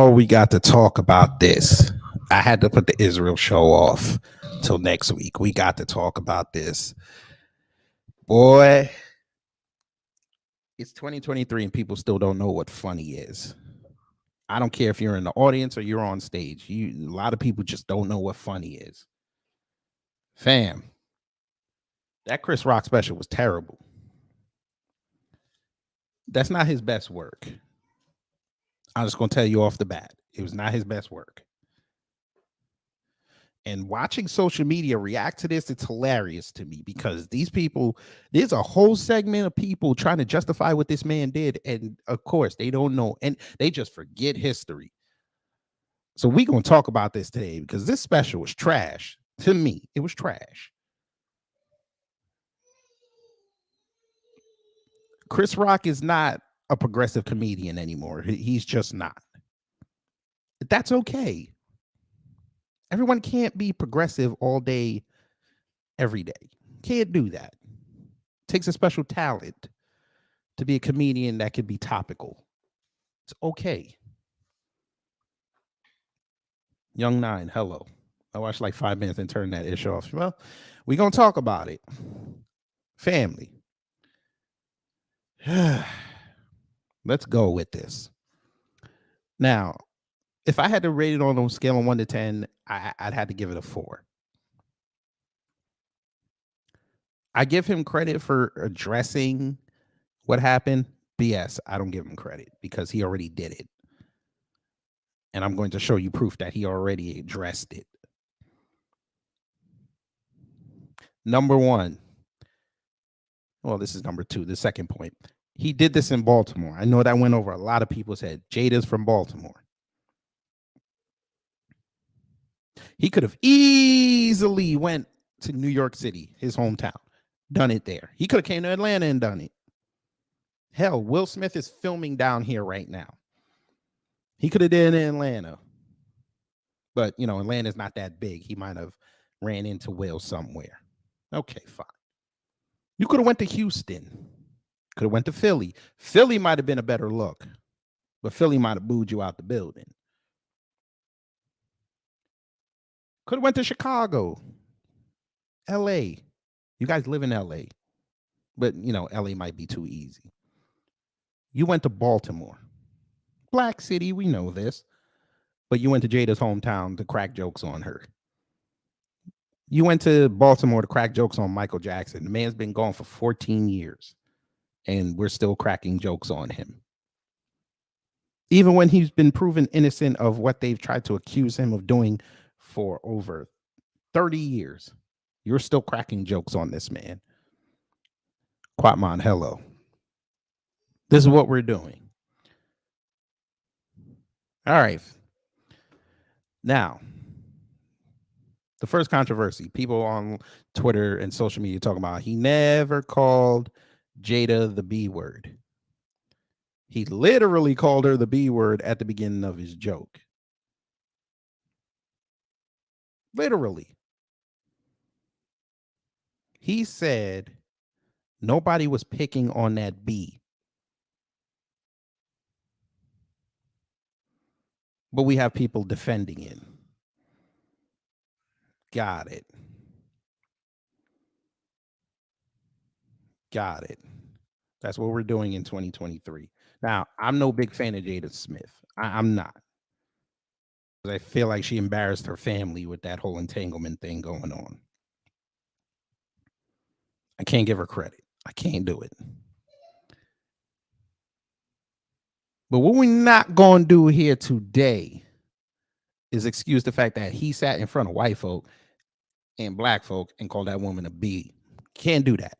Oh, we got to talk about this. I had to put the Israel show off till next week. We got to talk about this. Boy, it's 2023 and people still don't know what funny is. I don't care if you're in the audience or you're on stage. A lot of people just don't know what funny is. Fam, that Chris Rock special was terrible. That's not his best work. I'm just going to tell you off the bat. It was not his best work. And watching social media react to this, it's hilarious to me because these people, there's a whole segment of people trying to justify what this man did. And of course, they don't know and they just forget history. So we're going to talk about this today because this special was trash. To me, it was trash. Chris Rock is not a progressive comedian anymore. He's just not. That's okay. Everyone can't be progressive all day, every day. Can't do that. It takes a special talent to be a comedian that can be topical. It's okay. Young Nine, hello. I watched like 5 minutes and turned that ish off. Well, we're going to talk about it. Family. Let's go with this. Now, if I had to rate it on a scale of 1 to 10, I'd have to give it a 4. I give him credit for addressing what happened. BS, I don't give him credit because he already did it. And I'm going to show you proof that he already addressed it. Number 1. Well, this is number 2, the second point. He did this in Baltimore. I know that went over a lot of people's head. Jada's from Baltimore. He could have easily went to New York City, his hometown, done it there. He could have came to Atlanta and done it. Hell, Will Smith is filming down here right now. He could have did it in Atlanta. But, you know, Atlanta's not that big. He might have ran into Will somewhere. Okay, fine. You could have went to Houston. Could have went to Philly. Philly might have been a better look. But Philly might have booed you out the building. Could have went to Chicago. L.A. You guys live in L.A. But, you know, L.A. might be too easy. You went to Baltimore. Black city, we know this. But you went to Jada's hometown to crack jokes on her. You went to Baltimore to crack jokes on Michael Jackson. The man's been gone for 14 years. And we're still cracking jokes on him. Even when he's been proven innocent of what they've tried to accuse him of doing for over 30 years. You're still cracking jokes on this man. Quatman, hello. This is what we're doing. All right. Now, the first controversy, people on Twitter and social media talking about he never called Jada the B word. He literally called her the B word at the beginning of his joke. Literally. He said nobody was picking on that B. But we have people defending it. Got it. Got it. That's what we're doing in 2023. Now, I'm no big fan of Jada Smith. I'm not. I feel like she embarrassed her family with that whole entanglement thing going on. I can't give her credit. I can't do it. But what we're not going to do here today is excuse the fact that he sat in front of white folk and black folk and called that woman a B. Can't do that.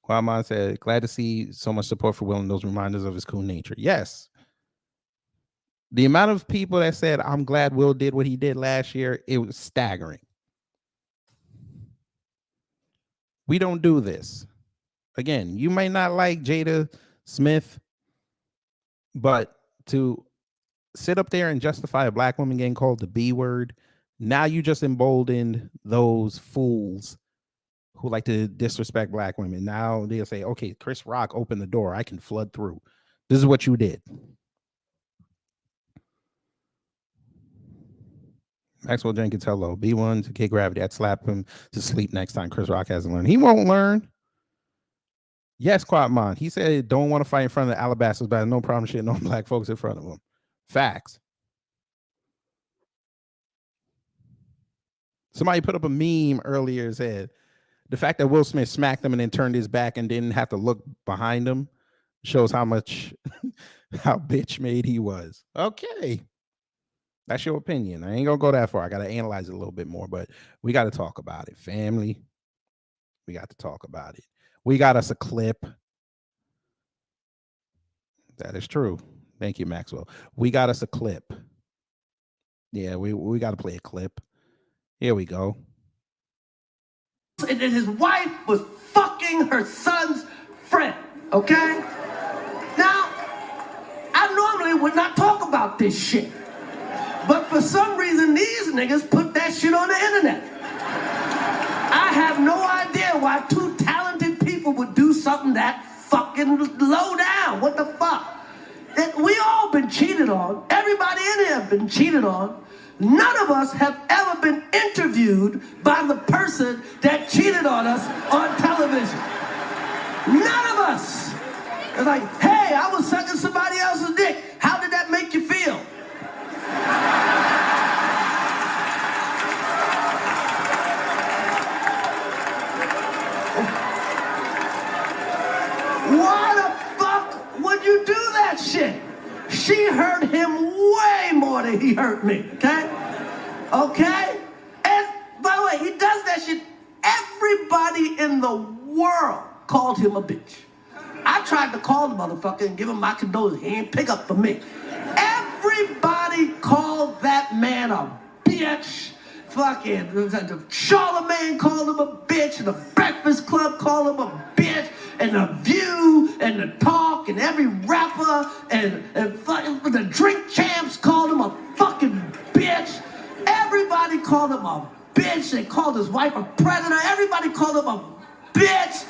Kwame said, glad to see so much support for Will and those reminders of his cool nature. Yes. The amount of people that said, I'm glad Will did what he did last year, it was staggering. We don't do this. Again, you may not like Jada Smith, but to sit up there and justify a black woman getting called the B word, now you just emboldened those fools who like to disrespect black women. Now they'll say, okay, Chris Rock opened the door. I can flood through. This is what you did. Maxwell Jenkins, hello. B1 to kick gravity. I'd slap him to sleep next time Chris Rock hasn't learned. He won't learn. Yes, Quatmon. He said don't want to fight in front of the Alabasters, but no problem shitting on black folks in front of him. Facts. Somebody put up a meme earlier, said the fact that Will Smith smacked him and then turned his back and didn't have to look behind him shows how much how bitch made he was. Okay. That's your opinion. I ain't gonna go that far. I gotta analyze it a little bit more, but we got to talk about it, family. We got to talk about it. We got us a clip. That is true. Thank you, Maxwell. We got us a clip. Yeah, we got to play a clip. Here we go. And his wife was fucking her son's friend, okay? Now, I normally would not talk about this shit. But for some reason, these niggas put that shit on the internet. I have no idea why two talented people would do something that fucking low down. What the fuck? We all been cheated on. Everybody in here have been cheated on. None of us have ever been interviewed by the person that cheated on us on television. None of us. It's like, hey, I was sucking somebody else's dick. How did that make you feel? Why the fuck would you do that shit? She hurt him way more than he hurt me, okay? Okay? And by the way, he does that shit. Everybody in the world called him a bitch. I tried to call the motherfucker and give him my condolences. He ain't pick up for me. Everybody called that man a bitch. Fucking Charlemagne called him a bitch, and the Breakfast Club called him a bitch, and The View, and The Talk, and every rapper, and fucking the Drink Champs called him a fucking bitch. Everybody called him a bitch. They called his wife a predator. Everybody called him a bitch.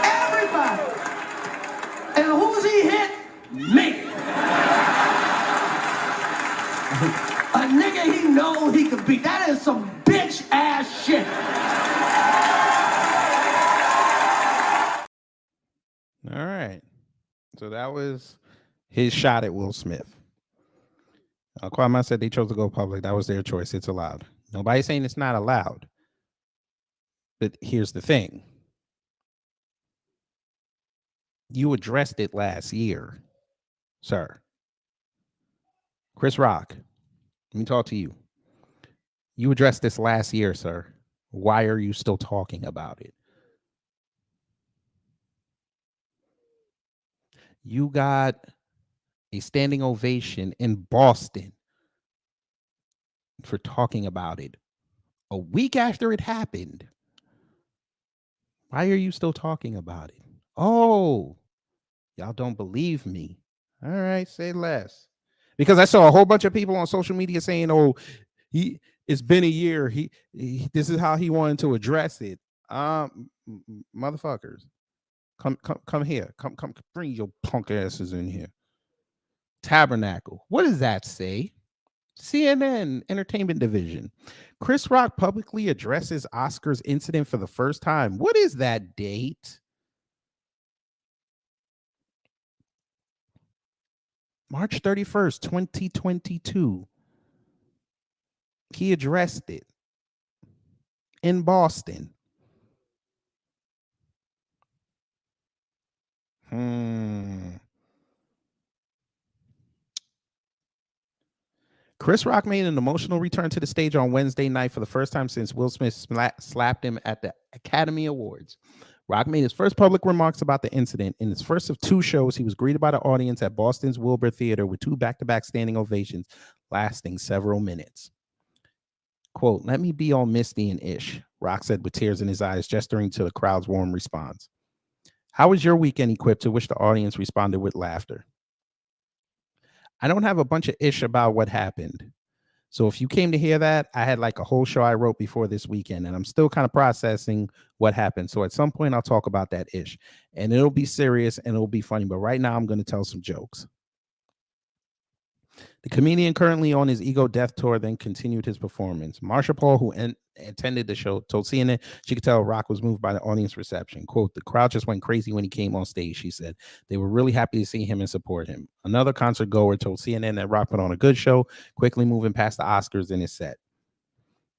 Everybody. And who's he hit? Me. A nigga he know he could beat. That is some bitch ass shit. All right. So that was his shot at Will Smith. Kwame said they chose to go public. That was their choice. It's allowed. Nobody's saying it's not allowed. But here's the thing. You addressed it last year, sir. Chris Rock, let me talk to you. You addressed this last year, sir. Why are you still talking about it? You got a standing ovation in Boston for talking about it a week after it happened. Why are you still talking about it? Oh, y'all don't believe me. All right, say less. Because I saw a whole bunch of people on social media saying, "Oh, it's been a year. This is how he wanted to address it." Motherfuckers, come here. Come, bring your punk asses in here. Tabernacle. What does that say? CNN Entertainment Division. Chris Rock publicly addresses Oscars incident for the first time. What is that date? March 31st, 2022. He addressed it in Boston. Chris Rock made an emotional return to the stage on Wednesday night for the first time since Will Smith slapped him at the Academy Awards. Rock made his first public remarks about the incident. In his first of two shows, he was greeted by the audience at Boston's Wilbur Theater with two back-to-back standing ovations lasting several minutes. Quote, "Let me be all misty and ish," Rock said with tears in his eyes, gesturing to the crowd's warm response. "How was your weekend?" he quipped, to which the audience responded with laughter. "I don't have a bunch of ish about what happened. So if you came to hear that, I had like a whole show I wrote before this weekend, and I'm still kind of processing what happened. So at some point I'll talk about that ish, and it'll be serious and it'll be funny. But right now I'm going to tell some jokes. The comedian, currently on his ego death tour, then continued his performance. Marsha Paul, who attended the show, told CNN she could tell Rock was moved by the audience reception. Quote, "The crowd just went crazy when he came on stage," she said. "They were really happy to see him and support him." Another concert goer told CNN that Rock put on a good show, quickly moving past the Oscars in his set.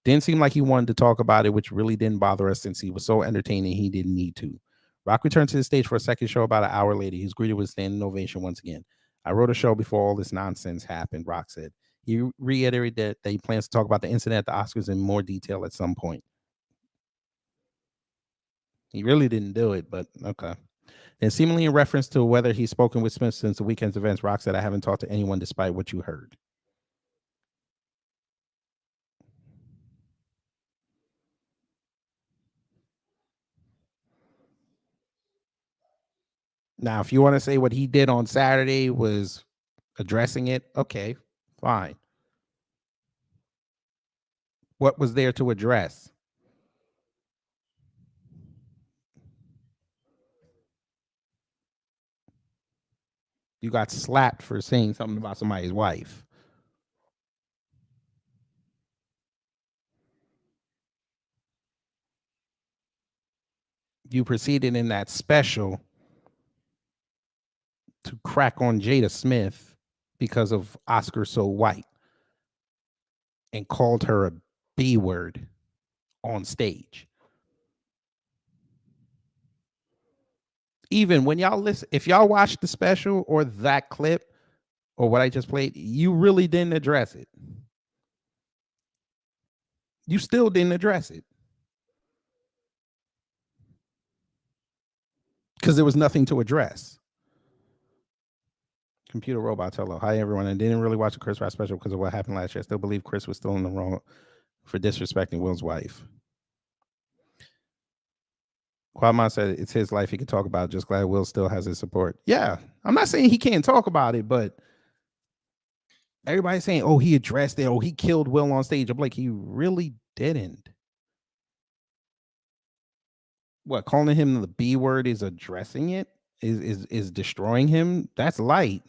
Didn't seem like he wanted to talk about it, which really didn't bother us since he was so entertaining he didn't need to. Rock returned to the stage for a second show about an hour later. He was greeted with a standing ovation once again. "I wrote a show before all this nonsense happened," Rock said. He reiterated that he plans to talk about the incident at the Oscars in more detail at some point. He really didn't do it, but okay. And seemingly in reference to whether he's spoken with Smith since the weekend's events, Rock said, "I haven't talked to anyone despite what you heard." Now, if you want to say what he did on Saturday was addressing it, okay, fine. What was there to address? You got slapped for saying something about somebody's wife. You proceeded in that special to crack on Jada Smith because of Oscar So White and called her a B word on stage. Even when y'all listen, if y'all watch the special or that clip or what I just played, you really didn't address it. You still didn't address it. Because there was nothing to address. Computer Robot, hello. Hi, everyone. I didn't really watch the Chris Rock special because of what happened last year. I still believe Chris was still in the wrong for disrespecting Will's wife. Quadmon said it's his life he could talk about. Just glad Will still has his support. Yeah, I'm not saying he can't talk about it, but everybody's saying, oh, he addressed it. Oh, he killed Will on stage. I'm like, he really didn't. What, calling him the B word is addressing it? Is destroying him? That's light.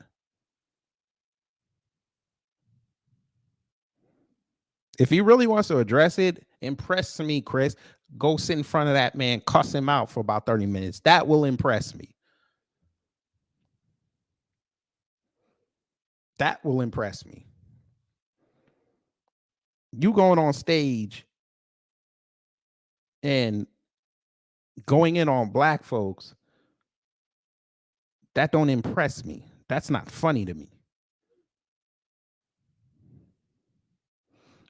If he really wants to address it, impress me, Chris. Go sit in front of that man, cuss him out for about 30 minutes. That will impress me. That will impress me. You going on stage and going in on black folks, that don't impress me. That's not funny to me.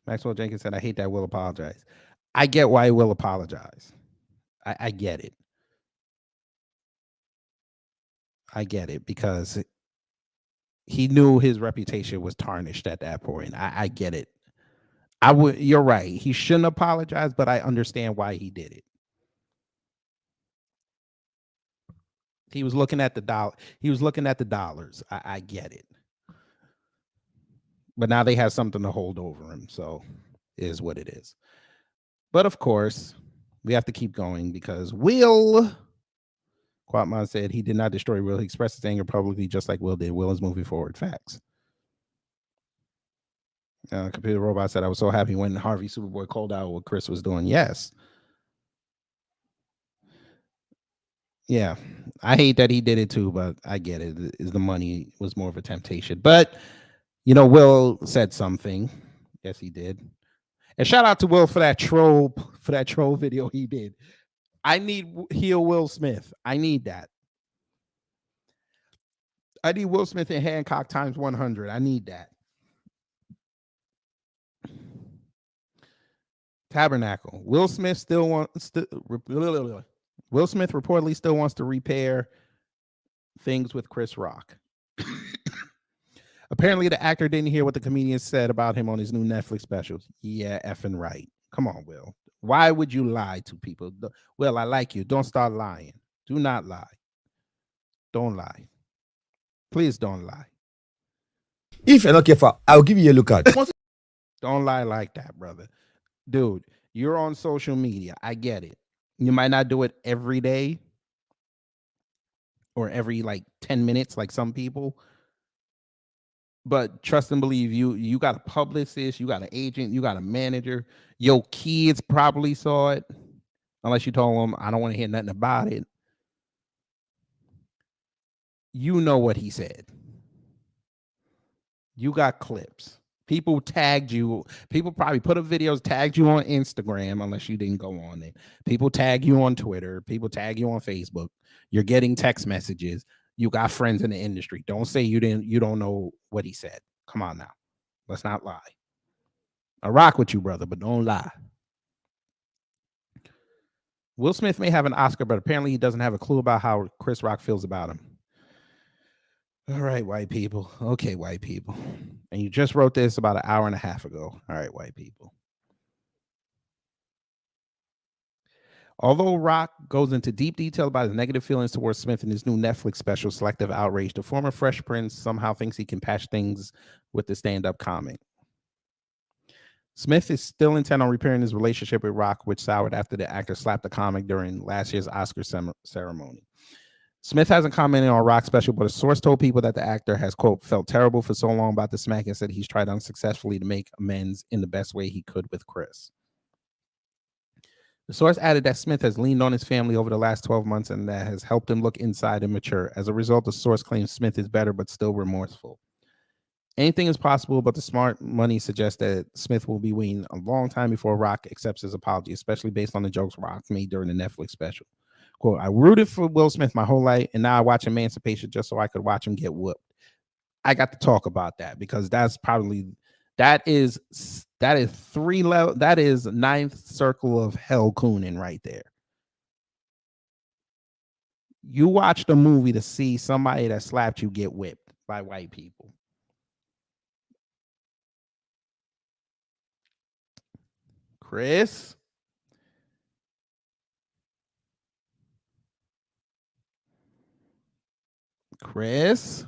Maxwell Jenkins said, I hate that Will apologize. I get why he will apologize. I get it. I get it because he knew his reputation was tarnished at that point. I get it. You're right. He shouldn't apologize, but I understand why he did it. He was looking at the dollar. He was looking at the dollars. I get it. But now they have something to hold over him. So it is what it is. But of course, we have to keep going because Will, Quatman said he did not destroy Will. He expressed his anger publicly just like Will did. Will is moving forward. Facts. Computer Robot said, I was so happy when Harvey Superboy called out what Chris was doing. Yes. Yeah. I hate that he did it too, but I get it. The money was more of a temptation. But, you know, Will said something. Yes, he did. And shout out to Will for that troll video he did. I need heel Will Smith. I need that. I need Will Smith and Hancock times 100. I need that. Tabernacle. Will Smith Will Smith reportedly still wants to repair things with Chris Rock. Apparently, the actor didn't hear what the comedian said about him on his new Netflix special. Yeah, effing right. Come on, Will. Why would you lie to people? Will, I like you. Don't start lying. Do not lie. Don't lie. Please don't lie. If you're not careful, I'll give you a look at. Don't lie like that, brother. Dude, you're on social media. I get it. You might not do it every day or every like 10 minutes like some people, but trust and believe you got a publicist, you got an agent, you got a manager. Your kids probably saw it, unless you told them I don't want to hear nothing about it. You know what he said. You got clips. People tagged you. People probably put up videos, tagged you on Instagram, unless you didn't go on it. People tag you on Twitter. People tag you on Facebook. You're getting text messages. You got friends in the industry. Don't say you don't know what he said. Come on now. Let's not lie. I rock with you, brother, but don't lie. Will Smith may have an Oscar, but apparently he doesn't have a clue about how Chris Rock feels about him. All right, white people. Okay, white people. And you just wrote this about an hour and a half ago. All right, white people. Although Rock goes into deep detail about his negative feelings towards Smith in his new Netflix special, Selective Outrage, the former Fresh Prince somehow thinks he can patch things with the stand-up comic. Smith is still intent on repairing his relationship with Rock, which soured after the actor slapped the comic during last year's Oscar ceremony. Smith hasn't commented on Rock's special, but a source told people that the actor has, quote, felt terrible for so long about the smack and said he's tried unsuccessfully to make amends in the best way he could with Chris. The source added that Smith has leaned on his family over the last 12 months and that has helped him look inside and mature. As a result, the source claims Smith is better but still remorseful. Anything is possible, but the smart money suggests that Smith will be waiting a long time before Rock accepts his apology, especially based on the jokes Rock made during the Netflix special. Quote, I rooted for Will Smith my whole life, and now I watch Emancipation just so I could watch him get whooped. I got to talk about that because that's probably that is 3 level, that is ninth circle of hell cooning right there. You watched a movie to see somebody that slapped you get whipped by white people. Chris? Chris?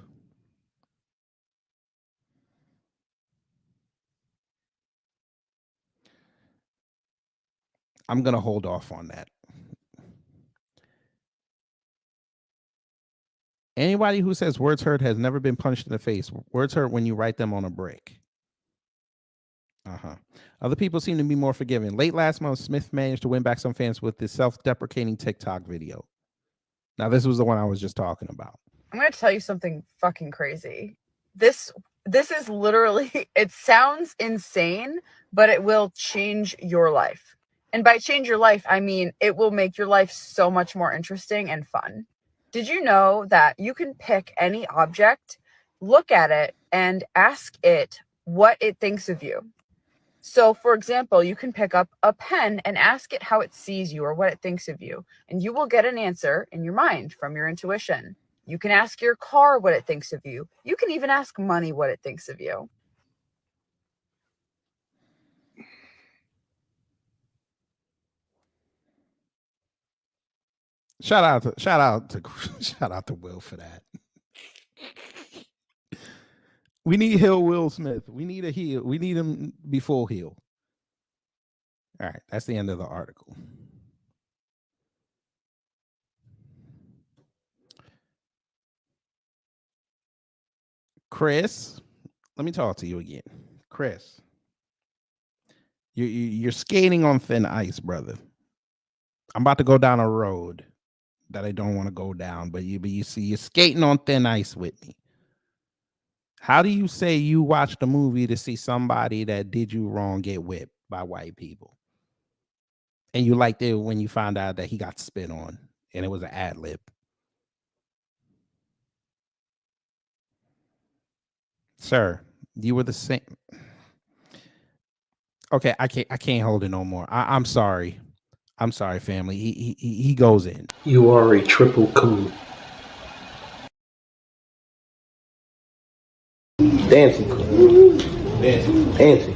I'm going to hold off on that. Anybody who says words hurt has never been punched in the face. Words hurt when you write them on a brick. Other people seem to be more forgiving. Late last month, Smith managed to win back some fans with this self-deprecating TikTok video. Now, this was the one I was just talking about. I'm going to tell you something fucking crazy. This is literally, it sounds insane, but it will change your life. And by change your life, I mean it will make your life so much more interesting and fun. Did you know that you can pick any object, look at it, and ask it what it thinks of you? So, for example, you can pick up a pen and ask it how it sees you or what it thinks of you, and you will get an answer in your mind from your intuition. You can ask your car what it thinks of you. You can even ask money what it thinks of you. Shout out to Will for that. We need Hill Will Smith. We need a heel. We need him to be full heel. All right, that's the end of the article. Chris, let me talk to you again. Chris, you're skating on thin ice, brother. I'm about to go down a road that I don't want to go down, but you see, you're skating on thin ice with me. How do you say you watched a movie to see somebody that did you wrong get whipped by white people? And you liked it when you found out that he got spit on and it was an ad lib. Sir, you were the same. Okay, I can't hold it no more. I'm sorry. I'm sorry, family. He goes in. You are a triple coon. Dancing coon. Dancing.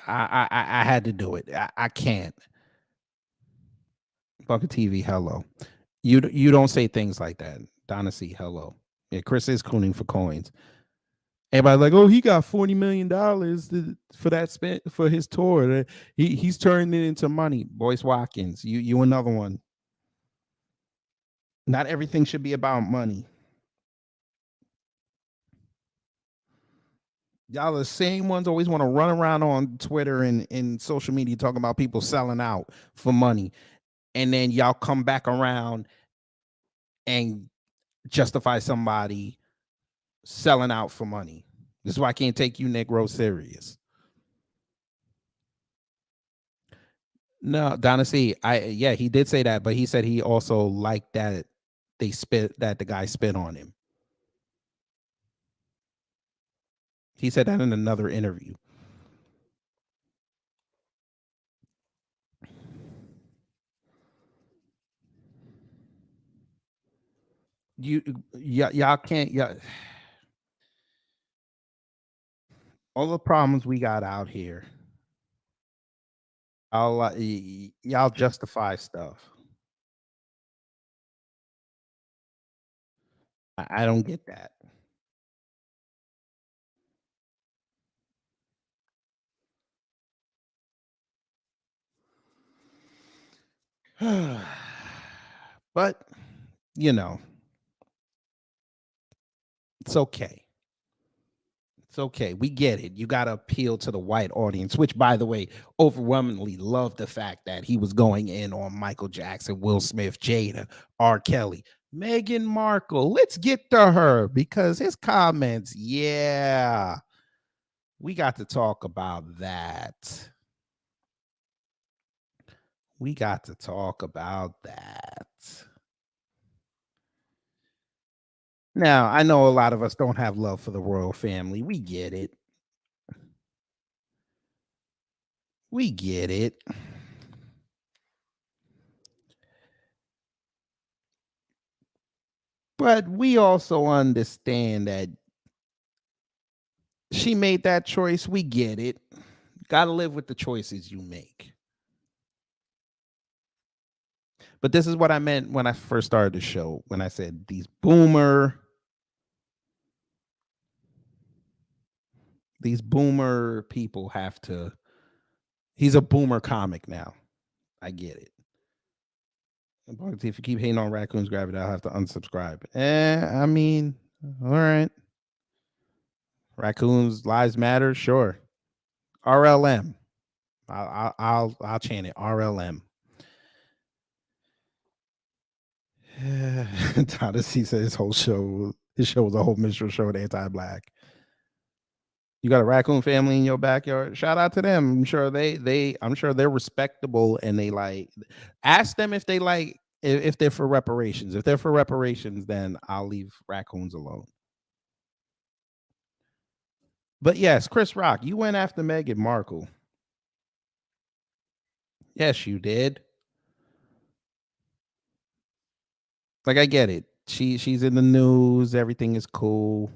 I had to do it. I can't. Bucket TV, hello. You don't say things like that. Donna C, hello. Yeah, Chris is cooning for coins. Everybody like, oh, he got $40 million for that spent for his tour. He's turning it into money. Boyce Watkins, you another one. Not everything should be about money. Y'all the same ones always want to run around on Twitter and social media talking about people selling out for money. And then y'all come back around and justify somebody selling out for money. This is why I can't take you Negro serious. No, Donacy, he did say that, but he said he also liked that the guy spit on him. He said that in another interview. Y'all can't all the problems we got out here. Y'all justify stuff. I don't get that. But it's okay. It's okay. We get it. You got to appeal to the white audience, which, by the way, overwhelmingly loved the fact that he was going in on Michael Jackson, Will Smith, Jada, R. Kelly, Meghan Markle. Let's get to her because his comments, we got to talk about that. We got to talk about that. Now, I know a lot of us don't have love for the royal family. We get it. We get it. But we also understand that she made that choice. We get it. Got to live with the choices you make. But this is what I meant when I first started the show, when I said these boomer people have to. He's a boomer comic now. I get it. If you keep hating on Raccoon's Gravity, I'll have to unsubscribe. I mean, all right. Raccoons Lives Matter, sure. RLM. I'll chant it. RLM. Tennessee said his show was a whole minstrel show with anti-black. You got a raccoon family in your backyard. Shout out to them. I'm sure they're respectable and they like. Ask them if they like if they're for reparations. If they're for reparations, then I'll leave raccoons alone. But yes, Chris Rock, you went after Meghan Markle. Yes, you did. Like, I get it. She's in the news. Everything is cool.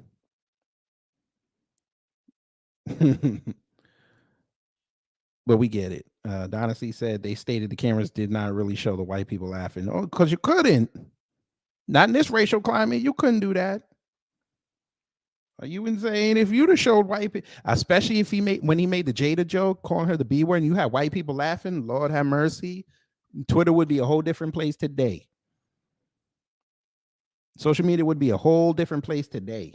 But we get it. Donacy said they stated the cameras did not really show the white people laughing. Oh, because you couldn't. Not in this racial climate. You couldn't do that. Are you insane? If you'd have showed white people, especially if when he made the Jada joke, calling her the B word, and you had white people laughing, Lord have mercy, Twitter would be a whole different place today. Social media would be a whole different place today.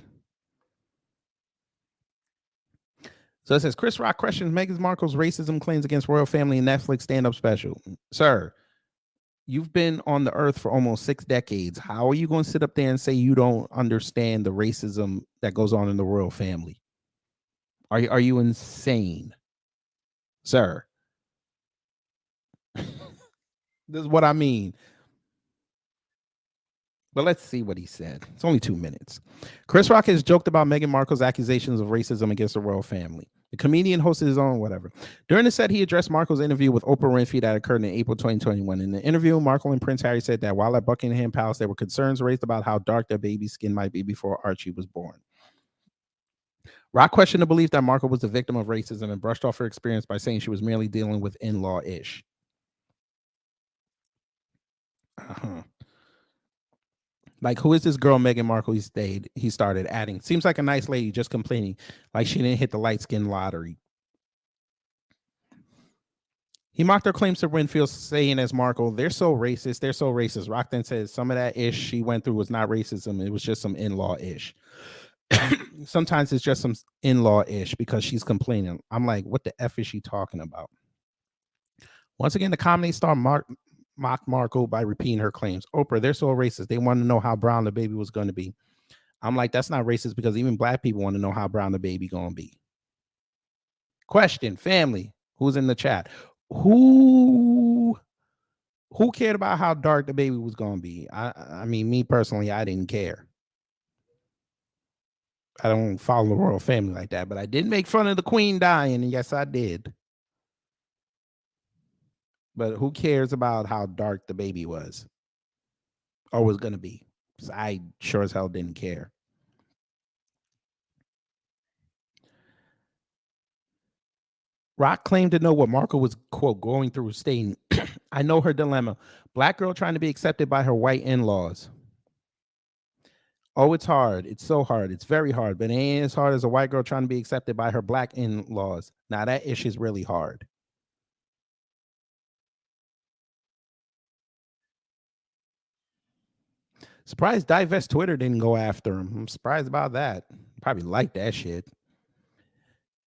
So it says, Chris Rock questions Meghan Markle's racism claims against royal family in Netflix stand-up special. Sir, you've been on the earth for almost 6 decades. How are you going to sit up there and say you don't understand the racism that goes on in the royal family? Are you insane, sir? This is what I mean. But let's see what he said. It's only 2 minutes. Chris Rock has joked about Meghan Markle's accusations of racism against the royal family. The comedian hosted his own whatever. During the set, he addressed Markle's interview with Oprah Winfrey that occurred in April 2021. In the interview, Markle and Prince Harry said that while at Buckingham Palace, there were concerns raised about how dark their baby's skin might be before Archie was born. Rock questioned the belief that Markle was the victim of racism and brushed off her experience by saying she was merely dealing with in-law ish. Like, who is this girl, Meghan Markle? He started adding. Seems like a nice lady, just complaining. Like she didn't hit the light skin lottery. He mocked her claims to Winfield, saying as Markle, they're so racist. They're so racist. Rock then said some of that ish she went through was not racism. It was just some in-law ish. Sometimes it's just some in-law ish because she's complaining. I'm like, what the F is she talking about? Once again, the comedy star mocked Markle by repeating her claims. Oprah, they're so racist. They want to know how brown the baby was going to be. I'm like, that's not racist because even black people want to know how brown the baby going to be. Question, family, who's in the chat? Who cared about how dark the baby was going to be? I mean, me personally, I didn't care. I don't follow the royal family like that, but I did make fun of the queen dying, and yes, I did. But who cares about how dark the baby was or was going to be? I sure as hell didn't care. Rock claimed to know what Markle was, quote, going through, stating, I know her dilemma. Black girl trying to be accepted by her white in-laws. Oh, it's hard. It's so hard. It's very hard. But it ain't as hard as a white girl trying to be accepted by her black in-laws. Now, that issue is really hard. Surprised Divest Twitter didn't go after him. I'm surprised about that. Probably like that shit.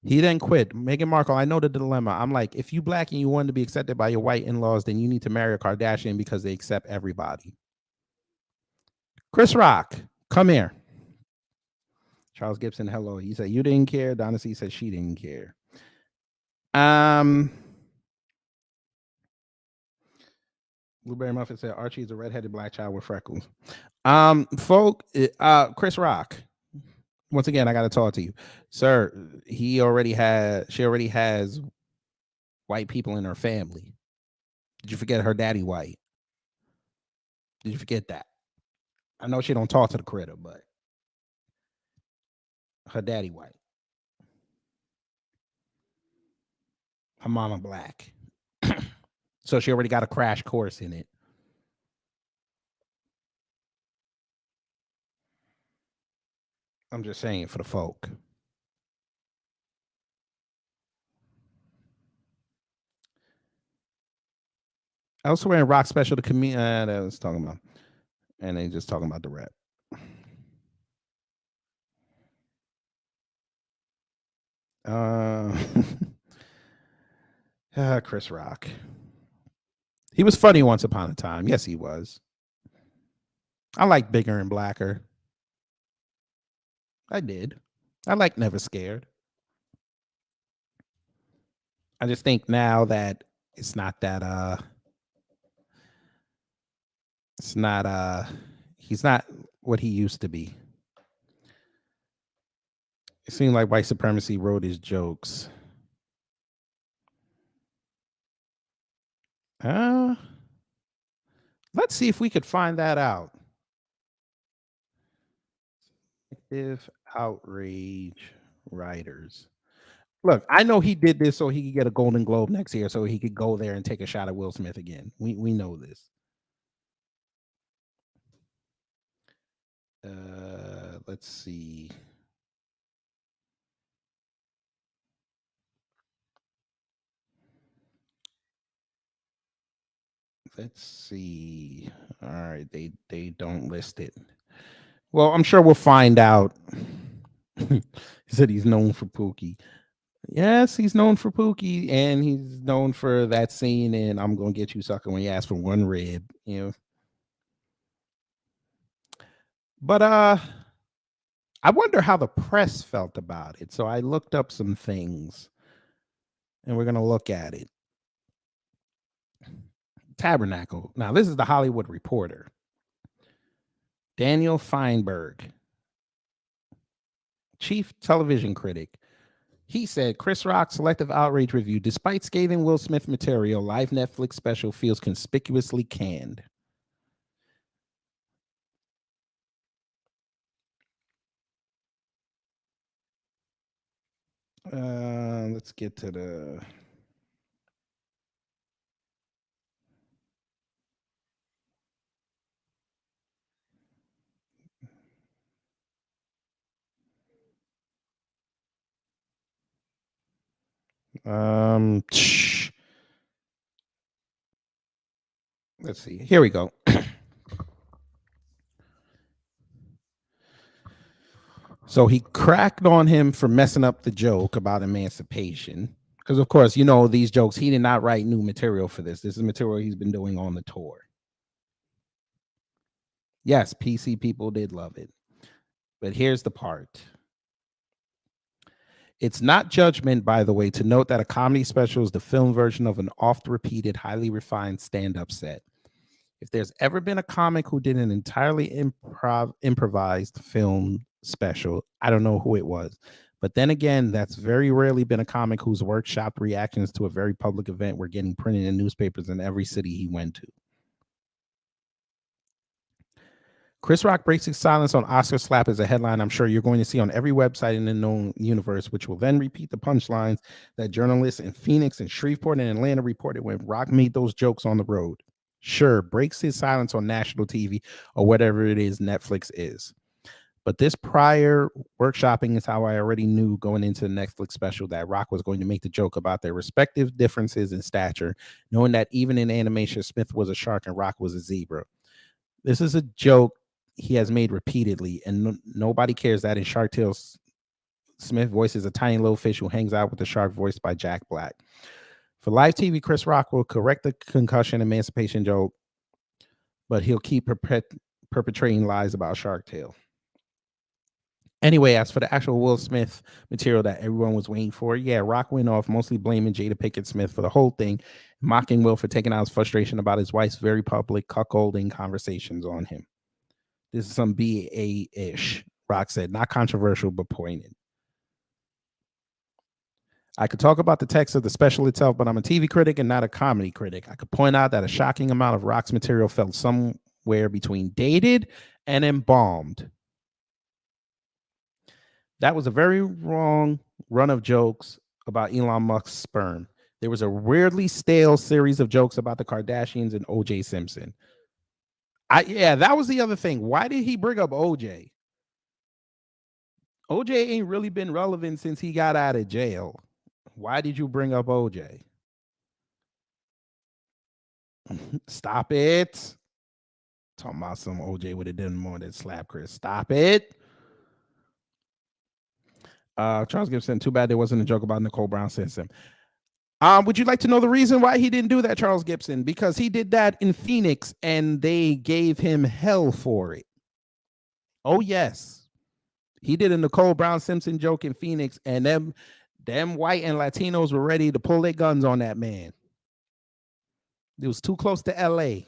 He then quit. Meghan Markle, I know the dilemma. I'm like, if you black and you want to be accepted by your white in-laws, then you need to marry a Kardashian because they accept everybody. Chris Rock, come here. Charles Gibson, hello. He said, you didn't care. Donna C said she didn't care. Blueberry Muffin said, Archie is a redheaded black child with freckles. Chris Rock. Once again, I got to talk to you. Sir, she already has white people in her family. Did you forget her daddy white? Did you forget that? I know she don't talk to the critter, but her daddy white. Her mama black. So she already got a crash course in it. I'm just saying for the folk. Elsewhere in Rock Special, the comedian that I was talking about. And they just talking about the rap. Chris Rock. He was funny once upon a time. Yes, he was. I like Bigger and Blacker. I did. I like Never Scared. I just think now that it's not that it's not he's not what he used to be. It seemed like white supremacy wrote his jokes. Let's see if we could find that out. If outrage writers. Look, I know he did this so he could get a Golden Globe next year, so he could go there and take a shot at Will Smith again. We know this. Let's see. Let's see. All right, they don't list it. Well, I'm sure we'll find out. He said he's known for Pookie. Yes, he's known for Pookie, and he's known for that scene in I'm Gonna Get You Sucker when you ask for one rib, you know. But I wonder how the press felt about it. So I looked up some things, and we're gonna look at it. Tabernacle. Now, this is the Hollywood Reporter. Daniel Feinberg, chief television critic. He said Chris Rock's selective outrage review, despite scathing Will Smith material, live Netflix special feels conspicuously canned. Let's get to the. Let's see. Here we go. So he cracked on him for messing up the joke about emancipation. Because, of course, you know, these jokes, he did not write new material for this. This is material he's been doing on the tour. Yes, PC people did love it. But here's the part. It's not judgment, by the way, to note that a comedy special is the film version of an oft-repeated, highly refined stand-up set. If there's ever been a comic who did an entirely improvised film special, I don't know who it was. But then again, that's very rarely been a comic whose workshopped reactions to a very public event were getting printed in newspapers in every city he went to. Chris Rock breaks his silence on Oscar slap as a headline I'm sure you're going to see on every website in the known universe, which will then repeat the punchlines that journalists in Phoenix and Shreveport and Atlanta reported when Rock made those jokes on the road. Sure, breaks his silence on national TV or whatever it is Netflix is. But this prior workshopping is how I already knew going into the Netflix special that Rock was going to make the joke about their respective differences in stature, knowing that even in animation, Smith was a shark and Rock was a zebra. This is a joke he has made repeatedly, and nobody cares that in Shark Tale, Smith voices a tiny little fish who hangs out with the shark voiced by Jack Black. For live TV, Chris Rock will correct the concussion emancipation joke, but he'll keep perpetrating lies about Shark Tale. Anyway, as for the actual Will Smith material that everyone was waiting for, yeah, Rock went off mostly blaming Jada Pinkett Smith for the whole thing, mocking Will for taking out his frustration about his wife's very public cuckolding conversations on him. This is some BA-ish, Rock said. Not controversial, but poignant. I could talk about the text of the special itself, but I'm a TV critic and not a comedy critic. I could point out that a shocking amount of Rock's material felt somewhere between dated and embalmed. That was a very wrong run of jokes about Elon Musk's sperm. There was a weirdly stale series of jokes about the Kardashians and O.J. Simpson. Yeah, that was the other thing. Why did he bring up OJ? OJ ain't really been relevant since he got out of jail. Why did you bring up OJ? Stop it. Talking about some OJ would have done more than slap Chris. Stop it. Charles Gibson, too bad there wasn't a joke about Nicole Brown system. Would you like to know the reason why he didn't do that, Charles Gibson? Because he did that in Phoenix and they gave him hell for it. Oh, yes. He did a Nicole Brown Simpson joke in Phoenix, and them white and Latinos were ready to pull their guns on that man. It was too close to LA.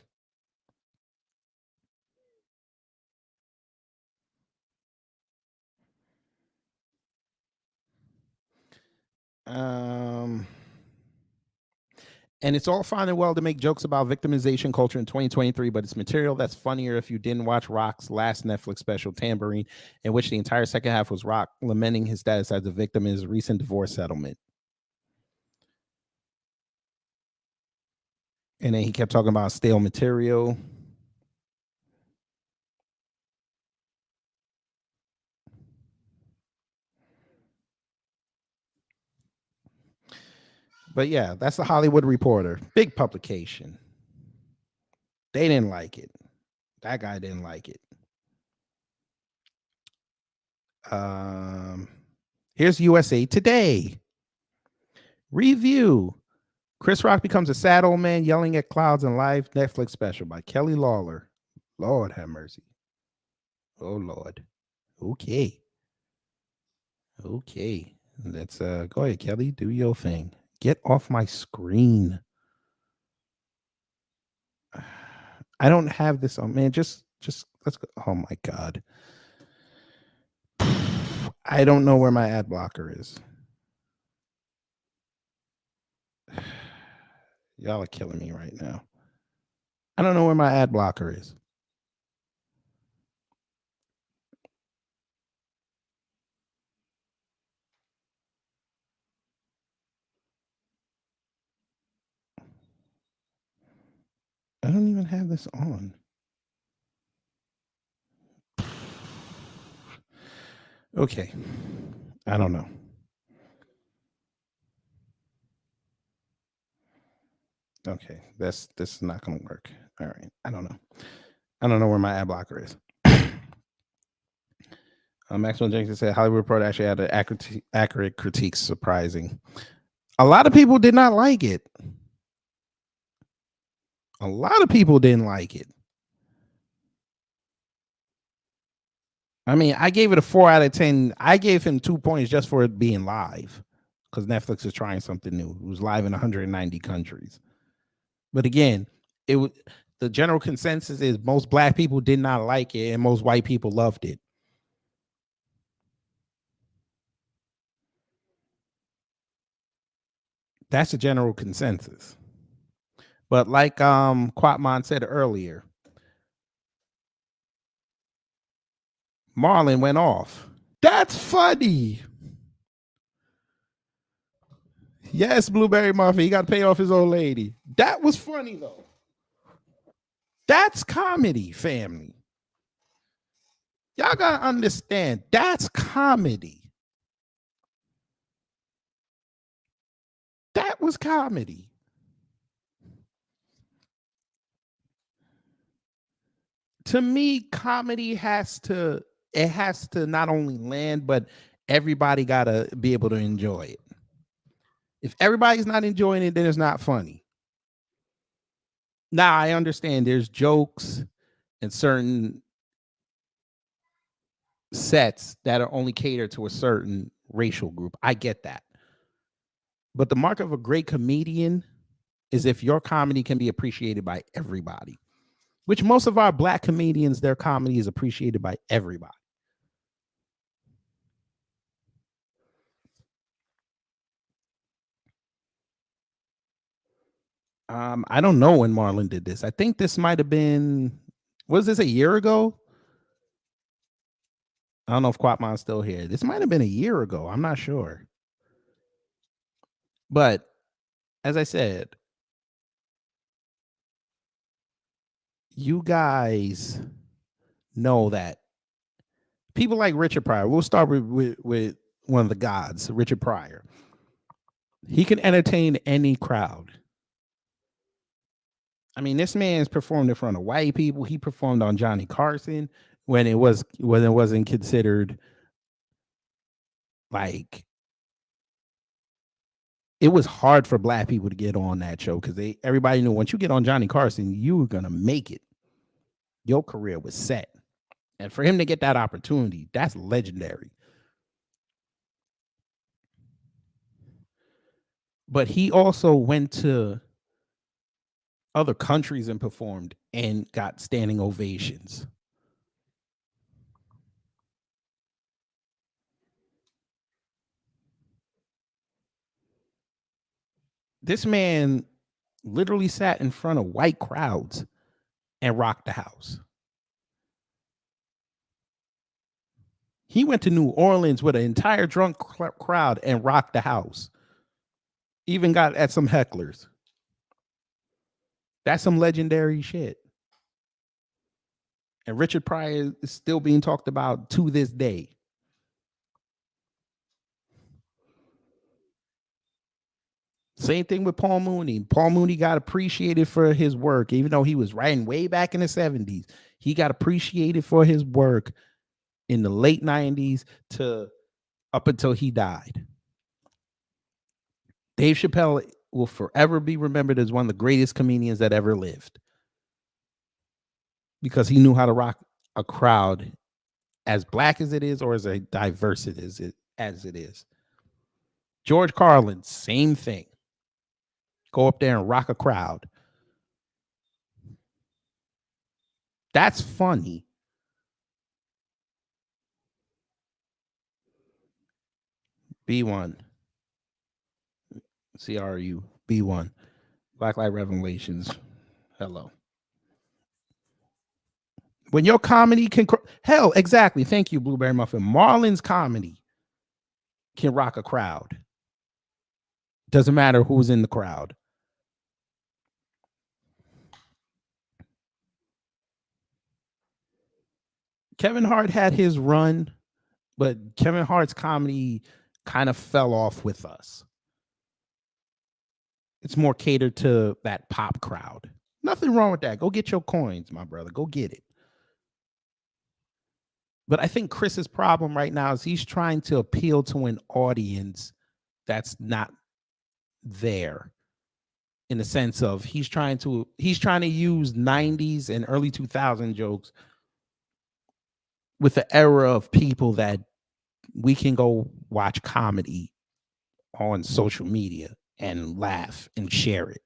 And it's all fine and well to make jokes about victimization culture in 2023, but it's material that's funnier if you didn't watch Rock's last Netflix special, Tambourine, in which the entire second half was Rock lamenting his status as a victim in his recent divorce settlement. And then he kept talking about stale material. But yeah, that's the Hollywood Reporter. Big publication. They didn't like it. That guy didn't like it. Here's USA Today. Review. Chris Rock becomes a sad old man yelling at clouds in live Netflix special by Kelly Lawler. Lord have mercy. Oh, Lord. Okay. Let's go ahead, Kelly. Do your thing. Get off my screen. I don't have this on, man. Just let's go. Oh my God. I don't know where my ad blocker is. Y'all are killing me right now. I don't know where my ad blocker is. I don't even have this on. Okay. I don't know. Okay, this is not gonna work. All right, I don't know where my ad blocker is. Maxwell Jenkins said Hollywood Reporter actually had an accurate critique. Surprising. A lot of people did not like it. A lot of people didn't like it. I mean, I gave it a 4 out of 10. I gave him 2 points just for it being live, because Netflix is trying something new. It was live in 190 countries. But again, the general consensus is most black people did not like it and most white people loved it. That's a general consensus. But like Quatman said earlier, Marlon went off. That's funny. Yes, Blueberry Muffin. He got to pay off his old lady. That was funny, though. That's comedy, family. Y'all got to understand. That's comedy. That was comedy. To me, comedy has to not only land, but everybody got to be able to enjoy it. If everybody's not enjoying it, then it's not funny. Now, I understand there's jokes and certain sets that are only catered to a certain racial group. I get that. But the mark of a great comedian is if your comedy can be appreciated by everybody, which most of our black comedians, their comedy is appreciated by everybody. I don't know when Marlon did this. I think this might have been, was this a year ago? I don't know if Quatman's still here. This might have been a year ago. I'm not sure. But as I said, you guys know that people like Richard Pryor, we'll start with one of the gods, Richard Pryor. He can entertain any crowd. I mean, this man's performed in front of white people. He performed on Johnny Carson when it wasn't considered like, it was hard for black people to get on that show because everybody knew once you get on Johnny Carson, you were gonna make it. Your career was set. And for him to get that opportunity, that's legendary. But he also went to other countries and performed and got standing ovations. This man literally sat in front of white crowds and rocked the house. He went to New Orleans with an entire drunk crowd and rocked the house. Even got at some hecklers. That's some legendary shit. And Richard Pryor is still being talked about to this day. Same thing with Paul Mooney. Paul Mooney got appreciated for his work, even though he was writing way back in the 70s. He got appreciated for his work in the late 90s to up until he died. Dave Chappelle will forever be remembered as one of the greatest comedians that ever lived because he knew how to rock a crowd as black as it is or as diverse as it is. George Carlin, same thing. Go up there and rock a crowd. That's funny. B1. CRU. B1. Black Light Revelations. Hello. When your comedy can... Hell, exactly. Thank you, Blueberry Muffin. Marlon's comedy can rock a crowd. Doesn't matter who's in the crowd. Kevin Hart had his run, but Kevin Hart's comedy kind of fell off with us. It's more catered to that pop crowd. Nothing wrong with that. Go get your coins, my brother. Go get it. But I think Chris's problem right now is he's trying to appeal to an audience that's not there, in the sense of he's trying to use 90s and early 2000 jokes with the era of people that we can go watch comedy on social media and laugh and share it.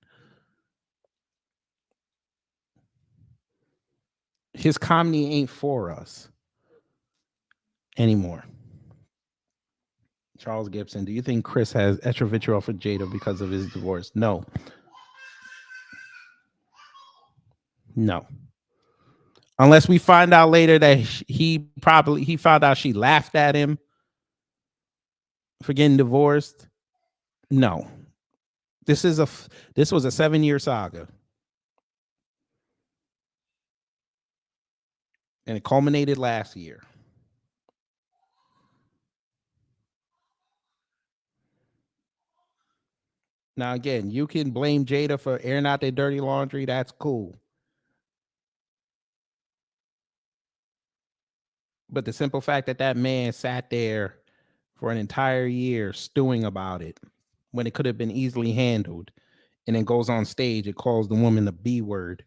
His comedy ain't for us anymore. Charles Gibson, do you think Chris has extra vitriol for Jada because of his divorce? No. No. Unless we find out later that he found out she laughed at him for getting divorced. No. This was a 7-year saga. And it culminated last year. Now, again, you can blame Jada for airing out their dirty laundry. That's cool. But the simple fact that that man sat there for an entire year stewing about it when it could have been easily handled, and then goes on stage and calls the woman the B word,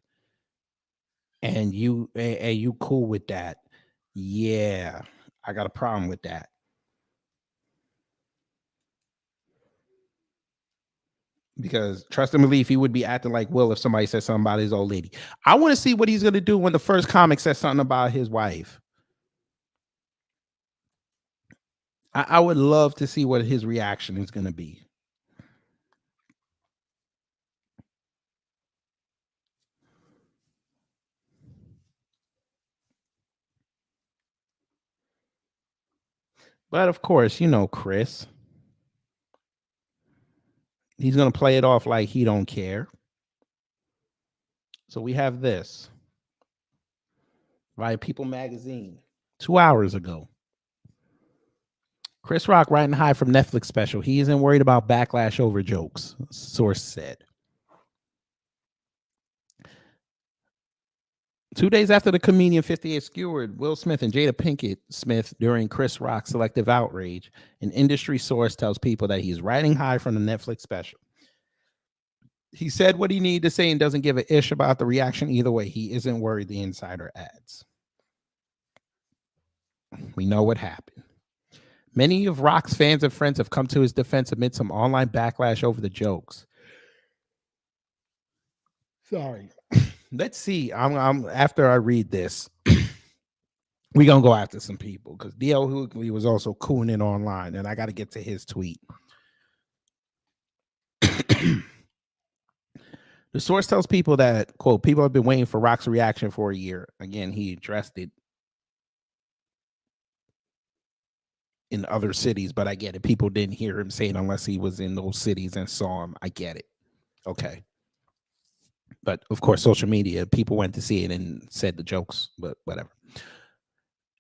and you cool with that? Yeah, I got a problem with that. Because trust and believe, he would be acting like Will if somebody said something about his old lady. I want to see what he's going to do when the first comic says something about his wife. I would love to see what his reaction is going to be. But of course, you know, Chris, he's going to play it off like he don't care. So we have this by People Magazine 2 hours ago. Chris Rock riding high from Netflix special. He isn't worried about backlash over jokes, source said. 2 days after the comedian 58 skewered Will Smith and Jada Pinkett Smith during Chris Rock's selective outrage, an industry source tells People that he's riding high from the Netflix special. He said what he needed to say and doesn't give a ish about the reaction either way. He isn't worried, the insider adds. We know what happened. Many of Rock's fans and friends have come to his defense amid some online backlash over the jokes. Sorry. Let's see. I'm after I read this, we're gonna go after some people because DL Hughley was also cooning online, and I got to get to his tweet. The source tells People that, quote, people have been waiting for Rock's reaction for a year. Again, he addressed it in other cities, but I get it. People didn't hear him say it unless he was in those cities and saw him. I get it. Okay. But of course, social media, people went to see it and said the jokes, but whatever.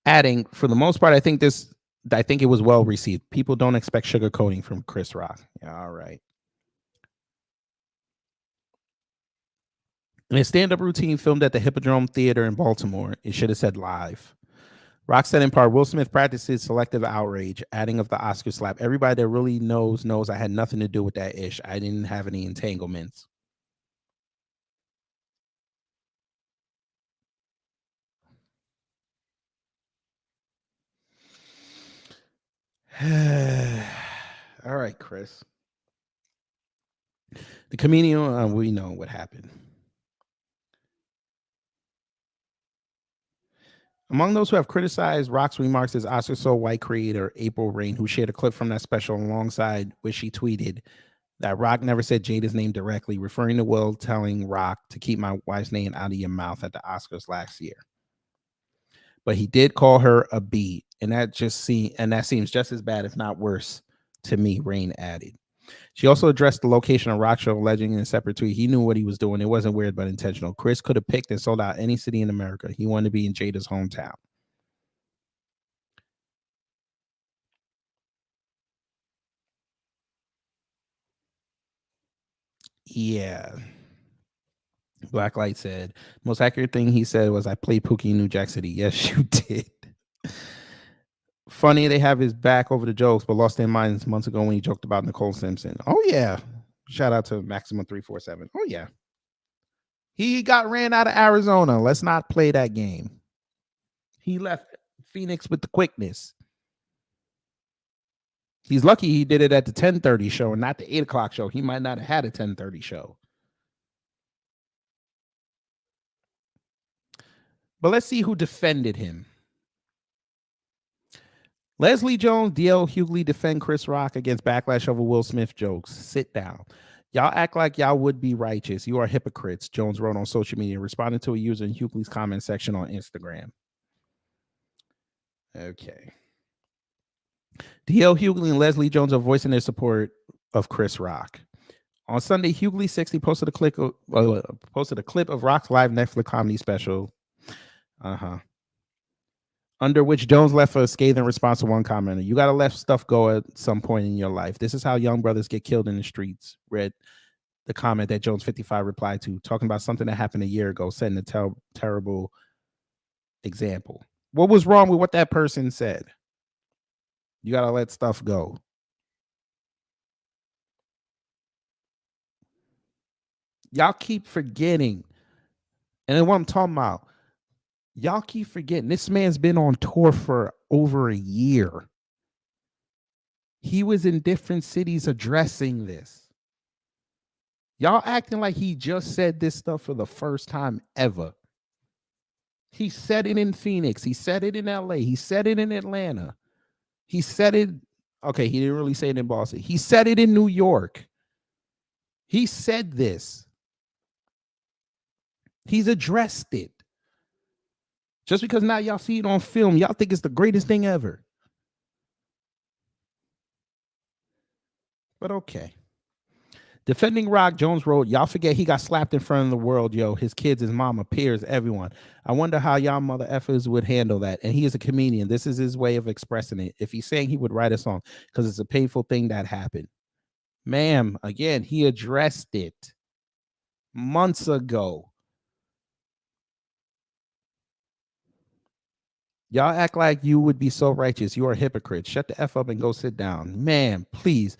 Adding, for the most part, I think it was well received. People don't expect sugarcoating from Chris Rock. Yeah, all right. In a stand-up routine filmed at the Hippodrome Theater in Baltimore, it should have said live. Rock said in part, Will Smith practices selective outrage, adding of the Oscar slap. Everybody that really knows I had nothing to do with that ish. I didn't have any entanglements. All right, Chris. The comedian, we know what happened. Among those who have criticized Rock's remarks is Oscar so white creator April Rain, who shared a clip from that special alongside which she tweeted that Rock never said Jada's name directly, referring to Will telling Rock to keep my wife's name out of your mouth at the Oscars last year. But he did call her a B, and that seems just as bad, if not worse, to me, Rain added. She also addressed the location of Rock show, alleging in a separate tweet, he knew what he was doing. It wasn't weird, but intentional. Chris could have picked and sold out any city in America. He wanted to be in Jada's hometown. Yeah. Blacklight said, most accurate thing he said was, I played Pookie in New Jack City. Yes, you did. Funny they have his back over the jokes, but lost their minds months ago when he joked about Nicole Simpson. Oh, yeah. Shout out to Maximum 347. Oh, yeah. He got ran out of Arizona. Let's not play that game. He left Phoenix with the quickness. He's lucky he did it at the 10:30 show and not the 8 o'clock show. He might not have had a 10:30 show. But let's see who defended him. Leslie Jones, DL Hughley defend Chris Rock against backlash over Will Smith jokes. Sit down. Y'all act like y'all would be righteous. You are hypocrites, Jones wrote on social media, responding to a user in Hughley's comment section on Instagram. Okay. DL Hughley and Leslie Jones are voicing their support of Chris Rock. On Sunday, Hughley 60 posted a clip of Rock's live Netflix comedy special. Under which Jones left a scathing response to one commenter. You got to let stuff go at some point in your life. This is how young brothers get killed in the streets. Read the comment that Jones 55 replied to, talking about something that happened a year ago, setting a terrible example. What was wrong with what that person said? You got to let stuff go. Y'all keep forgetting. And then what I'm talking about, y'all keep forgetting this man's been on tour for over a year. He was in different cities addressing this. Y'all acting like he just said this stuff for the first time ever. He said it in Phoenix. He said it in LA. He said it in Atlanta. He said it. Okay, he didn't really say it in Boston. He said it in New York. He said this. He's addressed it. Just because now y'all see it on film, y'all think it's the greatest thing ever. But okay. Defending Rock, Jones wrote, y'all forget he got slapped in front of the world, yo. His kids, his mama, peers, everyone. I wonder how y'all mother effers would handle that. And he is a comedian. This is his way of expressing it. If he's saying he would write a song, because it's a painful thing that happened. Ma'am, again, he addressed it months ago. Y'all act like you would be so righteous. You are hypocrites. Shut the F up and go sit down. Man, please.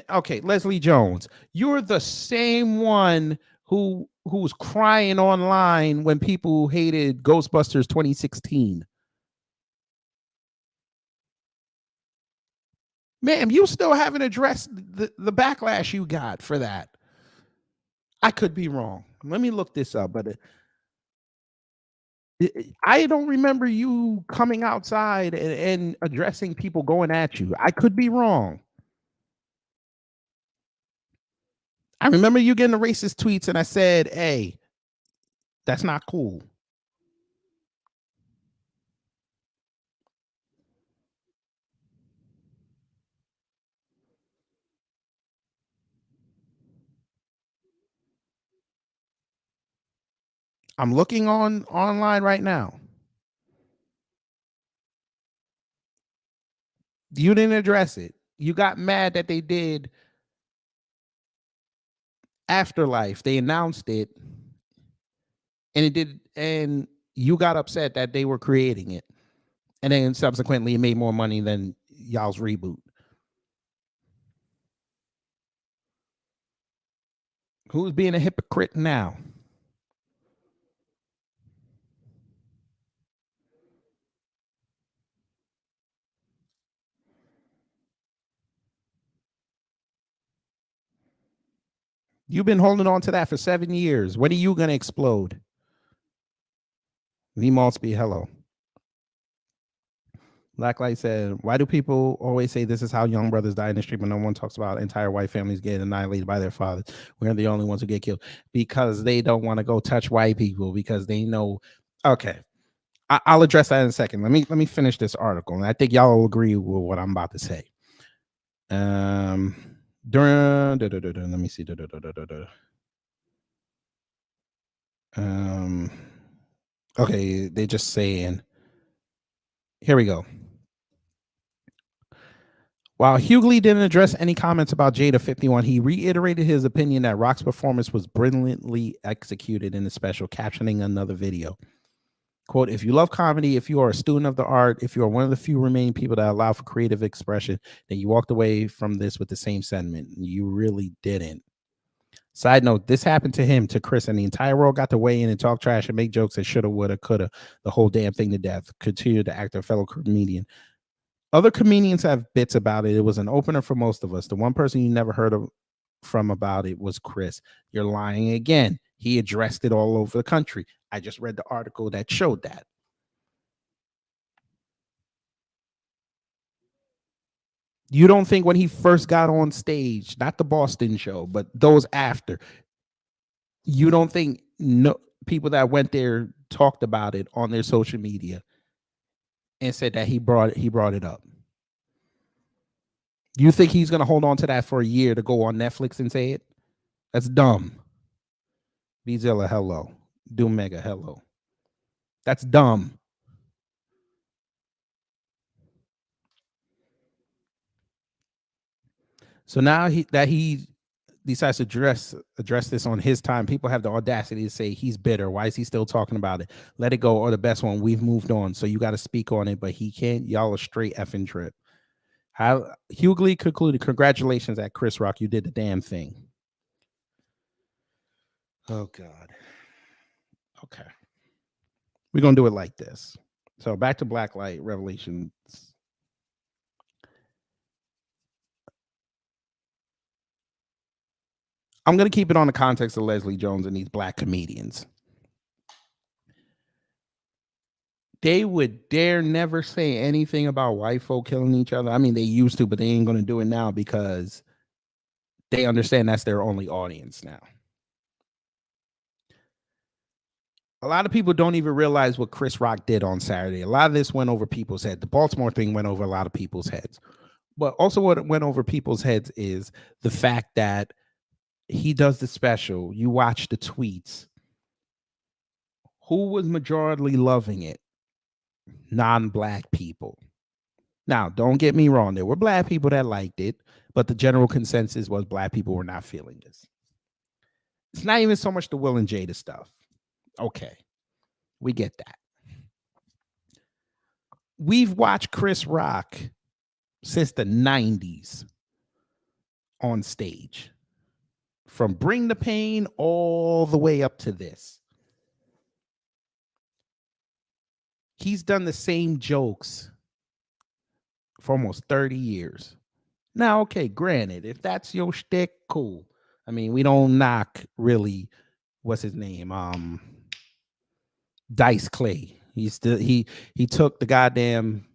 Okay, Leslie Jones, you're the same one who was crying online when people hated Ghostbusters 2016. Ma'am, you still haven't addressed the backlash you got for that. I could be wrong. Let me look this up, but I don't remember you coming outside and addressing people going at you. I could be wrong. I remember you getting the racist tweets and I said, hey, that's not cool. I'm looking online right now. You didn't address it. You got mad that they did Afterlife. They announced it. And you got upset that they were creating it. And then subsequently it made more money than y'all's reboot. Who's being a hypocrite now? You've been holding on to that for 7 years. When are you going to explode? V Maltsby, hello. Blacklight said, why do people always say this is how young brothers die in the street, but no one talks about entire white families getting annihilated by their fathers? We're the only ones who get killed because they don't want to go touch white people because they know. Okay, I'll address that in a second. Let me finish this article, and I think y'all will agree with what I'm about to say. Let me see. Okay, they're just saying. Here we go. While Hughley didn't address any comments about Jada 51, he reiterated his opinion that Rock's performance was brilliantly executed in the special, captioning another video. Quote, if you love comedy, if you are a student of the art, if you are one of the few remaining people that allow for creative expression, then you walked away from this with the same sentiment. You really didn't. Side note, this happened to him, to Chris, and the entire world got to weigh in and talk trash and make jokes that shoulda, woulda, coulda, the whole damn thing to death. Continued to act a fellow comedian. Other comedians have bits about it. It was an opener for most of us. The one person you never heard from about it was Chris. You're lying again. He addressed it all over the country. I just read the article that showed that. You don't think when he first got on stage, not the Boston show, but those after, you don't think no people that went there talked about it on their social media and said that he brought it up? You think he's going to hold on to that for a year to go on Netflix and say it? That's dumb. Bezilla, hello. Doom Mega, hello. That's dumb. So now he decides to address this on his time. People have the audacity to say he's bitter. Why is he still talking about it? Let it go, or the best one. We've moved on. So you got to speak on it, but he can't. Y'all a straight effing trip. How Hughley concluded, congratulations at Chris Rock. You did the damn thing. Oh, God. Okay. We're going to do it like this. So back to Blacklight Revelations. I'm going to keep it on the context of Leslie Jones and these black comedians. They would dare never say anything about white folk killing each other. I mean, they used to, but they ain't going to do it now because they understand that's their only audience now. A lot of people don't even realize what Chris Rock did on Saturday. A lot of this went over people's heads. The Baltimore thing went over a lot of people's heads. But also what went over people's heads is the fact that he does the special. You watch the tweets. Who was majorly loving it? Non-black people. Now, don't get me wrong. There were black people that liked it, but the general consensus was black people were not feeling this. It's not even so much the Will and Jada stuff. Okay, we get that. We've watched Chris Rock since the 90s on stage. From Bring the Pain all the way up to this. He's done the same jokes for almost 30 years. Now, okay, granted, if that's your shtick, cool. I mean, we don't knock really, what's his name? Dice Clay. He took the goddamn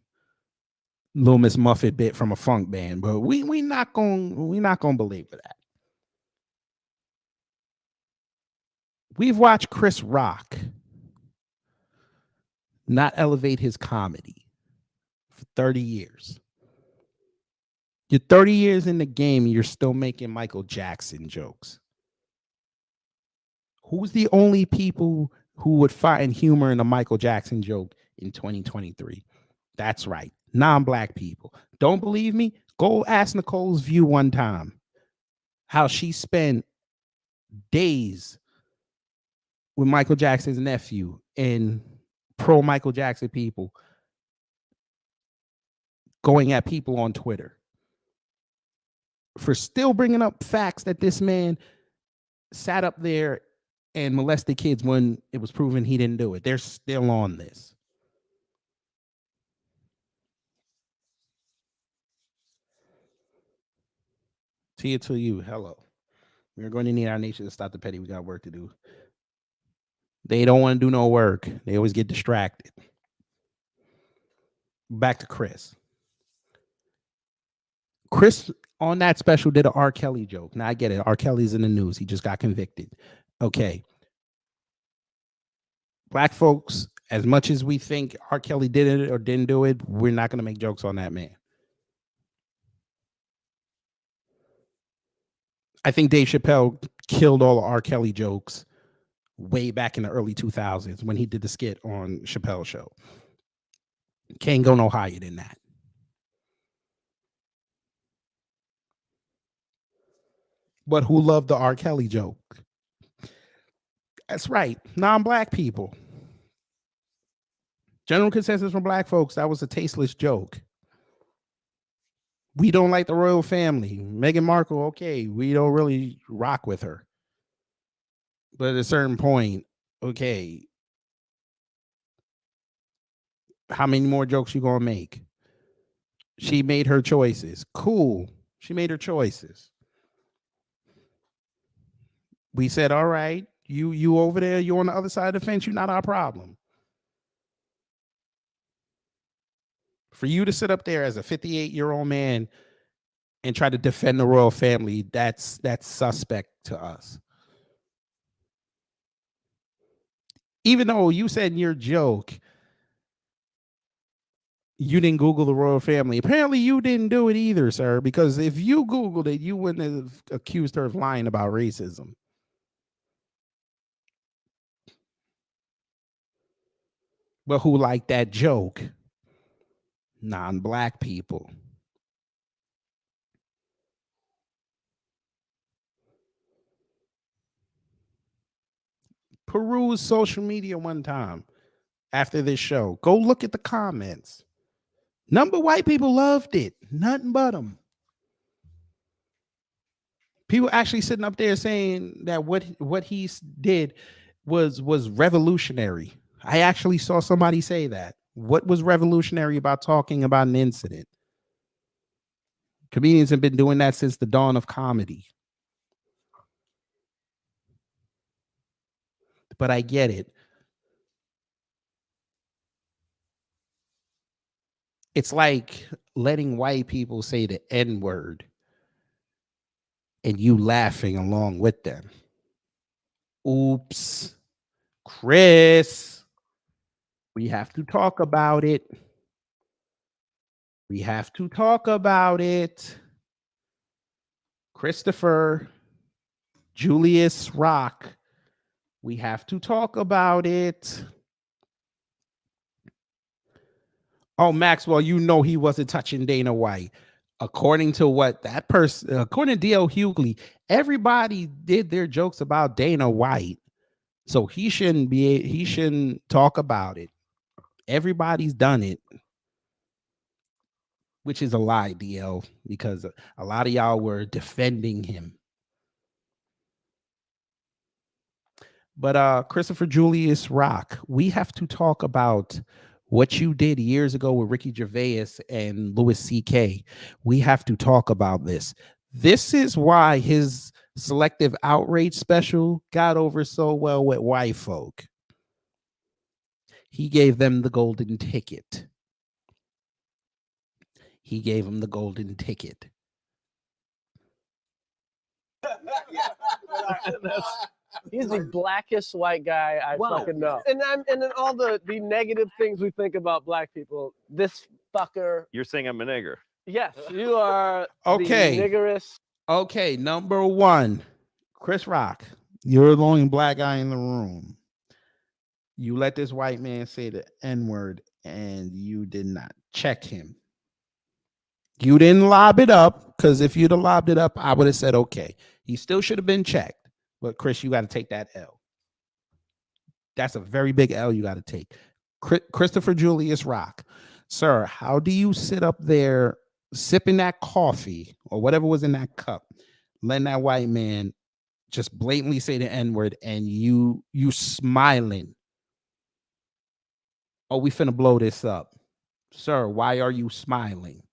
Little Miss Muffet bit from a funk band, but we not gonna believe that. We've watched Chris Rock not elevate his comedy for 30 years. You're 30 years in the game, and you're still making Michael Jackson jokes. Who's the only people who would find humor in a Michael Jackson joke in 2023? That's right, non-black people. Don't believe me? Go ask Nicole's View one time how she spent days with Michael Jackson's nephew and pro Michael Jackson people going at people on Twitter for still bringing up facts that this man sat up there and molested kids when it was proven he didn't do it. They're still on this. Tia to you, hello. We're going to need our nation to stop the petty. We got work to do. They don't want to do no work. They always get distracted. Back to Chris. Chris on that special did an R. Kelly joke. Now I get it. R. Kelly's in the news. He just got convicted. Okay. Black folks, as much as we think R. Kelly did it or didn't do it, we're not going to make jokes on that man. I think Dave Chappelle killed all of R. Kelly jokes way back in the early 2000s when he did the skit on Chappelle's show. Can't go no higher than that. but who loved the R. Kelly joke. That's right. Non-black people. General consensus from black folks, that was a tasteless joke. We don't like the royal family. Meghan Markle, okay, we don't really rock with her. But at a certain point, okay, how many more jokes you gonna make? She made her choices. Cool. She made her choices. We said, all right, you over there, you on the other side of the fence, you're not our problem. For you to sit up there as a 58-year-old man and try to defend the royal family, that's suspect to us. Even though you said in your joke, you didn't Google the royal family. Apparently you didn't do it either, sir, because if you Googled it, you wouldn't have accused her of lying about racism. But who liked that joke? Non-black people. Peruse social media one time after this show. Go look at the comments. Number white people loved it. Nothing but them. People actually sitting up there saying that what he did was revolutionary. I actually saw somebody say that. What was revolutionary about talking about an incident? Comedians have been doing that since the dawn of comedy. But I get it. It's like letting white people say the N-word and you laughing along with them. Oops. Chris, we have to talk about it. We have to talk about it. Christopher, Julius Rock, we have to talk about it. Oh, Maxwell, you know he wasn't touching Dana White. According to what that person, according to D.L. Hughley, everybody did their jokes about Dana White. So he shouldn't talk about it. Everybody's done it. Which is a lie, DL, because a lot of y'all were defending him. But Christopher Julius Rock, we have to talk about what you did years ago with Ricky Gervais and Louis C.K. We have to talk about this. This is why his selective outrage special got over so well with white folk. He gave them the golden ticket. He gave them the golden ticket. He's the blackest white guy I fucking know. And then all the negative things we think about black people. This fucker. You're saying I'm a nigger. Yes, you are okay. The niggerest. Okay, number one, Chris Rock. You're the only black guy in the room. You let this white man say the N-word and you did not check him. You didn't lob it up, because if you'd have lobbed it up, I would have said, okay. He still should have been checked. But Chris, you got to take that L. That's a very big L you got to take. Christopher Julius Rock. Sir, how do you sit up there sipping that coffee or whatever was in that cup, letting that white man just blatantly say the N-word and you smiling? Oh, we finna blow this up. Sir, why are you smiling?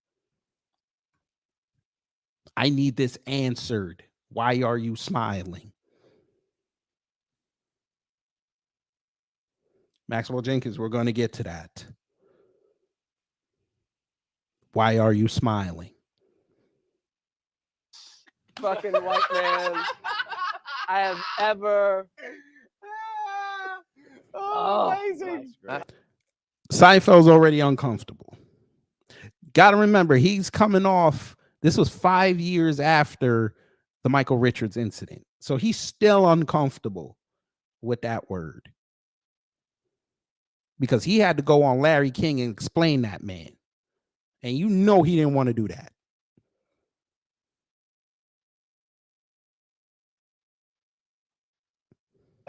I need this answered. Why are you smiling? Maxwell Jenkins, we're going to get to that. Why are you smiling? Fucking white man I have ever. Amazing. Seinfeld's already uncomfortable. Got to remember, he's coming off. This was 5 years after the Michael Richards incident. So he's still uncomfortable with that word. Because he had to go on Larry King and explain that man. And you know he didn't want to do that.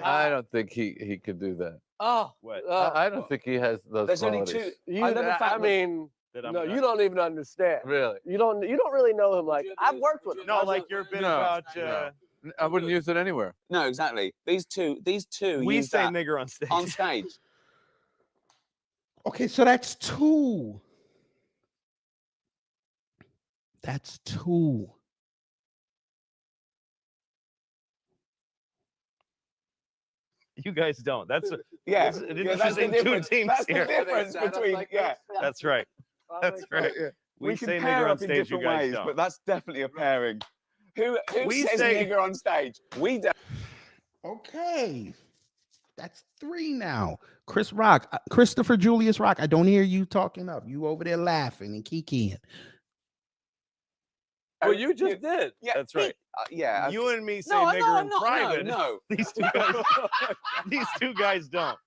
I don't think he could do that. Oh, What? I don't think he has those There's only qualities. two. you, I never I found. mean, That I'm no, not- you don't even understand. Really? You don't really know him. Like I've worked with him. No, like your bit No, about. no. I wouldn't use it anywhere. No, exactly. These two. We use say that nigger on stage. on stage. Okay, so that's 2. That's 2. You guys don't. That's Yeah, That's an yeah, that's the interesting two difference. teams That's the here. difference between. Yeah, that's right. That's right. We can say pair nigger on up in stage. You different guys ways, don't. but that's definitely a pairing. Who We says say- nigger on stage? We don't. Okay. That's 3 now. Chris Rock, Christopher Julius Rock. I don't hear you talking up. You over there laughing and kikiing. Well, you just did. Yeah, That's right. Yeah. You and me say No, nigger no, in I'm not. private. No. These two guys. These two guys don't.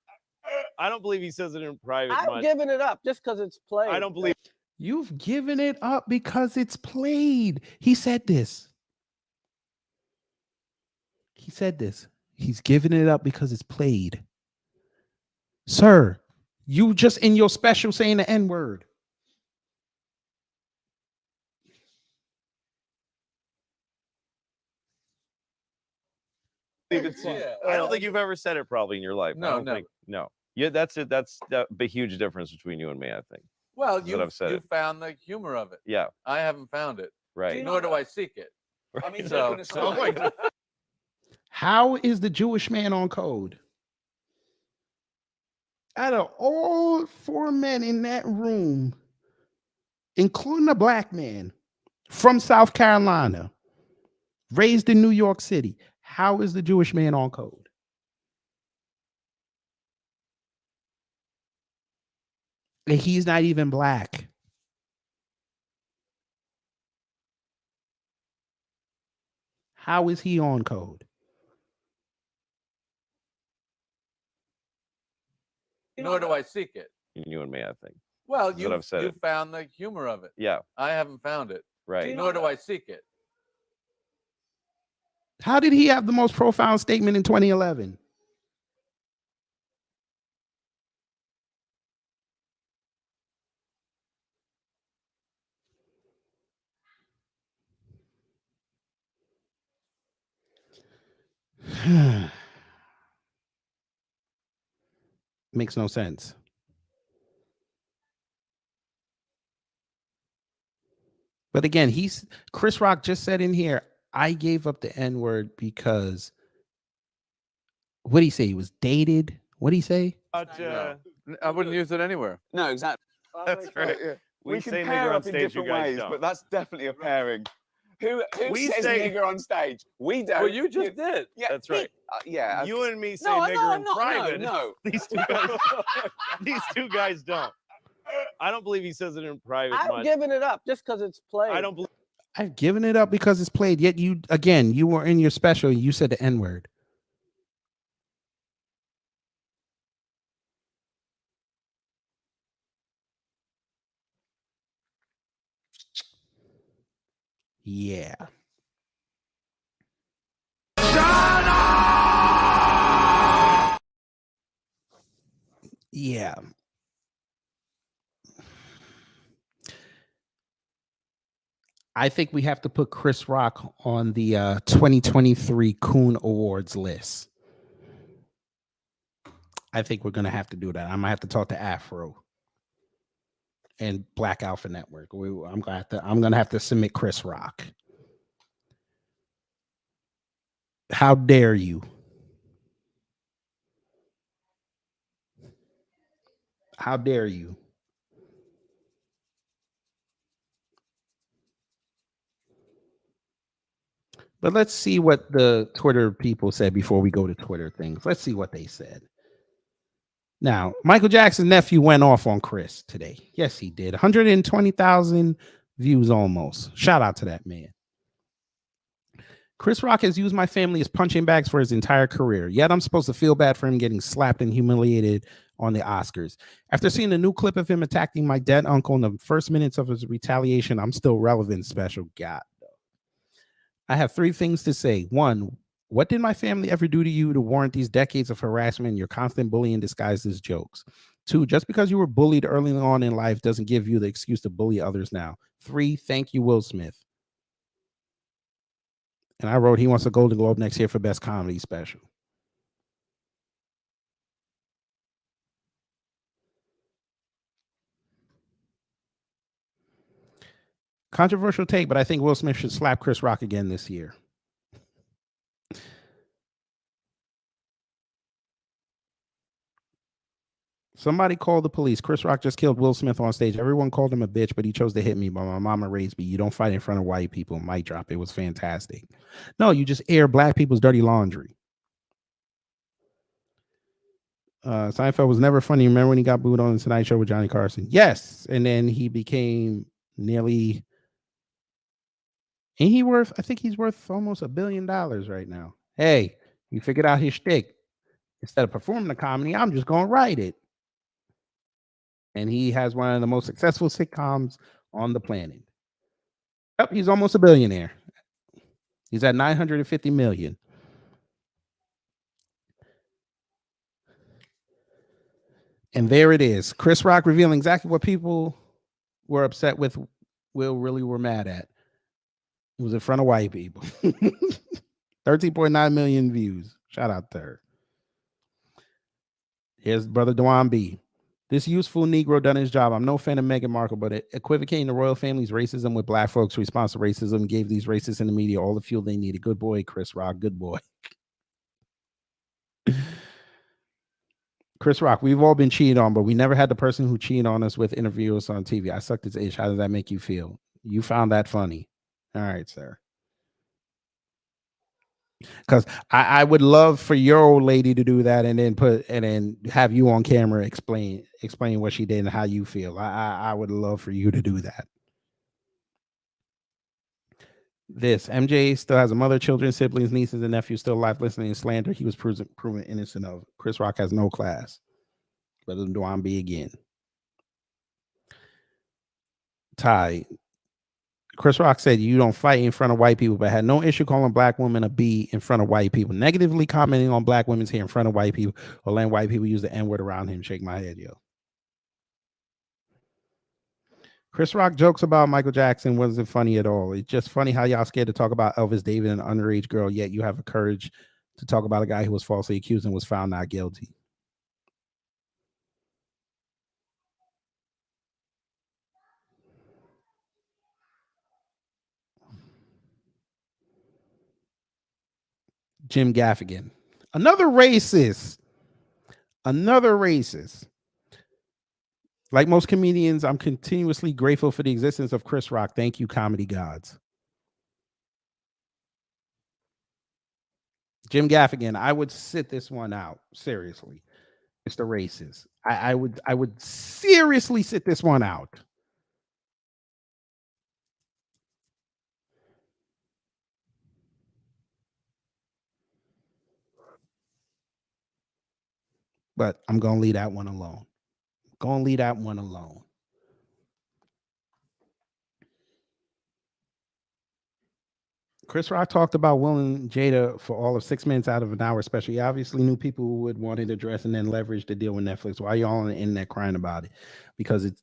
I don't believe he says it in private I've much. given it up just because it's played. I don't believe. You've given it up because it's played. He said this. He said this. He's giving it up because it's played. Sir, you just in your special saying the N-word. I don't think you've ever said it probably in your life. I No, don't never. think. No. Yeah, that's it. That's a huge difference between you and me. I think. Well, That's what I've said you it. found the humor of it. Yeah. I haven't found it. Right. Nor do I seek it. I mean, So- joking aside, Oh my God. How is the Jewish man on code? Out of all 4 men in that room, including a black man from South Carolina, raised in New York City, how is the Jewish man on code? And he's not even black. How is he on code? Nor do I seek it. You and me, I think. Well, That's what I've said you it. found the humor of it. Yeah. I haven't found it. Right. Nor do I seek it. How did he have the most profound statement in 2011? Makes no sense. But again, Chris Rock just said in here, I gave up the N-word because what did he say? He was dated. What did he say? No. I wouldn't use it anywhere. no, exactly. That's right. We can say pair nigger on up in stage. You different guys ways, don't. but that's definitely a pairing. Who We says say- nigger on stage? We don't. Well, you just did. Yeah, That's right. yeah. You and me say no, nigger no, in I'm not. private. No. These two guys. These two guys don't. I don't believe he says it in private I've much. given it up just because it's played. I don't believe. I've given it up because it's played. Yet you were in your special. You said the N-word. Yeah. Yeah. I think we have to put Chris Rock on the 2023 Coon Awards list. I think we're gonna have to do that. I might have to talk to Afro and Black Alpha Network. I'm gonna have to submit Chris Rock. How dare you? How dare you? But let's see what the Twitter people said before we go to Twitter things. Let's see what they said. Now, Michael Jackson's nephew went off on Chris today. Yes, he did. 120,000 views almost. Shout out to that man. Chris Rock has used my family as punching bags for his entire career. Yet I'm supposed to feel bad for him getting slapped and humiliated on the Oscars. After seeing a new clip of him attacking my dead uncle in the first minutes of his retaliation, I'm still relevant, special God. I have 3 things to say. 1, What did my family ever do to you to warrant these decades of harassment and your constant bullying disguised as jokes? 2, just because you were bullied early on in life doesn't give you the excuse to bully others now. 3, thank you, Will Smith. And I wrote he wants a Golden Globe next year for Best Comedy Special. Controversial take, but I think Will Smith should slap Chris Rock again this year. Somebody called the police. Chris Rock just killed Will Smith on stage. Everyone called him a bitch, but he chose to hit me. But my mama raised me. You don't fight in front of white people. Mic drop. It was fantastic. No, you just air black people's dirty laundry. Seinfeld was never funny. Remember when he got booed on the Tonight Show with Johnny Carson? Yes. And then he became nearly... Ain't he worth... I think he's worth almost $1 billion right now. Hey, he figured out his shtick. Instead of performing the comedy, I'm just going to write it. And he has one of the most successful sitcoms on the planet. Yep, he's almost a billionaire. He's at 950 million. And there it is. Chris Rock revealing exactly what people were upset with, Will really were mad at. It was in front of white people. 13.9 million views. Shout out to her. Here's brother Dwan B. This useful Negro done his job. I'm no fan of Meghan Markle, but equivocating the royal family's racism with black folks' response to racism gave these racists in the media all the fuel they needed. Good boy, Chris Rock. Good boy. Chris Rock, we've all been cheated on, but we never had the person who cheated on us with interview us on TV. I sucked his ish. How does that make you feel? You found that funny. All right, sir. Because I would love for your old lady to do that and then have you on camera explain what she did and how you feel. I would love for you to do that. This MJ still has a mother, children, siblings, nieces, and nephews still alive listening to slander he was proven innocent of. Chris Rock has no class. Let him do on B again. Ty. Chris Rock said you don't fight in front of white people, but had no issue calling black women a B in front of white people, negatively commenting on black women's hair in front of white people, or letting white people use the N-word around him. Shake my head, yo. Chris Rock jokes about Michael Jackson wasn't funny at all. It's just funny how y'all scared to talk about Elvis David and an underage girl, yet you have the courage to talk about a guy who was falsely accused and was found not guilty. Jim Gaffigan, another racist. Like most comedians, I'm continuously grateful for the existence of Chris Rock. Thank you, comedy gods. Jim Gaffigan, I would sit this one out. Seriously, Mr. Racist. I would seriously sit this one out. But I'm going to leave that one alone. Chris Rock talked about Will and Jada for all of 6 minutes out of an hour special. He obviously knew people who would want it addressed and then leverage the deal with Netflix. Why are y'all on the internet crying about it? Because it's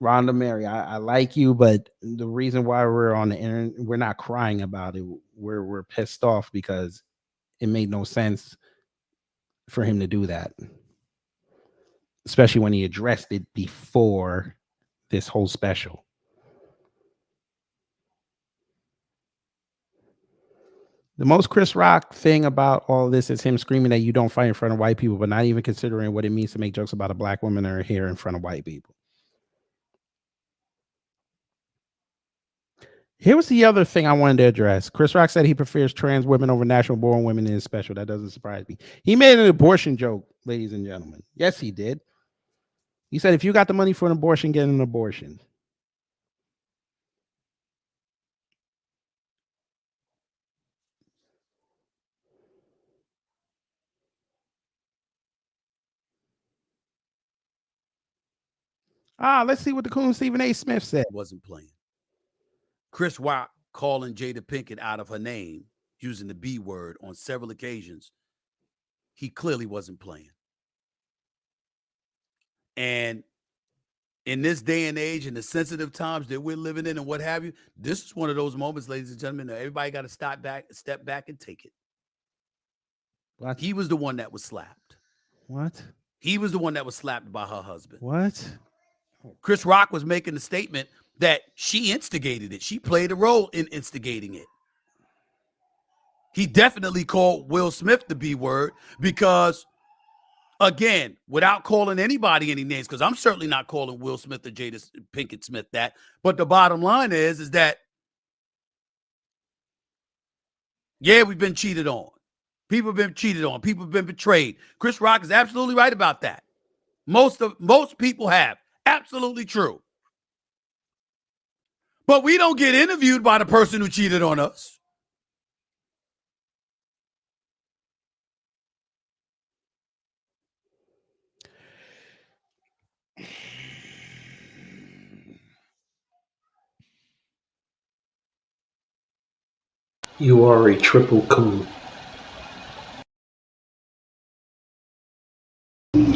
Rhonda Mary. I like you, but the reason why we're on the internet, we're not crying about it. We're pissed off because it made no sense for him to do that, especially when he addressed it before this whole special. The most Chris Rock thing about all this is him screaming that you don't fight in front of white people, but not even considering what it means to make jokes about a black woman or her hair in front of white people. Here was the other thing I wanted to address. Chris Rock said he prefers trans women over natural born women in his special. That doesn't surprise me. He made an abortion joke, ladies and gentlemen. Yes, he did. He said, if you got the money for an abortion, get an abortion. Let's see what the coon Stephen A. Smith said. Wasn't playing. Chris Rock calling Jada Pinkett out of her name using the B word on several occasions, he clearly wasn't playing. And in this day and age and the sensitive times that we're living in and what have you, this is one of those moments, ladies and gentlemen, that everybody got to step back and take it. What? He was the one that was slapped. What? He was the one that was slapped by her husband. What? Chris Rock was making the statement that she instigated it. She played a role in instigating it. He definitely called Will Smith the B word because, again, without calling anybody any names, because I'm certainly not calling Will Smith or Jada Pinkett Smith that. But the bottom line is that, yeah, we've been cheated on. People have been cheated on. People have been betrayed. Chris Rock is absolutely right about that. Most people have. Absolutely true. But we don't get interviewed by the person who cheated on us. You are a triple coon.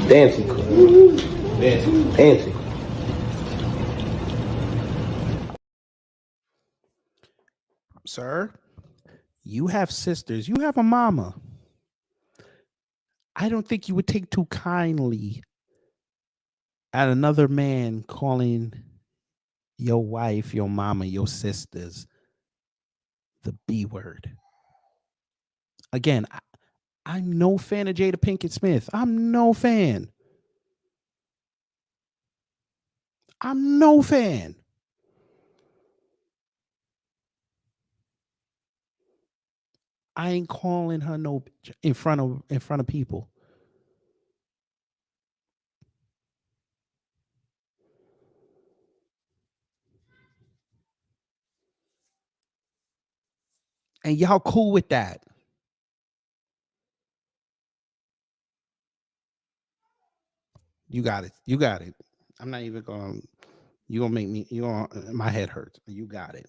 Dancing coon. Dancing. Sir, you have sisters. You have a mama. I don't think you would take too kindly at another man calling your wife, your mama, your sisters the B word. Again, I'm no fan of Jada Pinkett Smith. I'm no fan. I'm no fan. I ain't calling her no bitch in front of people. And y'all cool with that. You got it. You got it. I'm not even going. You gonna make me. My head hurts. You got it.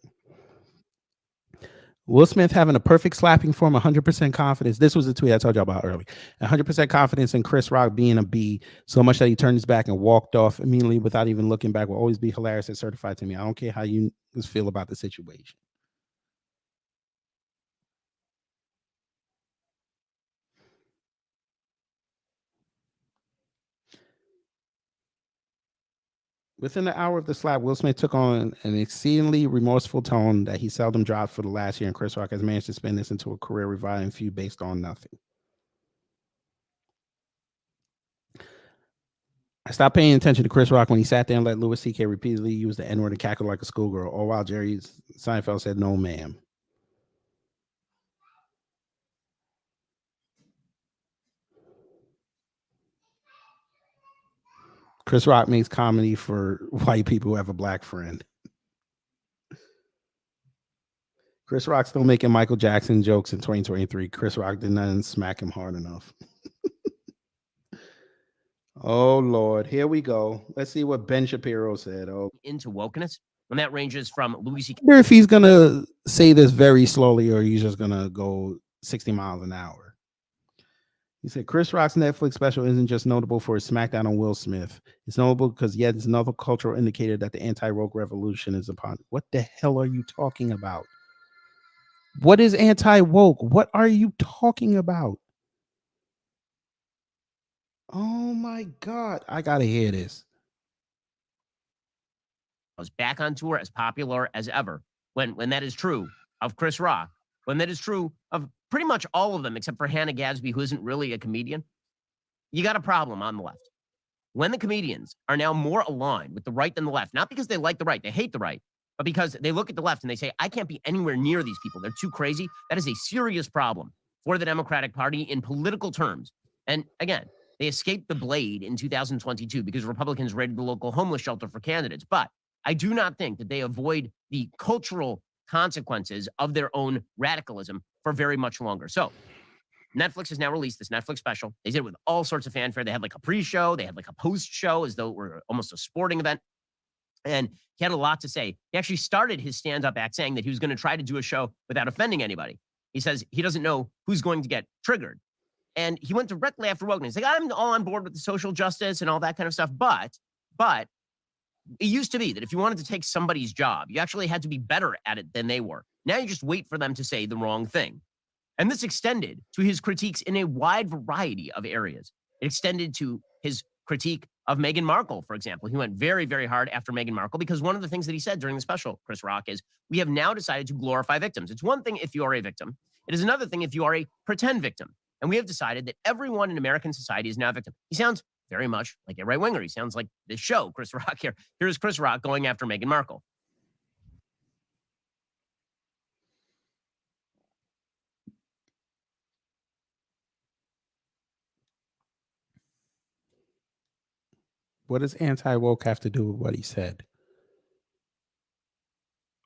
Will Smith having a perfect slapping form, 100% confidence. This was a tweet I told you about earlier. 100% confidence in Chris Rock being a B, so much that he turned his back and walked off immediately without even looking back. Will always be hilarious and certified to me. I don't care how you feel about the situation. Within the hour of the slap, Will Smith took on an exceedingly remorseful tone that he seldom dropped for the last year, and Chris Rock has managed to spin this into a career-reviving feud based on nothing. I stopped paying attention to Chris Rock when he sat there and let Louis C.K. repeatedly use the N-word and cackle like a schoolgirl, all while Jerry Seinfeld said, "No, ma'am." Chris Rock makes comedy for white people who have a black friend. Chris Rock still making Michael Jackson jokes in 2023. Chris Rock did not smack him hard enough. Oh, Lord. Here we go. Let's see what Ben Shapiro said. Oh, into wokeness, when that ranges from Louis C.K. I wonder if he's going to say this very slowly or he's just going to go 60 miles an hour. He said, Chris Rock's Netflix special isn't just notable for his smackdown on Will Smith. It's notable because yet it's another cultural indicator that the anti-woke revolution is upon. What the hell are you talking about? What is anti-woke? What are you talking about? Oh my God. I got to hear this. I was back on tour, as popular as ever. When that is true of Chris Rock, when that is true of pretty much all of them, except for Hannah Gadsby, who isn't really a comedian, you got a problem on the left. When the comedians are now more aligned with the right than the left, not because they like the right, they hate the right, but because they look at the left and they say, I can't be anywhere near these people. They're too crazy. That is a serious problem for the Democratic Party in political terms. And again, they escaped the blade in 2022 because Republicans raided the local homeless shelter for candidates. But I do not think that they avoid the cultural consequences of their own radicalism for very much longer. So Netflix has now released this Netflix special. They did it with all sorts of fanfare. They had like a pre-show. They had like a post-show as though it were almost a sporting event. And he had a lot to say. He actually started his stand-up act saying that he was going to try to do a show without offending anybody. He says he doesn't know who's going to get triggered. And he went directly after Rogan. He's like, I'm all on board with the social justice and all that kind of stuff. But it used to be that if you wanted to take somebody's job, you actually had to be better at it than they were. Now you just wait for them to say the wrong thing. And this extended to his critiques in a wide variety of areas. It extended to his critique of Meghan Markle, for example. He went very, very hard after Meghan Markle because one of the things that he said during the special, Chris Rock, is we have now decided to glorify victims. It's one thing if you are a victim. It is another thing if you are a pretend victim. And we have decided that everyone in American society is now a victim. He sounds very much like a right-winger. He sounds like this show, Chris Rock here. Here's Chris Rock going after Meghan Markle. What does anti-woke have to do with what he said?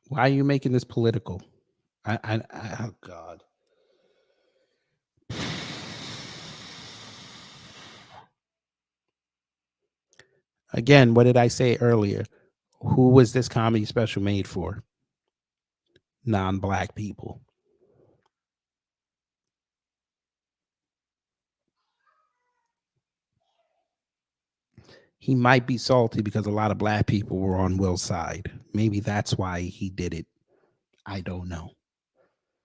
Why are you making this political? Oh God. Again, what did I say earlier? Who was this comedy special made for? Non-black people. He might be salty because a lot of black people were on Will's side. Maybe that's why he did it. I don't know.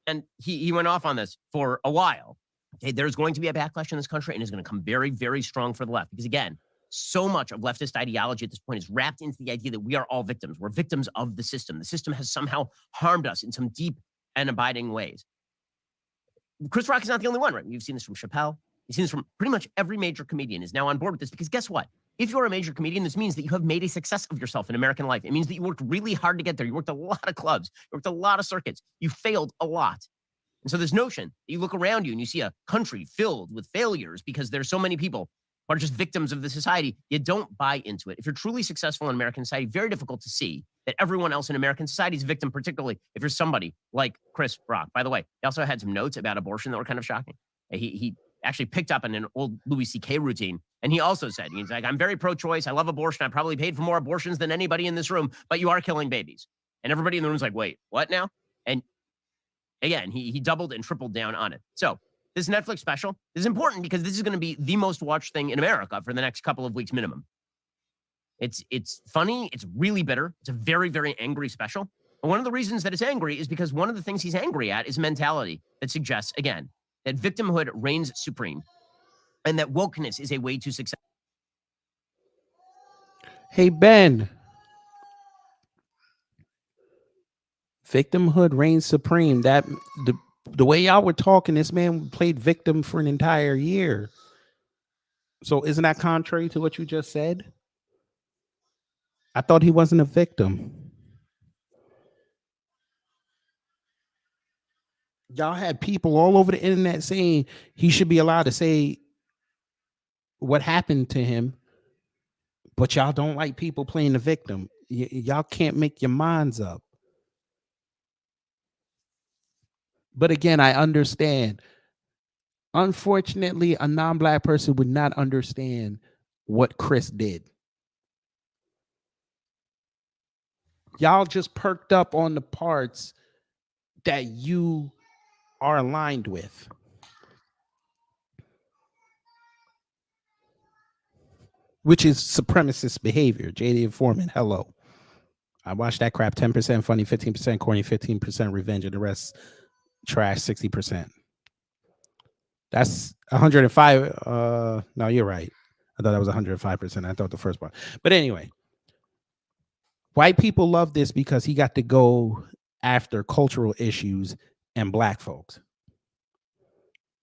And he went off on this for a while. Okay, there's going to be a backlash in this country, and it's going to come very, very strong for the left. Because again, so much of leftist ideology at this point is wrapped into the idea that we are all victims. We're victims of the system. The system has somehow harmed us in some deep and abiding ways. Chris Rock is not the only one, right? You've seen this from Chappelle. You've seen this from pretty much every major comedian is now on board with this. Because guess what? If you're a major comedian, this means that you have made a success of yourself in American life. It means that you worked really hard to get there. You worked a lot of clubs. You worked a lot of circuits. You failed a lot. And so this notion that you look around you and you see a country filled with failures because there's so many people who are just victims of the society, you don't buy into it. If you're truly successful in American society, very difficult to see that everyone else in American society is a victim, particularly if you're somebody like Chris Rock. By the way, he also had some notes about abortion that were kind of shocking. He actually picked up on an old Louis C.K. routine. And he also said, he's like, I'm very pro-choice. I love abortion. I probably paid for more abortions than anybody in this room, but you are killing babies. And everybody in the room's like, wait, what now? And again, he doubled and tripled down on it. So this Netflix special is important because this is going to be the most watched thing in America for the next couple of weeks minimum. It's funny. It's really bitter. It's a very, very angry special. And one of the reasons that it's angry is because one of the things he's angry at is mentality that suggests, again, that victimhood reigns supreme and that wokeness is a way to success. Hey, Ben. Victimhood reigns supreme. That the way y'all were talking, this man played victim for an entire year. So isn't that contrary to what you just said? I thought he wasn't a victim. Y'all had people all over the internet saying he should be allowed to say what happened to him, but y'all don't like people playing the victim. Y'all can't make your minds up. But again, I understand. Unfortunately, a non-black person would not understand what Chris did. Y'all just perked up on the parts that you are aligned with. Which is supremacist behavior. JD Foreman, hello. I watched that crap. 10% funny, 15% corny, 15% revenge, and the rest trash, 60%. That's 105. No, you're right. I thought that was 105%. I thought the first part. But anyway, white people love this because he got to go after cultural issues and black folks.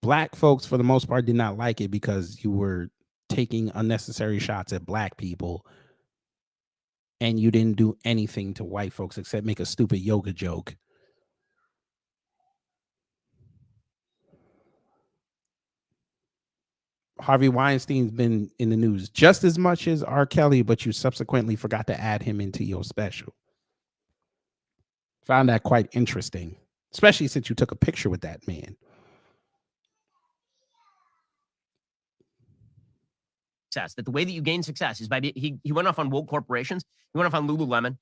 Black folks, for the most part, did not like it because you were taking unnecessary shots at black people and you didn't do anything to white folks except make a stupid yoga joke. Harvey Weinstein's been in the news just as much as R. Kelly, but you subsequently forgot to add him into your special. Found that quite interesting, especially since you took a picture with that man. That the way that you gain success is by he went off on woke corporations. He went off on Lululemon.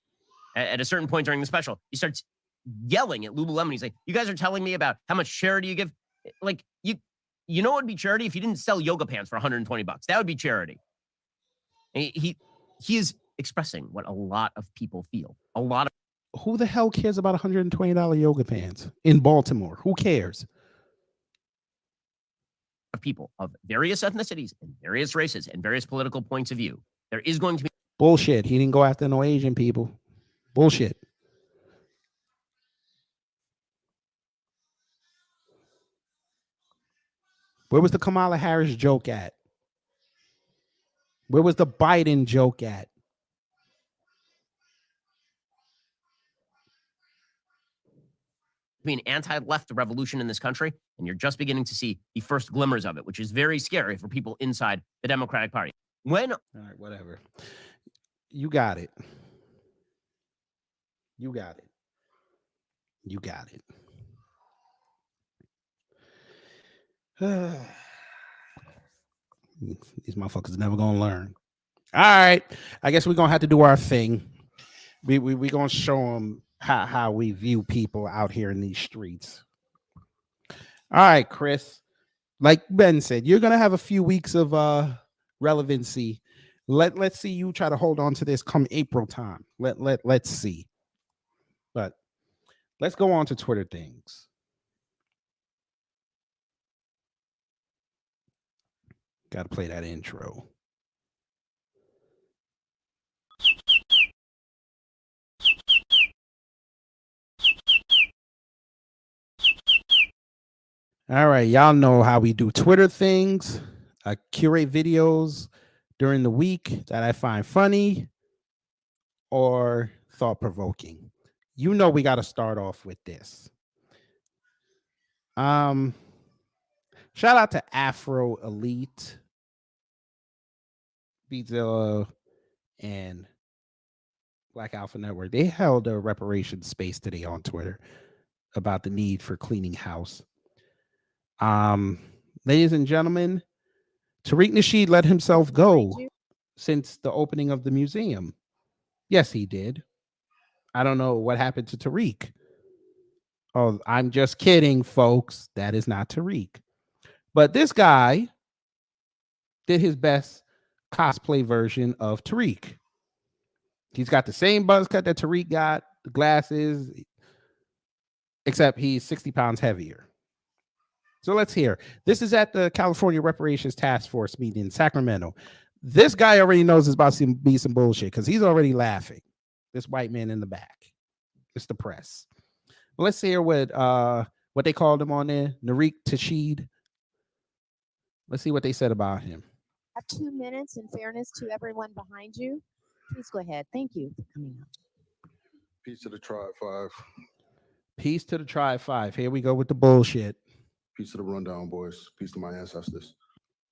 At a certain point during the special, he starts yelling at Lululemon. He's like, you guys are telling me about how much charity you give. Like, you know what would be charity if you didn't sell yoga pants for $120? That would be charity. And he is expressing what a lot of people feel. A lot of Who the hell cares about $120 yoga pants in Baltimore? Who cares? people of various ethnicities and various races and various political points of view. There is going to be Bullshit. He didn't go after no Asian people. Bullshit. Where was the Kamala Harris joke at? Where was the Biden joke at? an anti-left revolution in this country, and you're just beginning to see the first glimmers of it, which is very scary for people inside the Democratic Party. When all right, whatever. You got it. You got it. You got it. These motherfuckers are never gonna learn. All right, I guess we're gonna have to do our thing. We gonna show them how we view people out here in these streets. All right, Chris. Like Ben said, you're gonna have a few weeks of relevancy. Let's see you try to hold on to this come April time. Let's see. But let's go on to Twitter things. Got to play that intro. All right, y'all know how we do Twitter things. I curate videos during the week that I find funny or thought-provoking. You know we got to start off with this. Shout out to Afro Elite, Beatzilla, and Black Alpha Network. They held a reparations space today on Twitter about the need for cleaning house. Ladies and gentlemen, Tariq Nasheed let himself go since the opening of the museum. Yes, he did. I don't know what happened to Tariq. Oh, I'm just kidding, folks. That is not Tariq. But this guy did his best cosplay version of Tariq. He's got the same buzz cut that Tariq got, the glasses, except he's 60 pounds heavier. So let's hear. This is at the California Reparations Task Force meeting in Sacramento. This guy already knows it's about to be some bullshit because he's already laughing. This white man in the back. It's the press. But let's hear what they called him on there, Tariq Nasheed. Let's see what they said about him. Have 2 minutes in fairness to everyone behind you. Please go ahead. Thank you for coming up. Peace to the Tribe 5. Peace to the Tribe 5. Here we go with the bullshit. Peace to the Rundown Boys. Peace to my ancestors.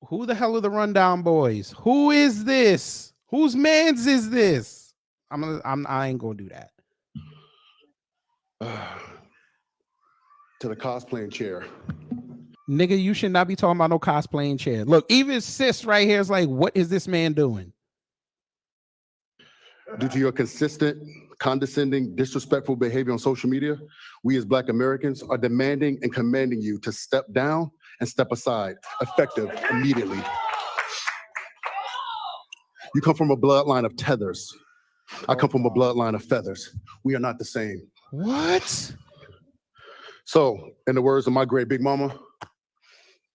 Who the hell are the Rundown Boys? Who is this? Whose mans is this? I ain't gonna do that. To the cosplaying chair. Nigga, you should not be talking about no cosplaying chair. Look, even sis right here is like, what is this man doing? Due to your consistent, condescending, disrespectful behavior on social media, we as Black Americans are demanding and commanding you to step down and step aside, effective immediately. You come from a bloodline of tethers. I come from a bloodline of feathers. We are not the same. What? So, in the words of my great big mama,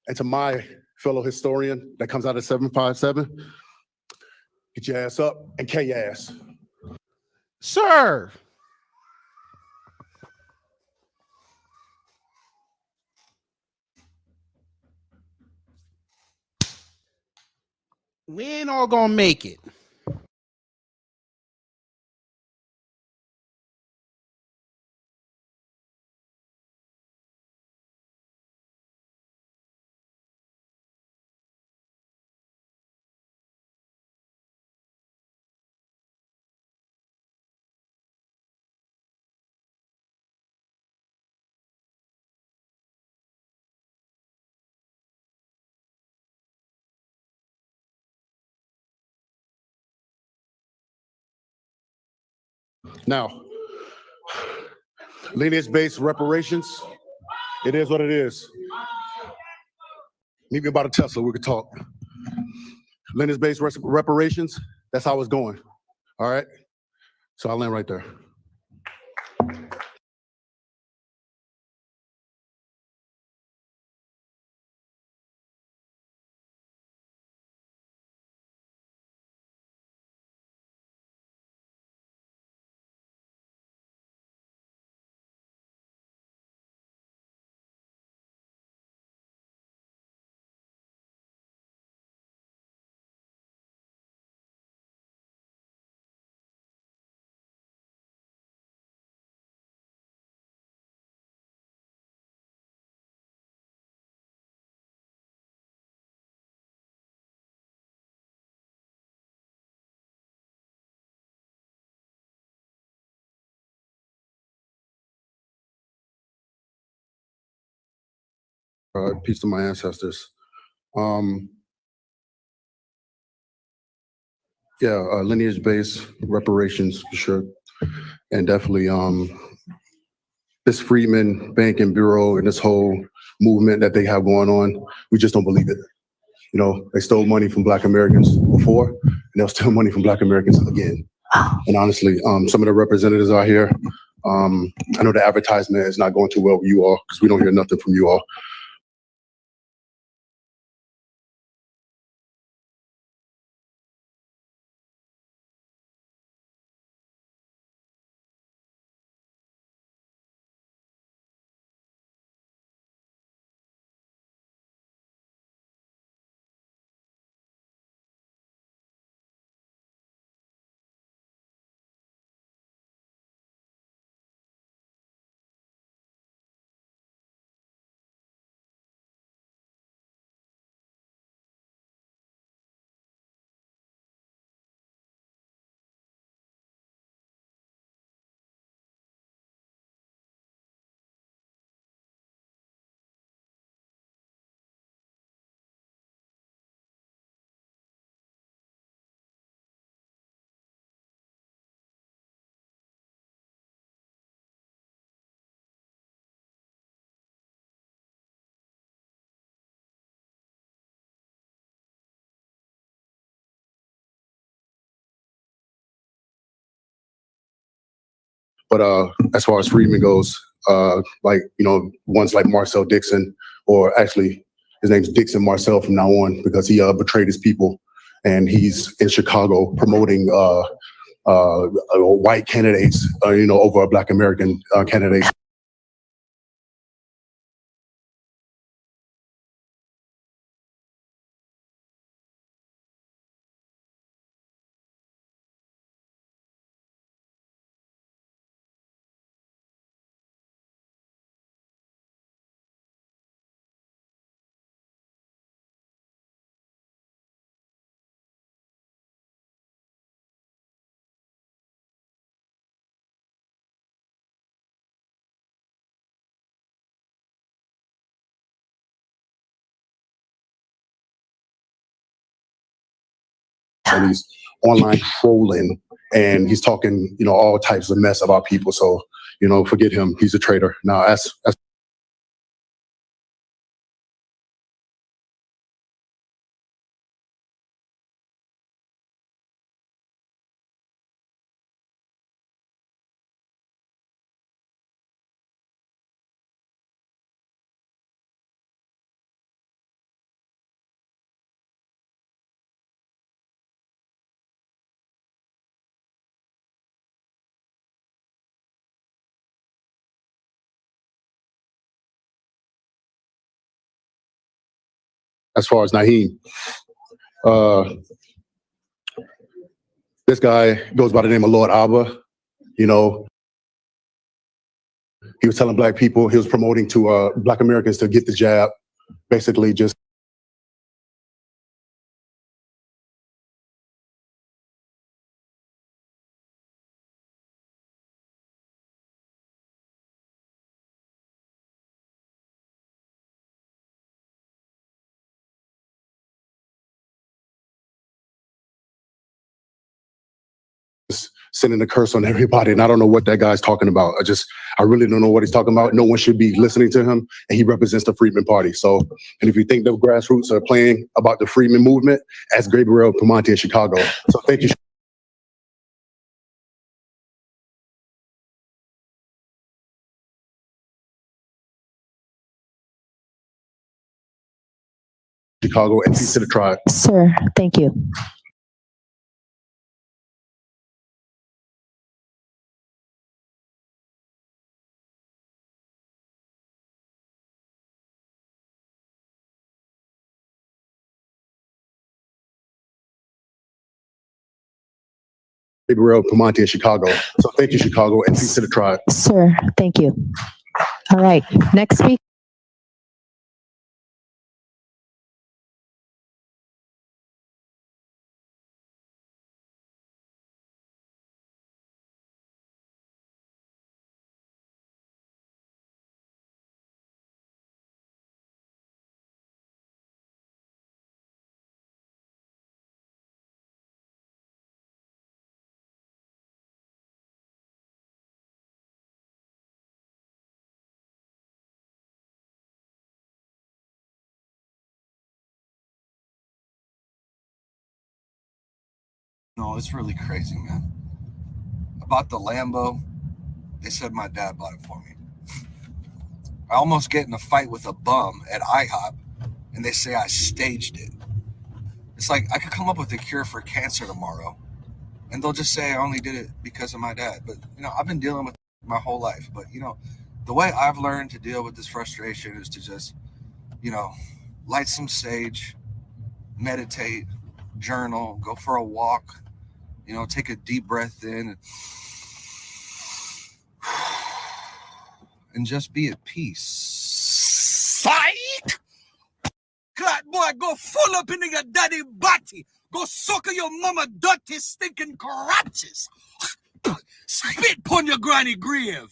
and to my fellow historian that comes out of 757, get your ass up and K your ass. Sir. We ain't all gonna make it. Now, Lineage-based reparations. It is what it is. Meet me about a Tesla, we could talk. Lineage-based reparations, that's how it's going. All right? So I'll land right there. Peace to my ancestors. Yeah, lineage-based reparations for sure, and definitely this Freedmen Banking Bureau and this whole movement that they have going on, we just don't believe it. You know, they stole money from Black Americans before, and they'll steal money from Black Americans again. And honestly, some of the representatives out here, I know the advertisement is not going too well with you all because we don't hear nothing from you all. But as far as Freedmen goes, like, you know, ones like Marcel Dixon, or actually his name's Dixon Marcel from now on because he betrayed his people, and he's in Chicago promoting white candidates, you know, over Black American candidates. And he's online trolling, and he's talking, you know, all types of mess about people. So, you know, forget him. He's a traitor. Now, as far as Naheem, this guy goes by the name of Lord Abba. You know, he was telling Black people, he was promoting to Black Americans to get the jab, basically just sending a curse on everybody, and I don't know what that guy's talking about. I really don't know what he's talking about. No one should be listening to him, and he represents the Freedmen Party. So, and if you think the grassroots are playing about the Freedmen movement, ask Gabriel Pamonte in Chicago. So thank you. Chicago, and peace to the tribe. Sir, thank you. Gabriel Pamonte in Chicago. So thank you, Chicago, and peace to the tribe. Sir, thank you. All right, next speaker. No, it's really crazy, man. About the Lambo, they said my dad bought it for me. I almost get in a fight with a bum at IHOP, and they say I staged it. It's like I could come up with a cure for cancer tomorrow, and they'll just say I only did it because of my dad. But, I've been dealing with it my whole life. But, the way I've learned to deal with this frustration is to just, light some sage, meditate, journal, go for a walk, take a deep breath in and just be at peace. Psych! Clat boy, go full up into your daddy body. Go suck your mama dirty stinking crotches. Spit upon your granny grave.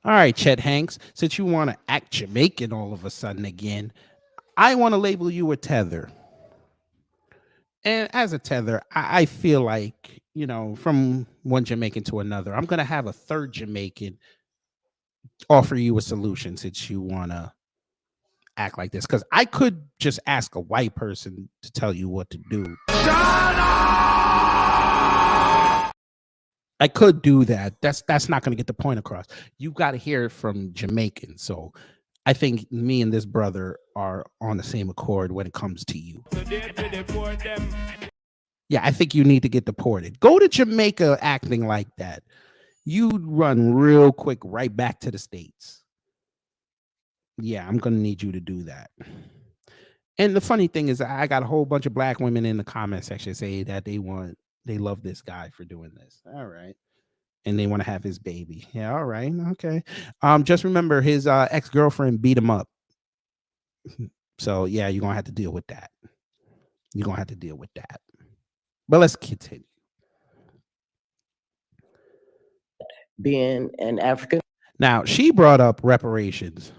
All right, Chet Hanks, since you want to act Jamaican all of a sudden again, I want to label you a tether. And as a tether, I feel like, from one Jamaican to another, I'm going to have a third Jamaican offer you a solution since you want to act like this. Because I could just ask a white person to tell you what to do. I could do that. That's not going to get the point across. You got to hear it from Jamaicans. So I think me and this brother are on the same accord when it comes to you. Yeah, I think you need to get deported. Go to Jamaica acting like that. You'd run real quick right back to the States. Yeah, I'm going to need you to do that. And the funny thing is I got a whole bunch of black women in the comment section say that they love this guy for doing this. All right. And they want to have his baby. Yeah, all right. Okay. Just remember his ex-girlfriend beat him up. So yeah, you're gonna have to deal with that. You're gonna have to deal with that. But let's continue. Being an African. Now she brought up reparations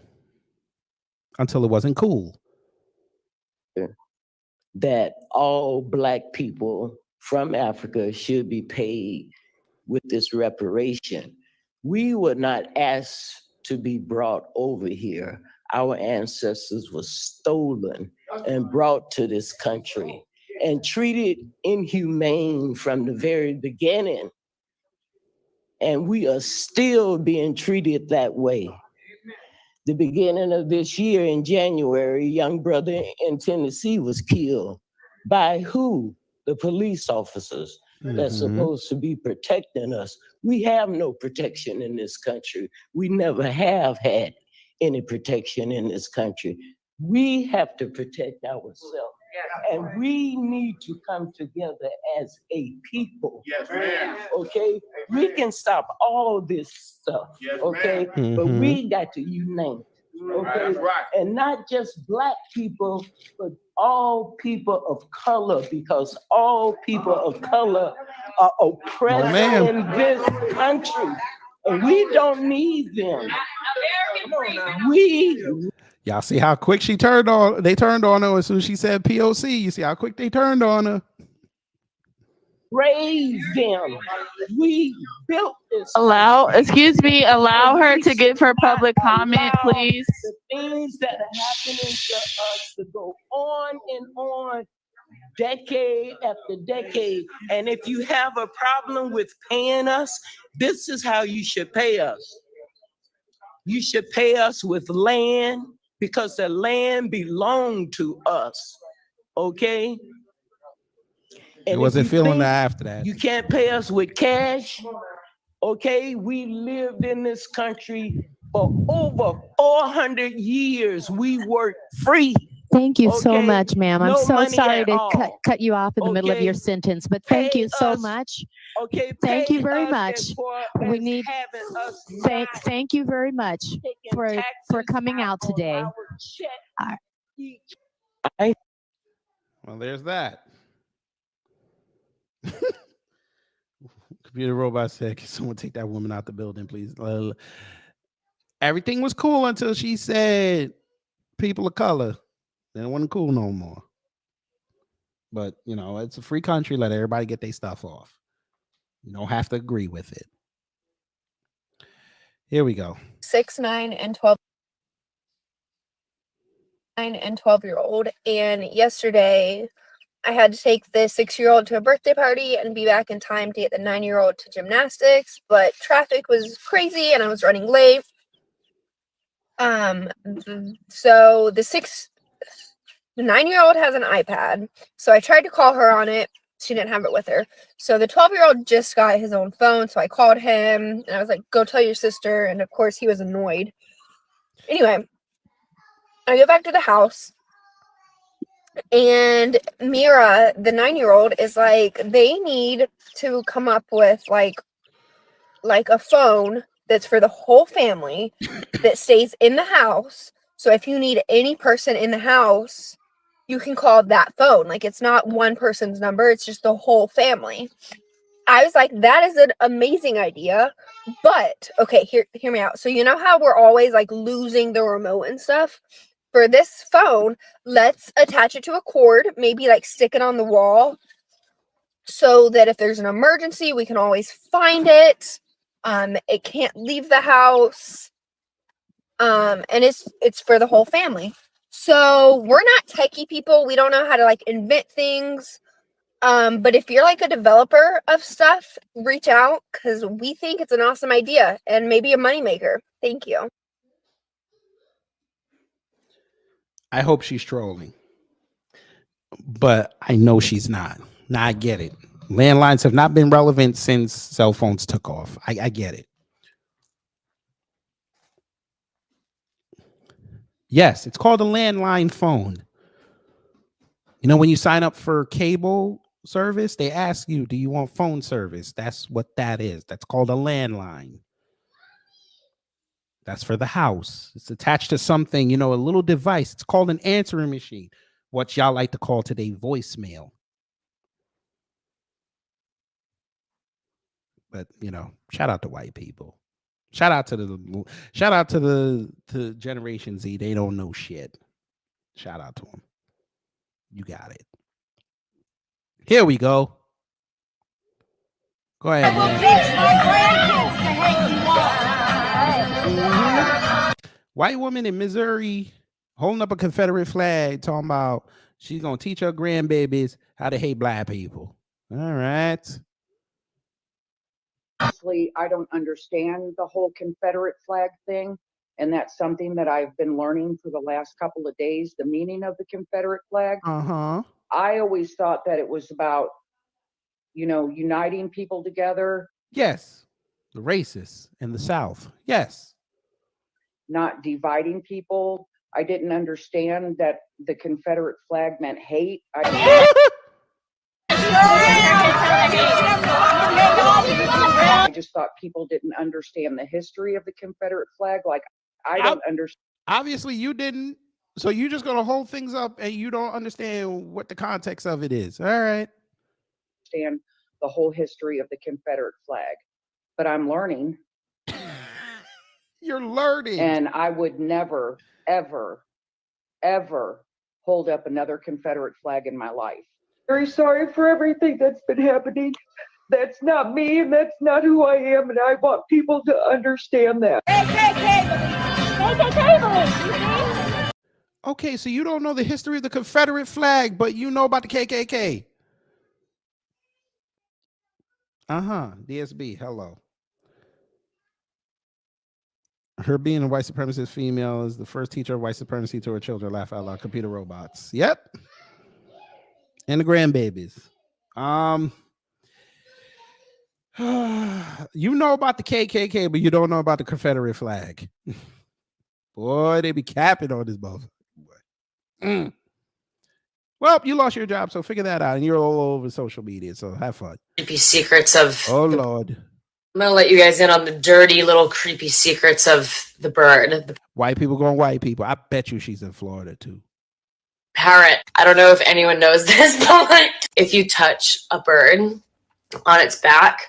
until it wasn't cool. That all black people from Africa should be paid with this reparation. We were not asked to be brought over here. Our ancestors were stolen and brought to this country and treated inhumane from the very beginning. And we are still being treated that way. The beginning of this year in January, a young brother in Tennessee was killed. By who? The police officers that's supposed to be protecting us. We have no protection in this country. We never have had any protection in this country. We have to protect ourselves. And we need to come together as a people. Yes, ma'am. Okay? We can stop all this stuff. Yes, okay? But we got to unite. Okay? And not just black people, but all people of color, because all people of color are oppressed in this country. And we don't need them. Y'all see how quick she turned on? They turned on her as soon as she said POC. You see how quick they turned on her? Raise them. We built this. Allow her to give her public comment, please. The things that are happening to us to go on and on, decade after decade. And if you have a problem with paying us, this is how you should pay us. You should pay us with land, because the land belonged to us. Okay? It wasn't feeling that after that. You can't pay us with cash. Okay, we lived in this country for over 400 years. We worked free. Thank you so much, ma'am. I'm No so money sorry at to all. cut you off in the middle of your Okay. sentence, but thank Pay you so us. much. Okay, Thank you pay very us much. as far We as need having us thank you very much for coming out today. Well, there's that. Computer robot said, "Can someone take that woman out the building, please?" Everything was cool until she said people of color. Then it wasn't cool no more. But, you know, it's a free country. Let everybody get their stuff off. You don't have to agree with it. Here we go. 6, 9, and 12. 9 and 12-year-old. And yesterday, I had to take the 6-year-old to a birthday party and be back in time to get the 9-year-old to gymnastics. But traffic was crazy and I was running late. So the 9-year-old has an iPad. So I tried to call her on it. She didn't have it with her. So the 12-year-old just got his own phone. So I called him and I was like, go tell your sister. And of course he was annoyed. Anyway, I go back to the house and Mira, the 9-year-old, is like, they need to come up with like a phone that's for the whole family that stays in the house. So if you need any person in the house, you can call that phone. Like, it's not one person's number, it's just the whole family. I was like, that is an amazing idea. But okay, hear me out. So you know how we're always like losing the remote and stuff? For this phone, let's attach it to a cord, maybe like stick it on the wall so that if there's an emergency, we can always find it. It can't leave the house. And it's for the whole family. So we're not techie people. We don't know how to like invent things. But if you're like a developer of stuff, reach out because we think it's an awesome idea and maybe a moneymaker. Thank you. I hope she's trolling, but I know she's not. Now I get it. Landlines have not been relevant since cell phones took off. I get it. Yes, it's called a landline phone. You know, when you sign up for cable service, they ask you, do you want phone service? That's what that is. That's called a landline. That's for the house. It's attached to something, you know, a little device. It's called an answering machine. What y'all like to call today voicemail. But, you know, shout out to white people. Shout out to the Generation Z. They don't know shit. Shout out to them. You got it. Here we go. Go ahead, man. White woman in Missouri holding up a Confederate flag talking about she's going to teach her grandbabies how to hate black people. All right. Honestly, I don't understand the whole Confederate flag thing. And that's something that I've been learning for the last couple of days, the meaning of the Confederate flag. Uh-huh. I always thought that it was about, you know, uniting people together. Yes. The racists in the South. Yes. Not dividing people. I didn't understand that the Confederate flag meant hate. I just thought people didn't understand the history of the Confederate flag. Like, I don't understand. Obviously, you didn't. So you're just gonna hold things up, and you don't understand what the context of it is. All right. Understand the whole history of the Confederate flag, but I'm learning. You're learning. And I would never, ever, ever hold up another Confederate flag in my life. Very sorry for everything that's been happening. That's not me, and that's not who I am, and I want people to understand that. Okay, so you don't know the history of the Confederate flag, but you know about the KKK. DSB, hello. Her being a white supremacist female is the first teacher of white supremacy to her children. Laugh out loud. Computer robots. Yep. And the grandbabies. You know about the KKK, but you don't know about the Confederate flag. Boy, they be capping on this motherfucker. Well, you lost your job, so figure that out. And you're all over social media, so have fun. Creepy secrets of. Oh, Lord. I'm gonna let you guys in on the dirty little creepy secrets of the bird. White people going white people. I bet you she's in Florida, too. Parrot. I don't know if anyone knows this, but like, if you touch a bird on its back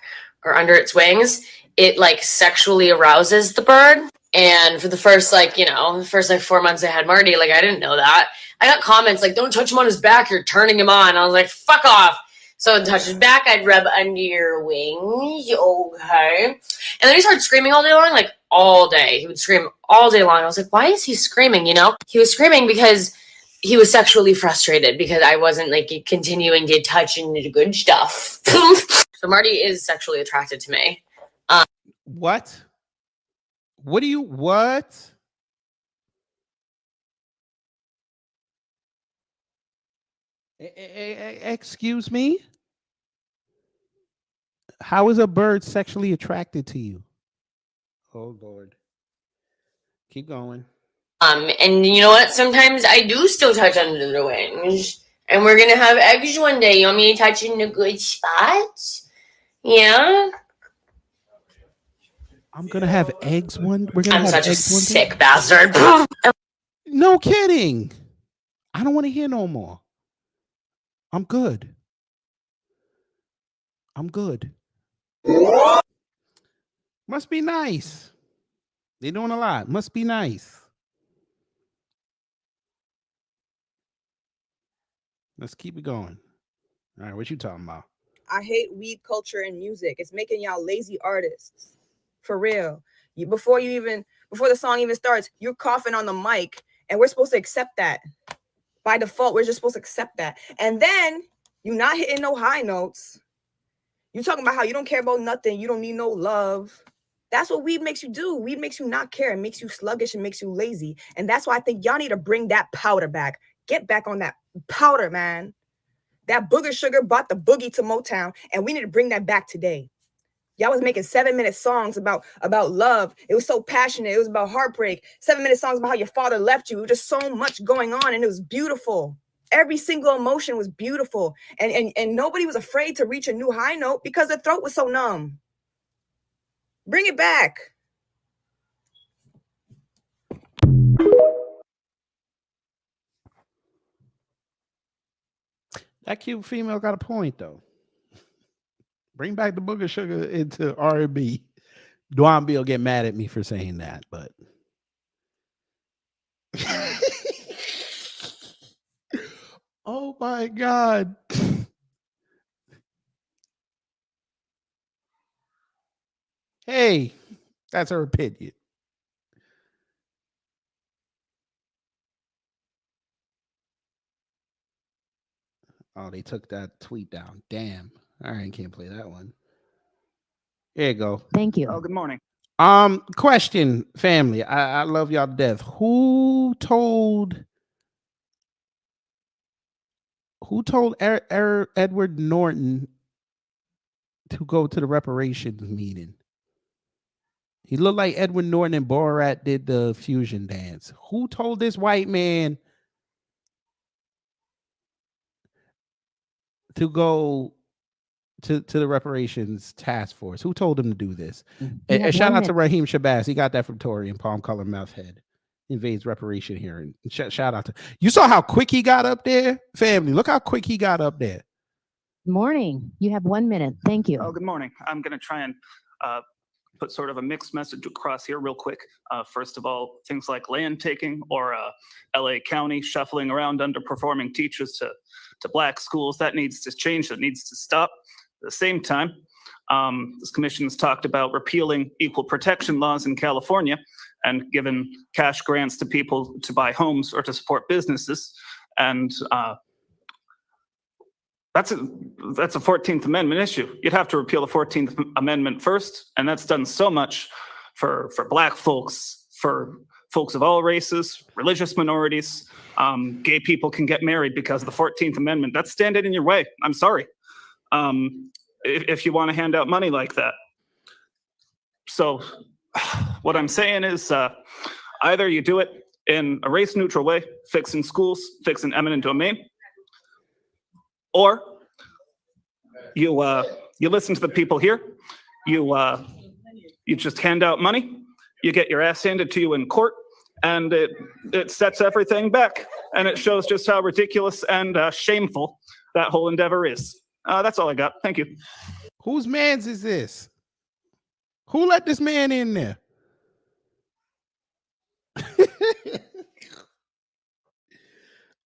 or under its wings, it like sexually arouses the bird. And for the first the first 4 months I had Marty, like I didn't know that. I got comments like, "Don't touch him on his back, you're turning him on." I was like, "Fuck off." So I'd touch his back, I'd rub under your wings, okay. And then he started screaming all day long, like all day. He would scream all day long. I was like, why is he screaming, you know? He was screaming because he was sexually frustrated because I wasn't like continuing to touch and do good stuff. So Marty is sexually attracted to me. What? What? Excuse me? How is a bird sexually attracted to you? Oh, Lord. Keep going. And you know what? Sometimes I do still touch under the wings. And we're gonna have eggs one day. You want me to touch in the good spots? Yeah. I'm gonna have eggs one. We're gonna I'm have such a eggs one day? sick bastard. No kidding. I don't want to hear no more. I'm good. Must be nice. They're doing a lot. Must be nice. Let's keep it going. All right, what you talking about? I hate weed culture and music. It's making y'all lazy artists. For real. Before the song even starts, you're coughing on the mic, and we're supposed to accept that. By default, we're just supposed to accept that. And then you're not hitting no high notes. You talking about how you don't care about nothing. You don't need no love. That's what weed makes you do. Weed makes you not care. It makes you sluggish and makes you lazy. And that's why I think y'all need to bring that powder back. Get back on that powder, man. That booger sugar brought the boogie to Motown, and we need to bring that back today. Y'all was making 7-minute songs about love. It was so passionate. It was about heartbreak. 7-minute songs about how your father left you. It was just so much going on, and it was beautiful. Every single emotion was beautiful. And nobody was afraid to reach a new high note because their throat was so numb. Bring it back. That cute female got a point, though. Bring back the booger sugar into R&B. Dwan B will get mad at me for saying that, but oh my God. Hey, that's her opinion. Oh, they took that tweet down. Damn. All right, can't play that one. There you go. Thank you. Oh, good morning. Question, family. I love y'all to death. Who told Edward Norton to go to the reparations meeting? He looked like Edward Norton and Borat did the fusion dance. Who told this white man to go to the reparations task force? Who told him to do this? And shout out to Raheem Shabazz. He got that from Tory and Palm Color Mouth Head. invades reparation hearing. Shout out to you. Saw how quick he got up there, family. Look how quick he got up there. Morning. You have 1 minute. Thank you. Oh, good morning. I'm going to try and put sort of a mixed message across here real quick. First of all, things like land taking or LA County shuffling around underperforming teachers to black schools, that needs to change. That needs to stop. At the same time, this commission has talked about repealing equal protection laws in California and giving cash grants to people to buy homes or to support businesses. And that's a 14th Amendment issue. You'd have to repeal the 14th Amendment first, and that's done so much for black folks, for folks of all races, religious minorities. Gay people can get married because of the 14th Amendment. That's standing in your way. I'm sorry. If you want to hand out money like that. So what I'm saying is either you do it in a race neutral way, fixing schools, fixing eminent domain, or you listen to the people here, you just hand out money, you get your ass handed to you in court, and it sets everything back, and it shows just how ridiculous and shameful that whole endeavor is. That's all I got. Thank you. Whose man's is this? Who let this man in there?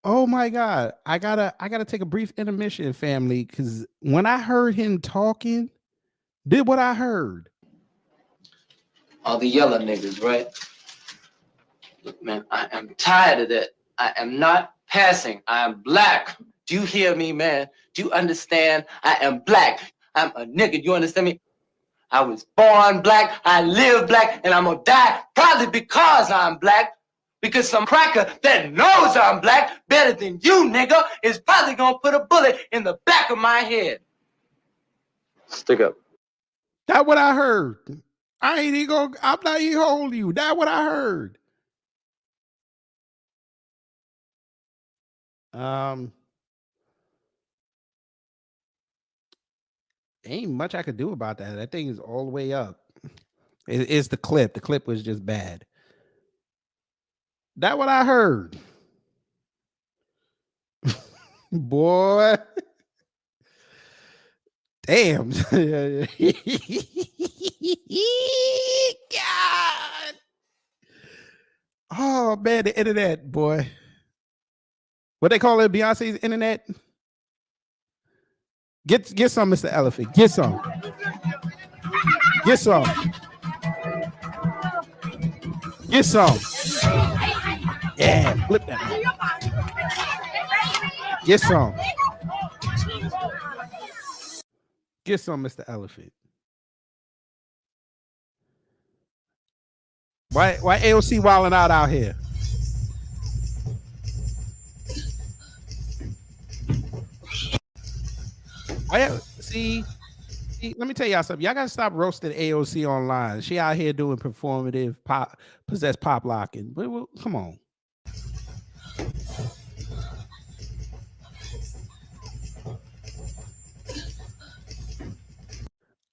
Oh my God. I gotta take a brief intermission, family, because when I heard him talking, did what I heard. All the yellow niggas, right? Look, man, I am tired of that. I am not passing. I am black. Do you hear me, man? Do you understand? I am black. I'm a nigga. You understand me? I was born black. I live black, and I'm gonna die probably because I'm black. Because some cracker that knows I'm black better than you, nigga, is probably gonna put a bullet in the back of my head. Stick up. That's what I heard. I'm not even holding you. That's what I heard. Ain't much I could do about that. That thing is all the way up. It's the clip. The clip was just bad. That's what I heard. Boy. Damn. God. Oh man, the internet, boy. What they call it, Beyonce's internet? Get some, Mr. Elephant. Get some. Get some. Get some. Yeah, flip that. Get some. Get some, Mr. Elephant. Why AOC wilding out here? See, let me tell y'all something. Y'all gotta stop roasting AOC online. She out here doing performative pop, possessed pop locking. But well, come on.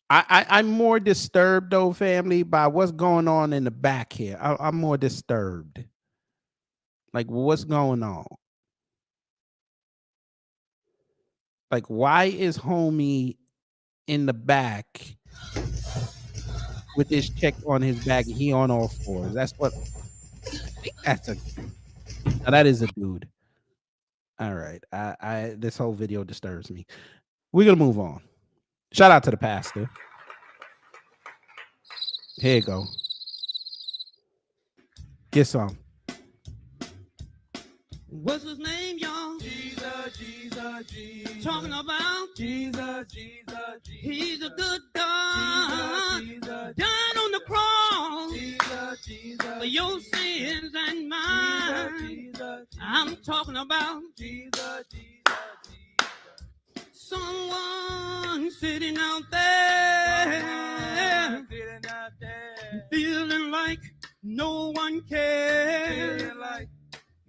I'm more disturbed though, family, by what's going on in the back here. I'm more disturbed. Like, what's going on? Like, why is homie in the back with this check on his back and he on all fours? That's what now that is a dude. All right. This whole video disturbs me. We're gonna move on. Shout out to the pastor. Here you go. Get some. What's his name, y'all? Jesus, Jesus, Jesus. Talking about Jesus, Jesus, Jesus. He's a good God. Jesus, Jesus, died on the cross. Jesus, Jesus, for your sins and mine. Jesus, Jesus, I'm talking about Jesus, Jesus, Jesus. Someone sitting out there, feeling like no one cares. Feeling like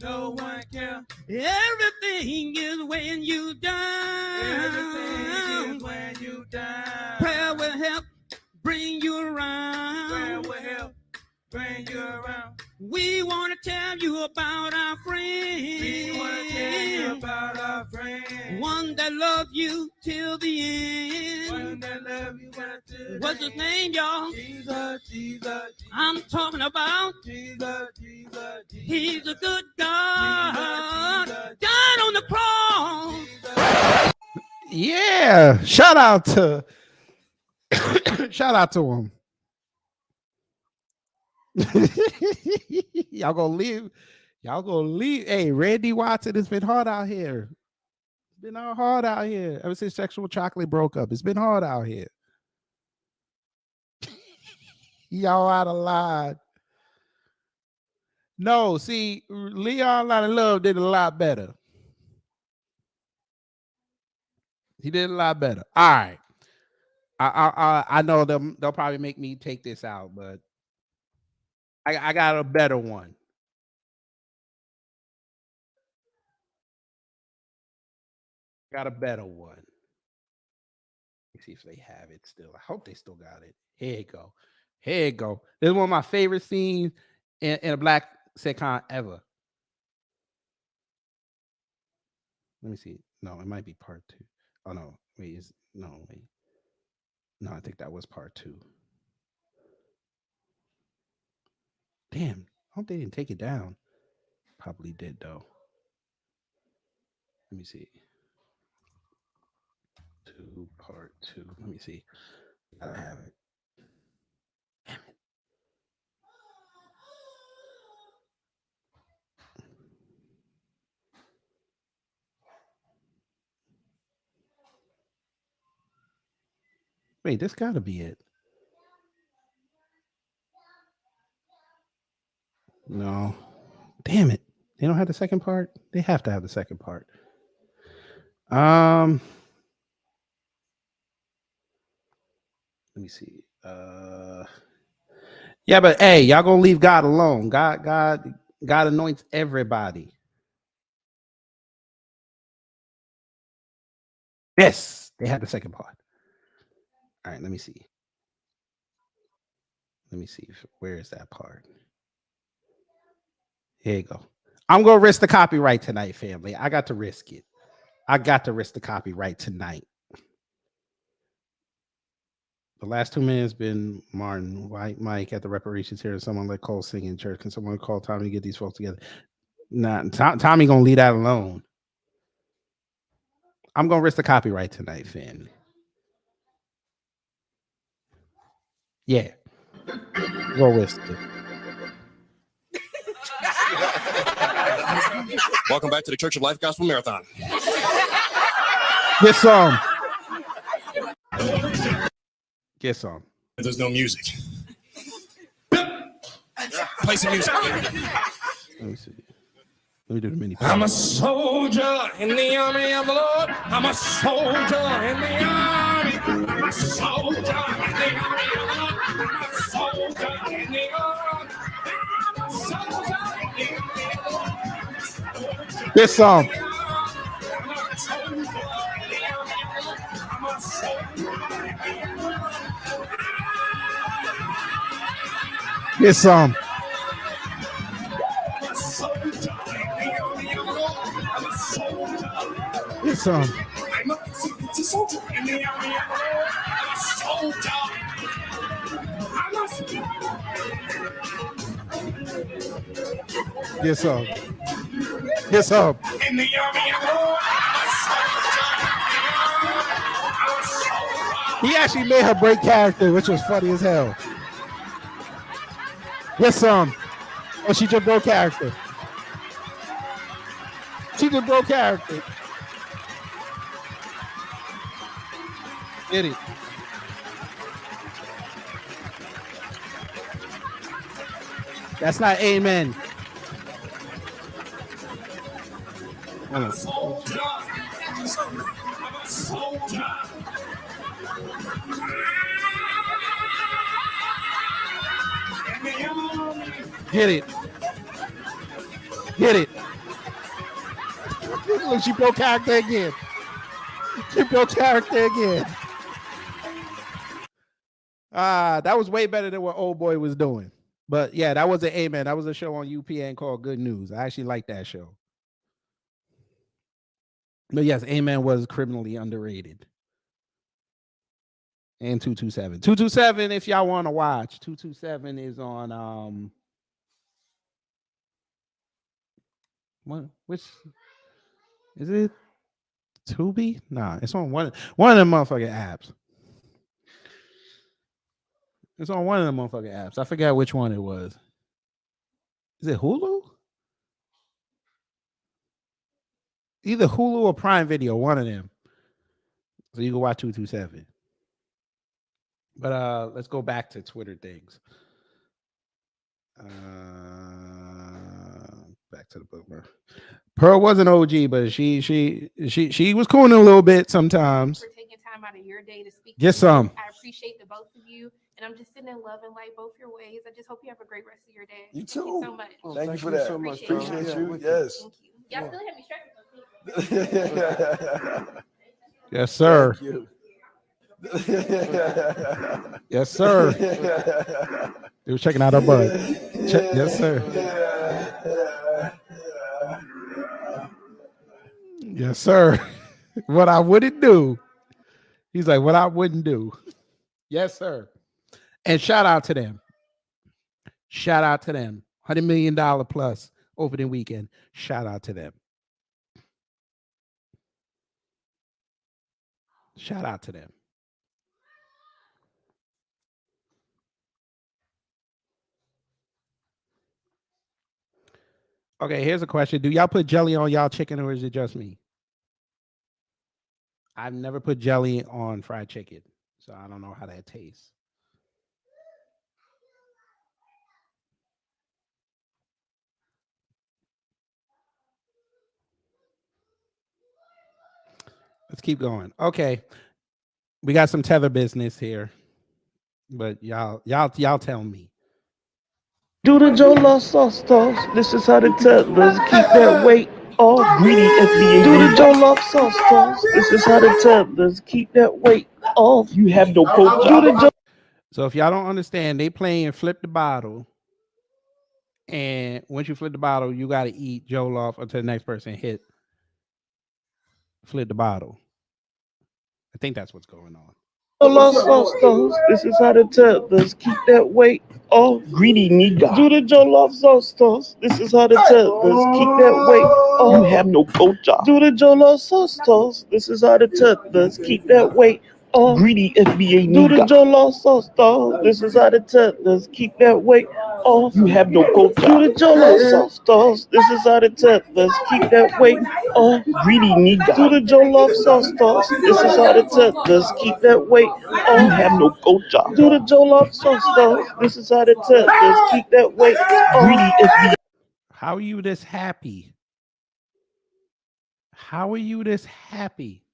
no one cares. Everything is weighing you down. Everything is weighing you down. Prayer will help bring you around. Prayer will help bring you around. We want to tell you about our friend. We want to tell you about our friend. One that loved you till the end. One that loved you till what's his name, y'all? Jesus, Jesus. I'm talking about Jesus, Jesus. He's a good God. Died on the cross. Yeah. Shout out to him. Y'all gonna leave. Hey, Randy Watson, it's been hard out here. It's been hard out here. Ever since Sexual Chocolate broke up, it's been hard out here. Y'all out of line. No, see, Leon Out of Love did a lot better. He did a lot better. All right. I know they'll probably make me take this out, but I got a better one. Got a better one. Let's see if they have it still. I hope they still got it. Here you go. Here you go. This is one of my favorite scenes in a black sitcom ever. Let me see. No, it might be part 2. Oh no, wait, wait. No, I think that was part 2. Damn, I hope they didn't take it down. Probably did though. Let me see. Part 2. Let me see. I don't have it. Damn it. Wait, this gotta be it. No. Damn it. They don't have the second part? They have to have the second part. Let me see. Yeah, but hey, y'all gonna leave God alone. God anoints everybody. Yes, they had the second part. All right, let me see. Where is that part? Here you go. I'm gonna risk the copyright tonight, family. I got to risk it. I got to risk the copyright tonight. The last 2 minutes been Martin, White Mike at the reparations here, and someone let Cole sing in church. Can someone call Tommy to get these folks together? Nah, Tommy gonna leave that alone. I'm gonna risk the copyright tonight, family. Yeah. Go risk it. Welcome back to the Church of Life Gospel Marathon. Get some. Get some. There's no music. Play some music. Let me see. Let me do the mini. I'm a soldier in the army of the Lord. I'm a soldier in the army. I'm a soldier in the army of the Lord. I'm a soldier in the army. I'm a soldier in the army of the Lord. Get some. Get some. Get some. I'm a soldier in the army of the Lord. I'm a soldier. Get some. Get some. In the army of the Lord. He actually made her break character, which was funny as hell. Get some. Oh, she just broke character. She just broke character. Get it. That's not amen. I'm a soldier. I'm a soldier. Get it. Get it. Look, she broke character again. She broke character again. That was way better than what old boy was doing. But yeah, that was an Amen. That was a show on UPN called Good News. I actually like that show. But yes, Amen was criminally underrated. And 227. 227, if y'all want to watch, 227 is on which is it? Tubi? Nah, it's on one of them motherfucking apps. It's on one of them motherfucking apps. I forgot which one it was. Is it Hulu? Either Hulu or Prime Video, one of them. So you can watch 227. But let's go back to Twitter things. Back to the boomer. Pearl was an OG, but she was cooning a little bit sometimes. For taking time out of your day to speak. Get to some. me. I appreciate the both of you, and I'm just sitting in love and like both your ways. I just hope you have a great rest of your day. You Thank too. you so much. Thank you for that. so much. Appreciate you. Yes. Thank you. Y'all still have me stressed. Yes, sir. Thank you. Yes, sir. They was checking out her butt. Yes, sir. Yes, sir. What I wouldn't do. He's like, what I wouldn't do. Yes, sir. And shout out to them. Shout out to them. $100 million plus opening weekend. Shout out to them. Shout out to them. Okay, here's a question. Do y'all put jelly on y'all chicken or is it just me? I've never put jelly on fried chicken, so I don't know how that tastes. Let's keep going. Okay. We got some tether business here. But y'all tell me. Do the Jolo sauce toss. This is how the tettlers keep that weight off. Greedy FBA. Do the Jolo sauce toss. This is how the tettlers keep that weight off. You have no coach. Do the So if y'all don't understand, they playing flip the bottle. And once you flip the bottle, you got to eat Jollof until the next person hit flip the bottle. I think that's what's going on. Jolo sauce toss. This is how the tettlers keep that weight off. Greedy nigga. Do the Jollof sauce toss. This is how the tettlers keep that weight off. You have no culture. Do the Jollof sauce toss. This is how the tettlers keep that weight off. Greedy FBA nigga. Do the Jollof sauce toss. This is how the tettlers keep that weight off. You have no culture. Do the Jollof sauce toss. This is how the tettlers keep that weight off. Greedy nigga. Do the Jollof sauce toss. This is how the tettlers keep that weight off. You have no culture. Do the Jollof sauce toss. This is how the tettlers keep that weight off. Greedy FBA. How are you this happy? How are you this happy?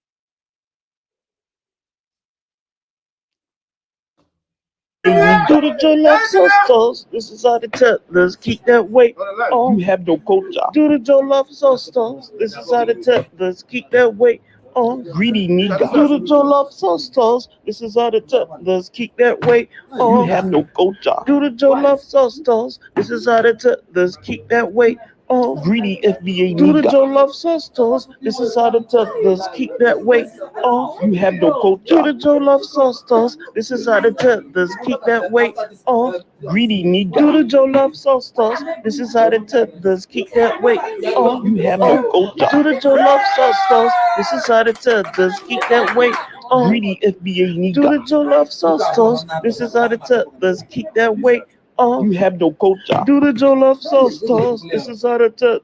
Do the Jollof sauce toss. This is how the tettlers keep that weight off. You have no culture. Do the Jollof sauce toss. This is how the tettlers keep that weight off. Greedy nigga. Do the Jollof sauce toss. This is how the tettlers keep that weight off. You have no culture. Do the Jollof sauce toss. This is how the tettlers keep that weight off. Greedy FBA nigga. Do the Jollof sauce toss. This is how the tettlers keep that weight off. You have no culture. Do the Jollof sauce toss. This is how the tettlers keep that weight off. Greedy nigga. Do the Jollof sauce toss. This is how the tettlers keep that weight off. You have no culture. Do the Jollof sauce toss. This is how the tettlers keep that weight off. Greedy FBA nigga. Do the Jollof sauce toss. This is how the tettlers keep that weight off. You have no culture. Do the Jollof sauce toss. This is how the tettlers.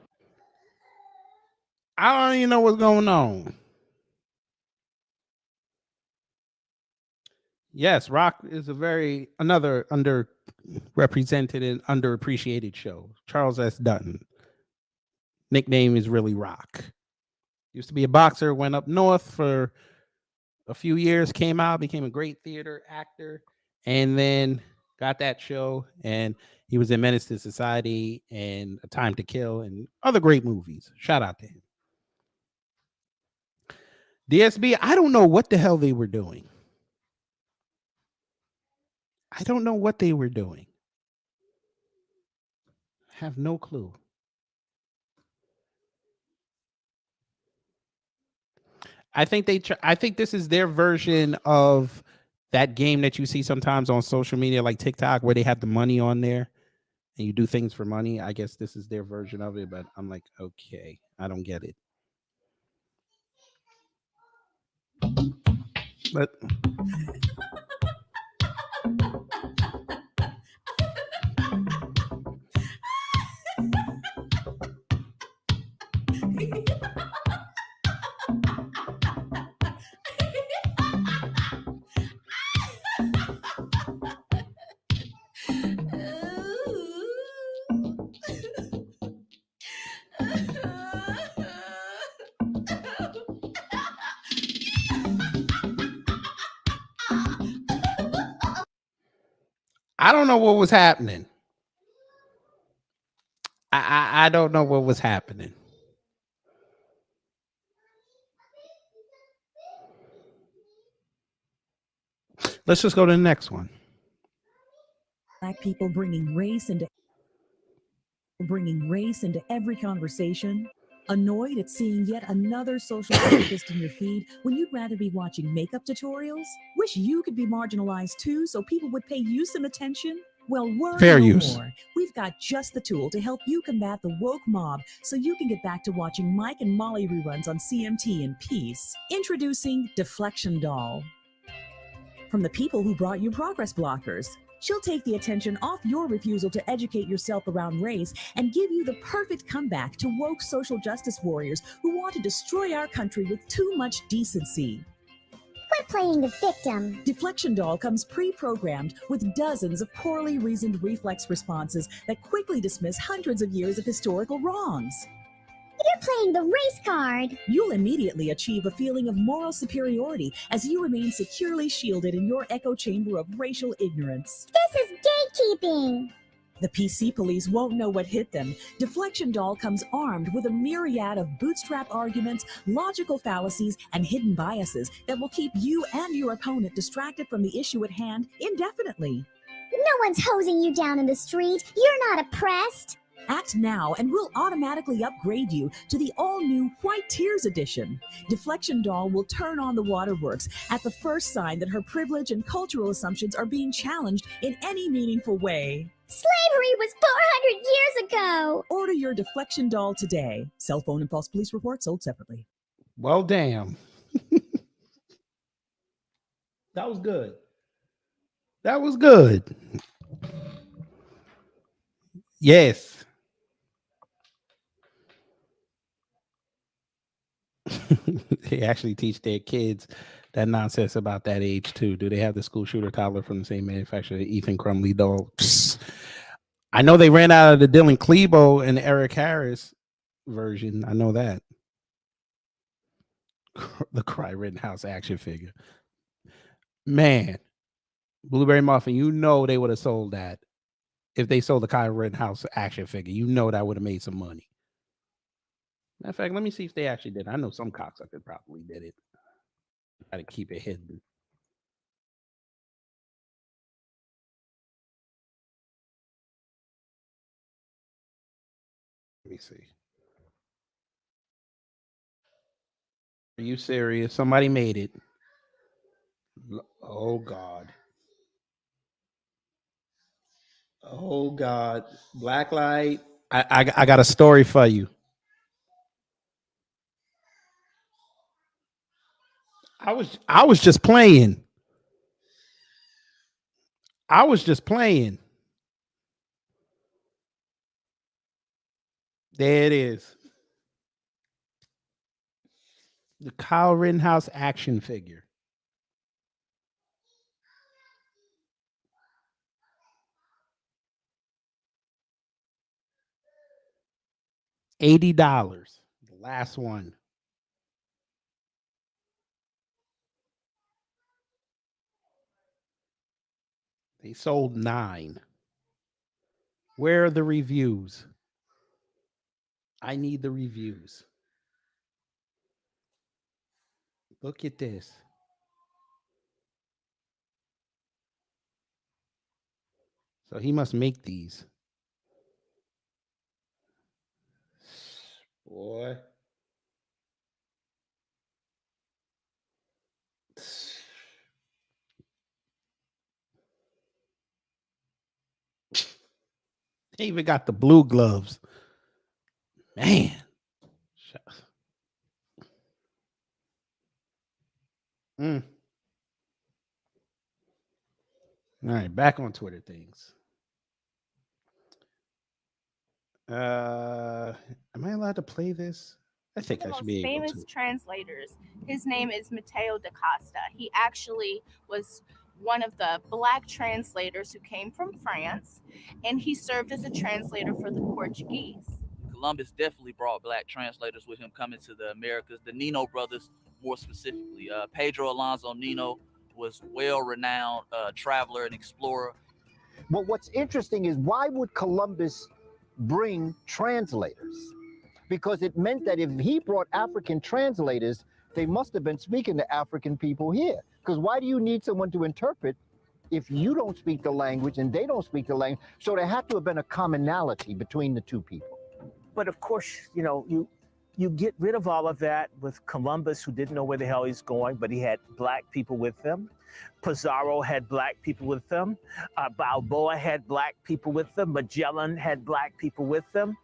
I don't even know what's going on. Yes, Rock is another underrepresented and underappreciated show. Charles S. Dutton. Nickname is really Rock. Used to be a boxer, went up north for a few years, came out, became a great theater actor, and then got that show. And he was in Menace to Society and A Time to Kill and other great movies. Shout out to him. DSB, I don't know what the hell they were doing. I don't know what they were doing. have no clue. I think I think this is their version of that game that you see sometimes on social media, like TikTok, where they have the money on there and you do things for money. I guess this is their version of it, but I'm like, okay, I don't get it. But I don't know what was happening. I don't know what was happening. Let's just go to the next one. Black people bringing race into every conversation. Annoyed at seeing yet another social therapist in your feed when you'd rather be watching makeup tutorials? Wish you could be marginalized too so people would pay you some attention? Well, worry Fair no use. more. We've got just the tool to help you combat the woke mob so you can get back to watching Mike and Molly reruns on CMT in peace. Introducing Deflection Doll. From the people who brought you progress blockers. She'll take the attention off your refusal to educate yourself around race and give you the perfect comeback to woke social justice warriors who want to destroy our country with too much decency. Quit playing the victim. Deflection Doll comes pre-programmed with dozens of poorly reasoned reflex responses that quickly dismiss hundreds of years of historical wrongs. You're playing the race card. You'll immediately achieve a feeling of moral superiority as you remain securely shielded in your echo chamber of racial ignorance. This is gatekeeping. The PC police won't know what hit them. Deflection Doll comes armed with a myriad of bootstrap arguments, logical fallacies, and hidden biases that will keep you and your opponent distracted from the issue at hand indefinitely. No one's hosing you down in the street. You're not oppressed. Act now and we'll automatically upgrade you to the all-new White Tears edition. Deflection Doll will turn on the waterworks at the first sign that her privilege and cultural assumptions are being challenged in any meaningful way. Slavery was 400 years ago! Order your Deflection Doll today. Cell phone and false police report sold separately. Well, damn. That was good. That was good. Yes. They actually teach their kids that nonsense about that age too. Do they have the school shooter toddler from the same manufacturer, Ethan Crumley doll? Psst. I know they ran out of the Dylan Klebo and Eric Harris version. I know that. The Cry Rittenhouse action figure. Man, Blueberry Muffin, you know they would have sold that. If they sold the Cry Rittenhouse action figure, you know that would have made some money. Matter of fact, let me see if they actually did. I know some cocksucker probably did it. Try to keep it hidden. Let me see. Are you serious? Somebody made it. Oh God. Oh God. Blacklight. I got a story for you. I was just playing. I was just playing. There it is. The Kyle Rittenhouse action figure. $80. The last one. They sold 9. Where are the reviews? I need the reviews. Look at this. So he must make these. boy. They even got the blue gloves. Man. Mm. All right, back on Twitter things. Am I allowed to play this? I think The I should most be able famous to. translators. His name is Mateo da Costa. He actually was one of the black translators who came from France, and he served as a translator for the Portuguese. Columbus definitely brought black translators with him coming to the Americas. The Nino brothers, more specifically, Pedro Alonso Nino was well-renowned traveler and explorer. But what's interesting is why would Columbus bring translators? Because it meant that if he brought African translators, they must have been speaking to African people here. Because why do you need someone to interpret if you don't speak the language and they don't speak the language? So there had to have been a commonality between the two people. But of course, you get rid of all of that with Columbus, who didn't know where the hell he's going, but he had black people with him. Pizarro had black people with them. Balboa had black people with them. Magellan had black people with them.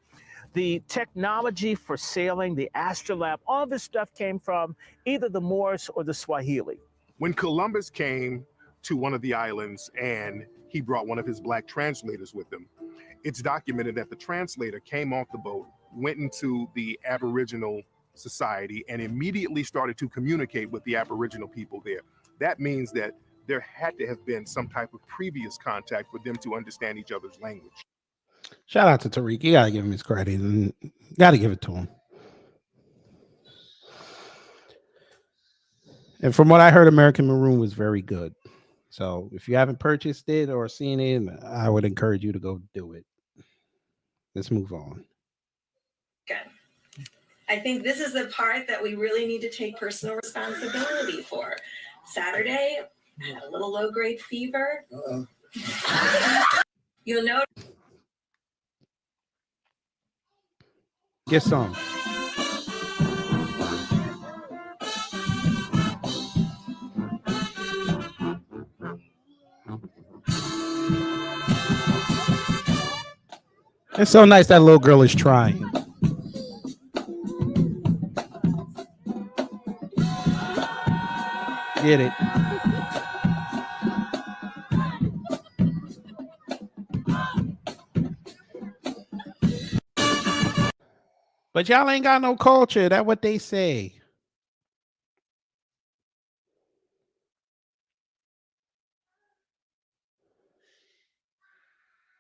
The technology for sailing, the astrolabe, all this stuff came from either the Moors or the Swahili. When Columbus came to one of the islands and he brought one of his black translators with him, it's documented that the translator came off the boat, went into the Aboriginal society, and immediately started to communicate with the Aboriginal people there. That means that there had to have been some type of previous contact for them to understand each other's language. Shout out to Tariq. You gotta give him his credit, and gotta give it to him. And from what I heard, American Maroon was very good. So if you haven't purchased it or seen it, I would encourage you to go do it. Let's move on. I think this is the part that we really need to take personal responsibility for. Saturday, I had a little low-grade fever. You'll notice. Get some. It's so nice that little girl is trying. Get it. But y'all ain't got no culture. That's what they say.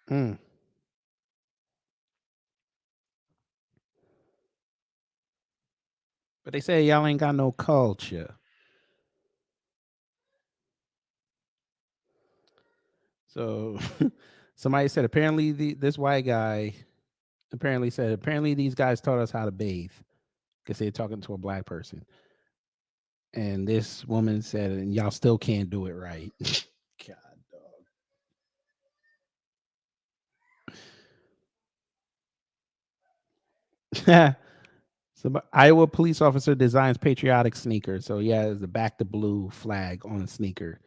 Mm. But they say y'all ain't got no culture. So somebody said apparently this white guy apparently these guys taught us how to bathe because they're talking to a black person. And this woman said, and y'all still can't do it right. God, dog. So Iowa police officer designs patriotic sneaker. So yeah, there's the back to blue flag on the sneaker.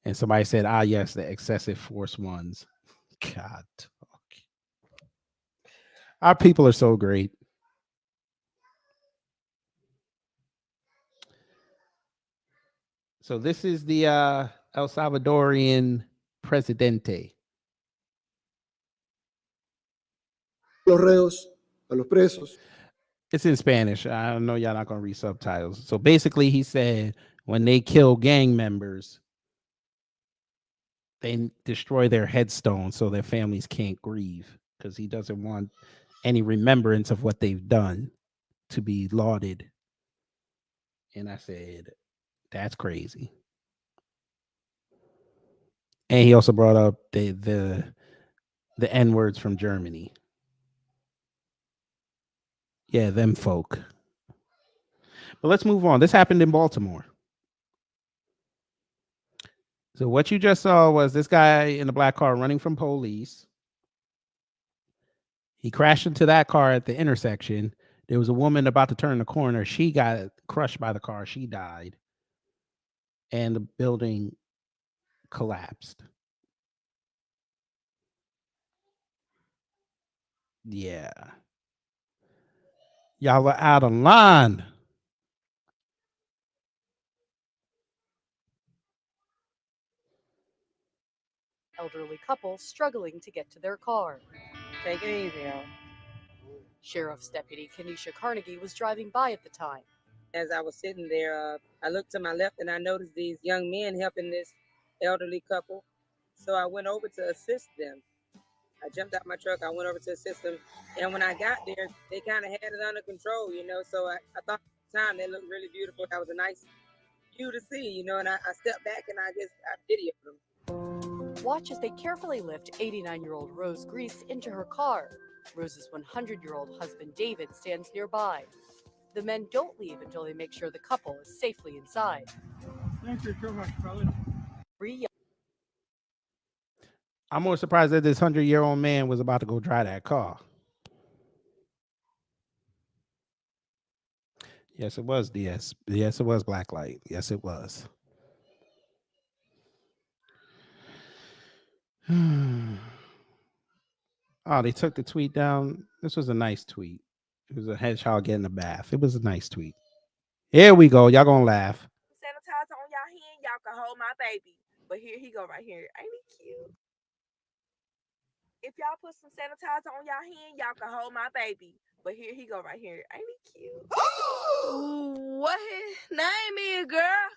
And somebody said, yes, the excessive force ones. God, dog. Our people are so great. So this is the El Salvadorian presidente. Los reos, a los presos. It's in Spanish. I know y'all not going to read subtitles. So basically he said when they kill gang members, they destroy their headstone so their families can't grieve because he doesn't want any remembrance of what they've done to be lauded. And I said, that's crazy. And he also brought up the N-words from Germany. Yeah, them folk. But let's move on. This happened in Baltimore. So what you just saw was this guy in a black car running from police. He crashed into that car at the intersection. There was a woman about to turn the corner. She got crushed by the car. She died. And the building collapsed. Yeah. Y'all are out of line. Elderly couple struggling to get to their car. Take it easy, y'all. Sheriff's Deputy Kenesha Carnegie was driving by at the time. As I was sitting there, I looked to my left and I noticed these young men helping this elderly couple. So I went over to assist them. I jumped out my truck. I went over to assist them. And when I got there, they kind of had it under control, you know. So I thought at the time they looked really beautiful. That was a nice view to see, you know. And I stepped back and I videoed them. Watch as they carefully lift 89-year-old Rose Grease into her car. Rose's 100-year-old husband David stands nearby. The men don't leave until they make sure the couple is safely inside. Thank you so much, brother. I'm more surprised that this 100-year-old man was about to go drive that car. Yes, it was, DS. Yes, it was Blacklight. Yes, it was. Oh, they took the tweet down. This was a nice tweet. It was a hedgehog getting a bath. It was a nice tweet. Here we go. Y'all gonna laugh. Sanitizer on y'all hand, y'all can hold my baby. But here he go right here. Ain't he cute? If y'all put some sanitizer on y'all hand, y'all can hold my baby. But here he go right here. Ain't he cute? What his name is, girl?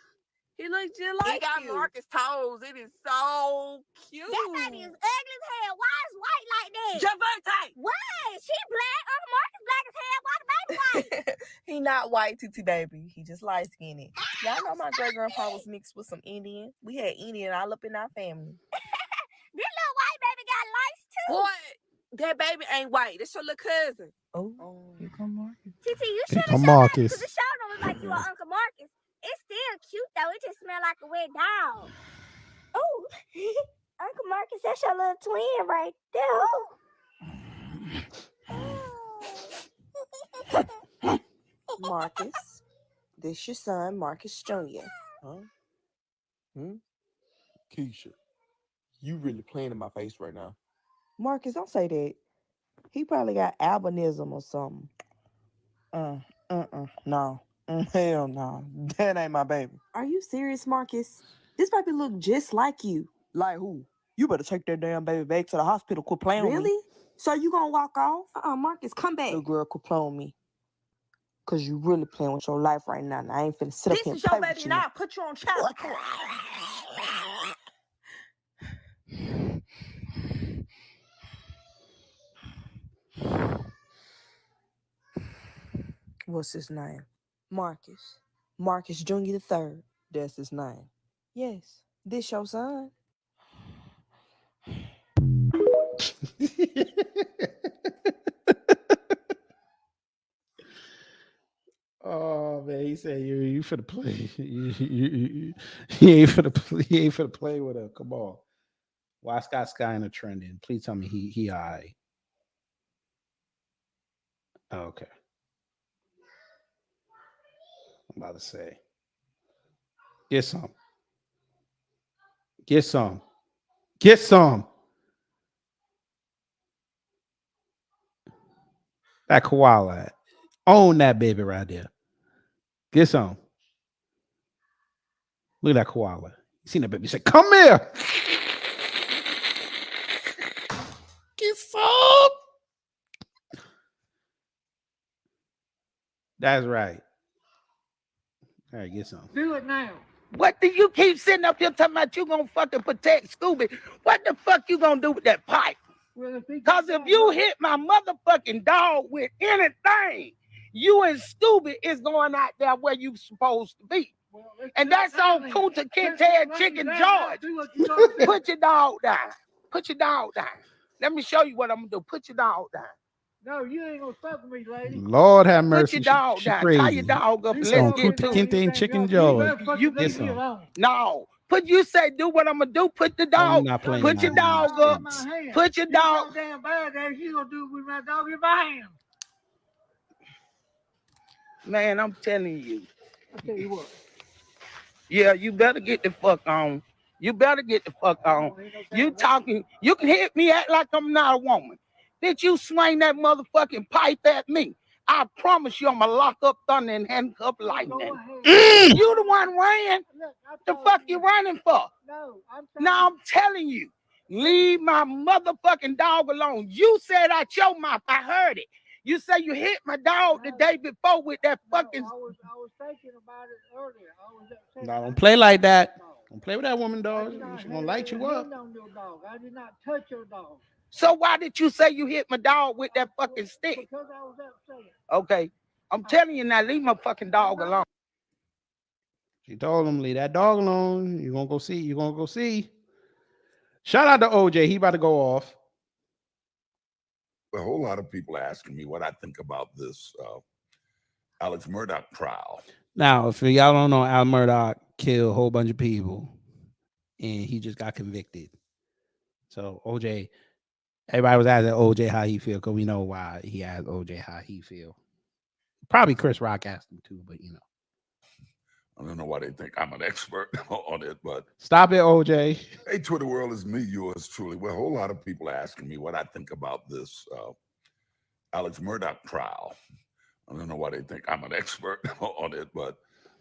He looks just like you. He got Marcus toes. It is so cute. That baby is ugly as hell. Why is white like that? Javante. Why? She black. Uncle Marcus black as hell. Why the baby white? He not white, Tutti baby. He just light skinned. Y'all know my great grandpa was mixed with some Indian. We had Indian all up in our family. This little white baby got lice too. Boy, that baby ain't white. That's your little cousin. Oh, here come Marcus. TT, you Here should have come showed Marcus. because the show don't look like you are Uncle Marcus. It's still cute though. It just smell like a wet dog. Oh, Uncle Marcus, that's your little twin right there. Marcus, this your son, Marcus Jr. Huh? Keisha, you really playing in my face right now. Marcus, don't say that. He probably got albinism or something. No. Hell no. That ain't my baby. Are you serious, Marcus? This baby look just like you. Like who? You better take that damn baby back to the hospital. Quit playing with me. Really? So you gonna walk off? Marcus, come back. Little girl, quit playing with me. Cause you really playing with your life right now. And I ain't finna sit up here and play with you. This is your baby now. Put you on child support. What's his name? Marcus. Marcus Jr. the third. That's his name. Yes. This your son. Oh man, he said you finna play. He ain't finna play with her. Come on. Why Scott Sky in a trending? Please tell me he all right. Oh, okay. I'm about to say. Get some. Get some. Get some. That koala. Own that baby right there. Get some. Look at that koala. You seen that baby say, come here. Get some. That's right. All right, get some. Do it now. What do you keep sitting up here talking about you gonna fucking protect Scooby? What the fuck you gonna do with that pipe? Because if you hit my motherfucking dog with anything, you and Scooby is going out there where you supposed to be. And that's on Kunta Kinte Chicken George. Put your dog down. Put your dog down. Let me show you what I'm gonna do. Put your dog down. No, you ain't gonna fuck with me, lady. Lord have mercy. Put your dog she down. crazy. Tie your dog up and It's let's on get to Kunta Kinte and Chicken George. You Get some. No. Put you say do what I'm gonna do. Put the dog. not playing Put your my dog up. Put your dog. Damn bad that you gonna do with my dog in my hand. Man, I'm telling you. I tell you what. Yeah, you better get the fuck on. You better get the fuck on. You talking, you can hit me act like I'm not a woman. Did you swing that motherfucking pipe at me? I promise you I'm gonna lock up thunder and handcuff lightning. You the one ran. The fuck you running for? No, I'm telling you. Leave my motherfucking dog alone. You said out your mouth, I heard it. You say you hit my dog the day before with that fucking. I was thinking about it earlier. I was upset. No, don't play like that. Don't play with that woman, dog. She's gonna light you up. On your dog. I did not touch your dog. So why did you say you hit my dog with that fucking stick? Because I was upset. Okay, I'm telling you now, leave my fucking dog alone. She told him, leave that dog alone. You're gonna go see. You're gonna go see. Shout out to OJ. He about to go off. A whole lot of people asking me what I think about this Alex Murdaugh trial. Now, if y'all don't know, Al Murdaugh killed a whole bunch of people, and he just got convicted. So OJ, everybody was asking OJ how he feel, because we know why he asked OJ how he feel. Probably Chris Rock asked him too, but you know. I don't know why they think I'm an expert on it, but stop it, OJ. Hey, Twitter world, is me, yours truly. Well, a whole lot of people asking me what I think about this Alex Murdaugh trial. I don't know why they think I'm an expert on it, but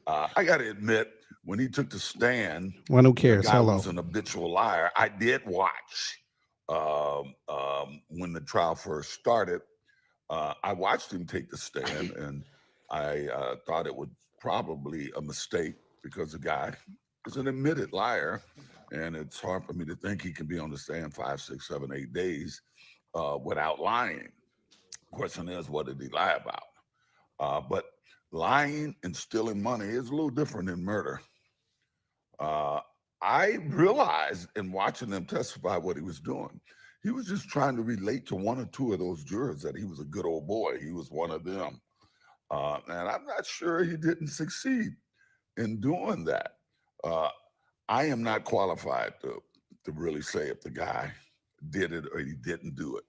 I got to admit, when he took the stand, Well, who cares? the guy Hello. was an habitual liar. I did watch when the trial first started. I watched him take the stand, and I thought it was probably a mistake because the guy is an admitted liar, and it's hard for me to think he can be on the stand 5, 6, 7, 8 days without lying. Question is, what did he lie about? But lying and stealing money is a little different than murder. I realized in watching them testify what he was doing. He was just trying to relate to 1 or 2 of those jurors that he was a good old boy. He was one of them. And I'm not sure he didn't succeed in doing that. I am not qualified to really say if the guy did it or he didn't do it.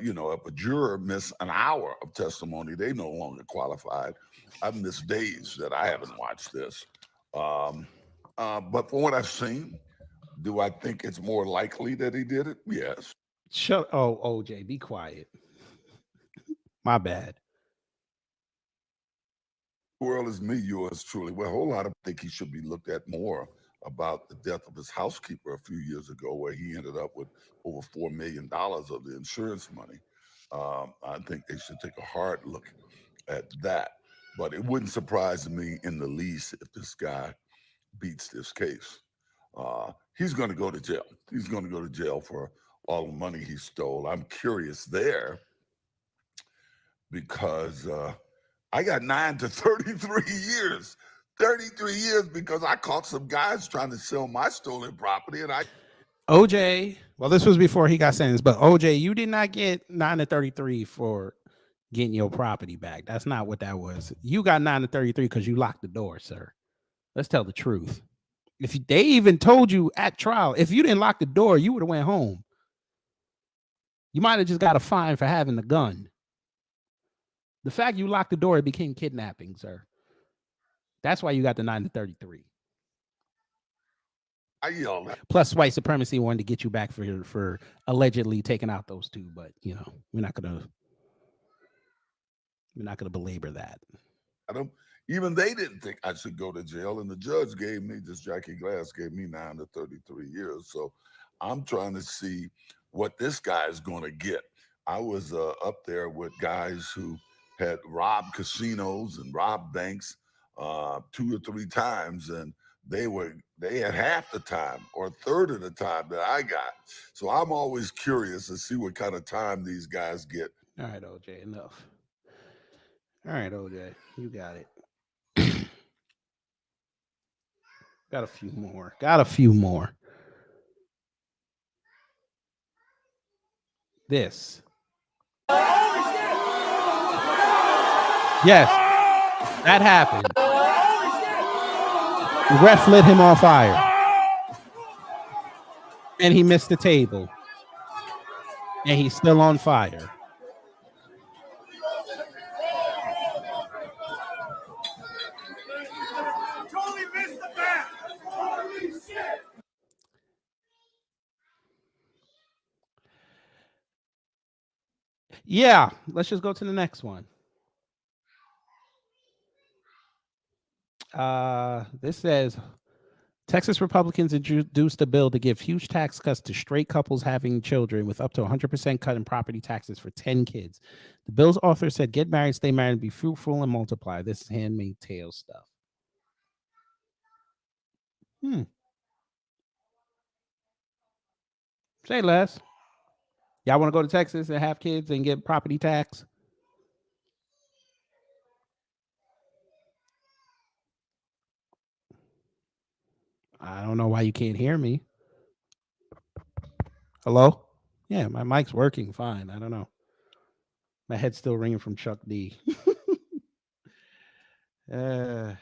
You know, if a juror missed an hour of testimony, they no longer qualified. I've missed days that I haven't watched this. But from what I've seen, do I think it's more likely that he did it? Yes. Oh, OJ, be quiet. My bad. World is me, yours truly. Well, a whole lot of think he should be looked at more about the death of his housekeeper a few years ago, where he ended up with over $4 million of the insurance money. I think they should take a hard look at that. But it wouldn't surprise me in the least if this guy beats this case. He's going to go to jail. He's going to go to jail for all the money he stole. I'm curious there because I got 9 to 33 years. 33 years because I caught some guys trying to sell my stolen property, and OJ, well, this was before he got sentenced, but OJ, you did not get 9 to 33 for getting your property back. That's not what that was. You got 9 to 33 because you locked the door, sir. Let's tell the truth. If they even told you at trial, if you didn't lock the door, you would have went home. You might have just got a fine for having the gun. The fact you locked the door, it became kidnapping, sir. That's why you got the 9 to 33. I yelled. Plus, white supremacy wanted to get you back for allegedly taking out those 2, but you know we're not gonna belabor that. Even they didn't think I should go to jail, and the judge gave me, just Jackie Glass gave me 9 to 33 years. So I'm trying to see what this guy is going to get. I was up there with guys who had robbed casinos and robbed banks 2 or 3 times, and they had half the time or a third of the time that I got. So I'm always curious to see what kind of time these guys get. All right, OJ, enough. All right, OJ, you got it. Got a few more. This. Yes, that happened. The ref lit him on fire. And he missed the table. And he's still on fire. Yeah, let's just go to the next one. This says Texas Republicans introduced a bill to give huge tax cuts to straight couples having children with up to 100% cut in property taxes for 10 kids. The bill's author said, get married, stay married, and be fruitful and multiply. This is Handmaid's Tale stuff. Say less. Y'all want to go to Texas and have kids and get property tax? I don't know why you can't hear me. Hello? Yeah, my mic's working fine. I don't know. My head's still ringing from Chuck D. Let's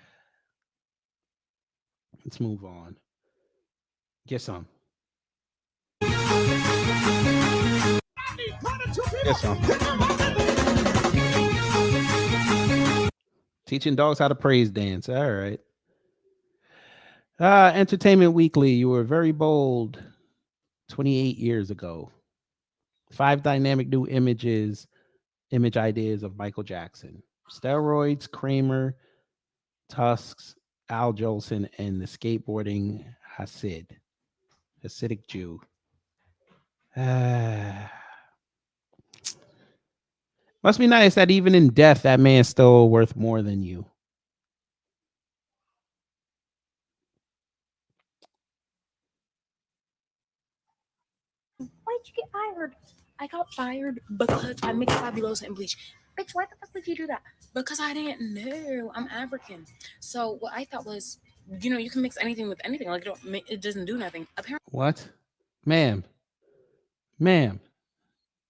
move on. Get some. Get some. Teaching dogs how to praise dance. All right. Entertainment Weekly. You were very bold 28 years ago. 5 dynamic new image ideas of Michael Jackson. Steroids, Kramer, Tusks, Al Jolson, and the skateboarding Hasidic Jew. Must be nice that even in death, that man's still worth more than you. Why'd you get fired? I got fired because I mixed Fabuloso and bleach. Bitch, why the fuck would you do that? Because I didn't know. I'm African. So what I thought was, you can mix anything with anything. Like it doesn't do nothing. Apparently. What? Ma'am,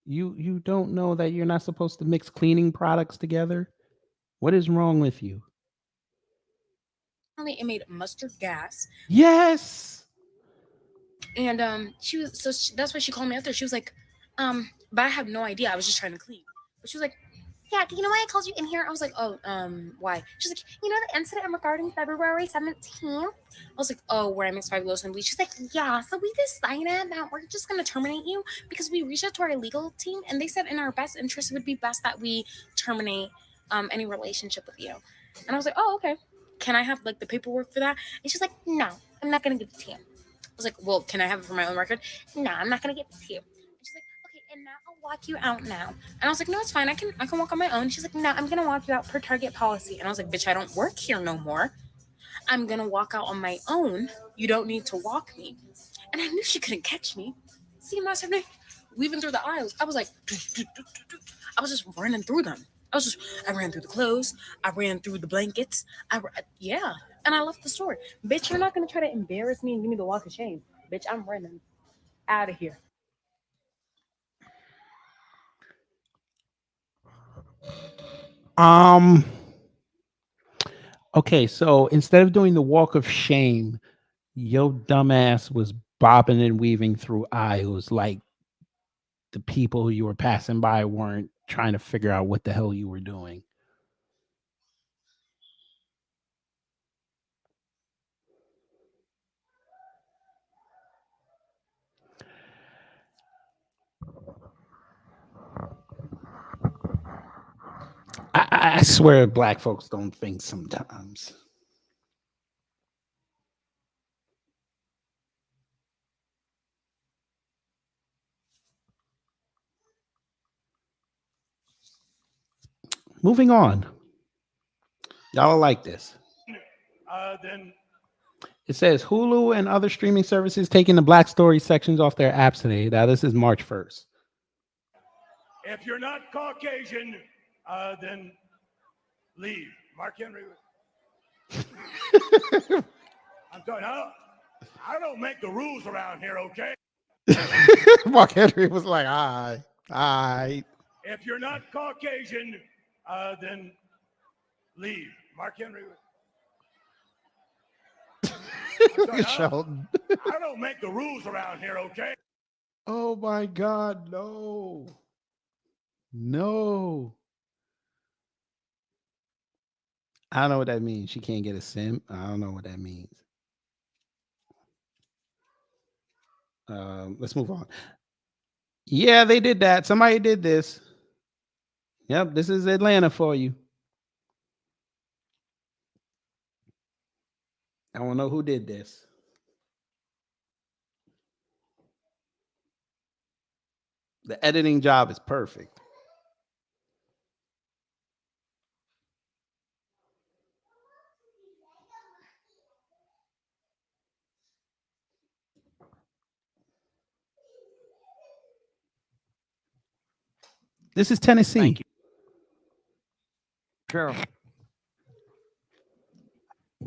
you don't know that you're not supposed to mix cleaning products together? What is wrong with you? It made mustard gas. Yes. And that's why she called me after. She was like, but I have no idea. I was just trying to clean. But she was like, yeah, do you know why I called you in here? I was like, oh, why? She's like, the incident regarding February 17th? I was like, oh, where I mixed Fabuloso and bleach. She's like, yeah, so we decided that we're just going to terminate you because we reached out to our legal team and they said in our best interest, it would be best that we terminate any relationship with you. And I was like, oh, okay. Can I have the paperwork for that? And she's like, no, I'm not going to give it to you. I was like, well, can I have it for my own record? No, I'm not going to give it to you. She's like, okay, and now I'll walk you out now. And I was like, no, it's fine. I can walk on my own. She's like, no, I'm going to walk you out per Target policy. And I was like, bitch, I don't work here no more. I'm going to walk out on my own. You don't need to walk me. And I knew she couldn't catch me. See, my Sunday, weaving through the aisles. I was like, I was just running through them. I ran through the clothes. I ran through the blankets. Yeah. And I left the store. Bitch, you're not going to try to embarrass me and give me the walk of shame. Bitch, I'm running out of here. Okay, so instead of doing the walk of shame, your dumbass was bobbing and weaving through aisles like the people who you were passing by weren't trying to figure out what the hell you were doing. I swear black folks don't think sometimes. Moving on. Y'all like this. Then It says Hulu and other streaming services taking the Black Story sections off their apps today. Now, this is March 1st. if you're not Caucasian, then leave. Mark Henry. I'm sorry. I don't make the rules around here, okay? Mark Henry was like, all right. If you're not Caucasian, then leave. Mark Henry. I'm sorry, Sheldon. I don't make the rules around here, okay? Oh my God, no. No. I don't know what that means. She can't get a sim. I don't know what that means. Let's move on. Yeah, they did that. Somebody did this. Yep, this is Atlanta for you. I don't know who did this. The editing job is perfect. This is Tennessee. Thank you. Chairman.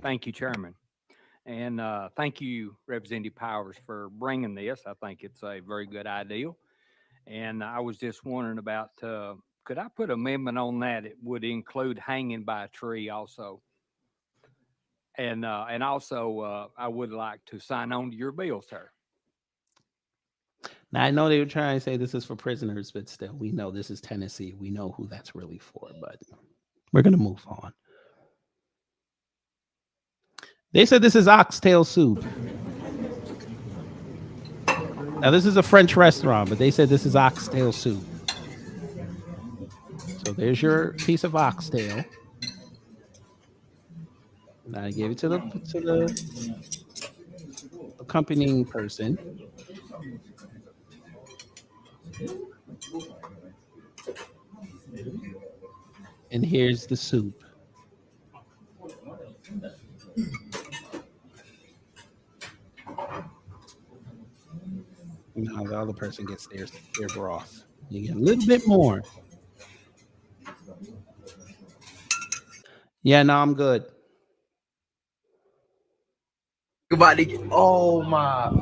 Thank you, Chairman. And thank you, Representative Powers, for bringing this. I think it's a very good idea. And I was just wondering about, could I put an amendment on that? It would include hanging by a tree also. And also, I would like to sign on to your bill, sir. Now, I know they were trying to say this is for prisoners, but still, we know this is Tennessee. We know who that's really for, but we're going to move on. They said this is oxtail soup. Now, this is a French restaurant, but they said this is oxtail soup. So there's your piece of oxtail. Now I gave it to the accompanying person. And here's the soup. Now the other person gets their broth. You get a little bit more. Yeah, no, I'm good. About to get, oh my,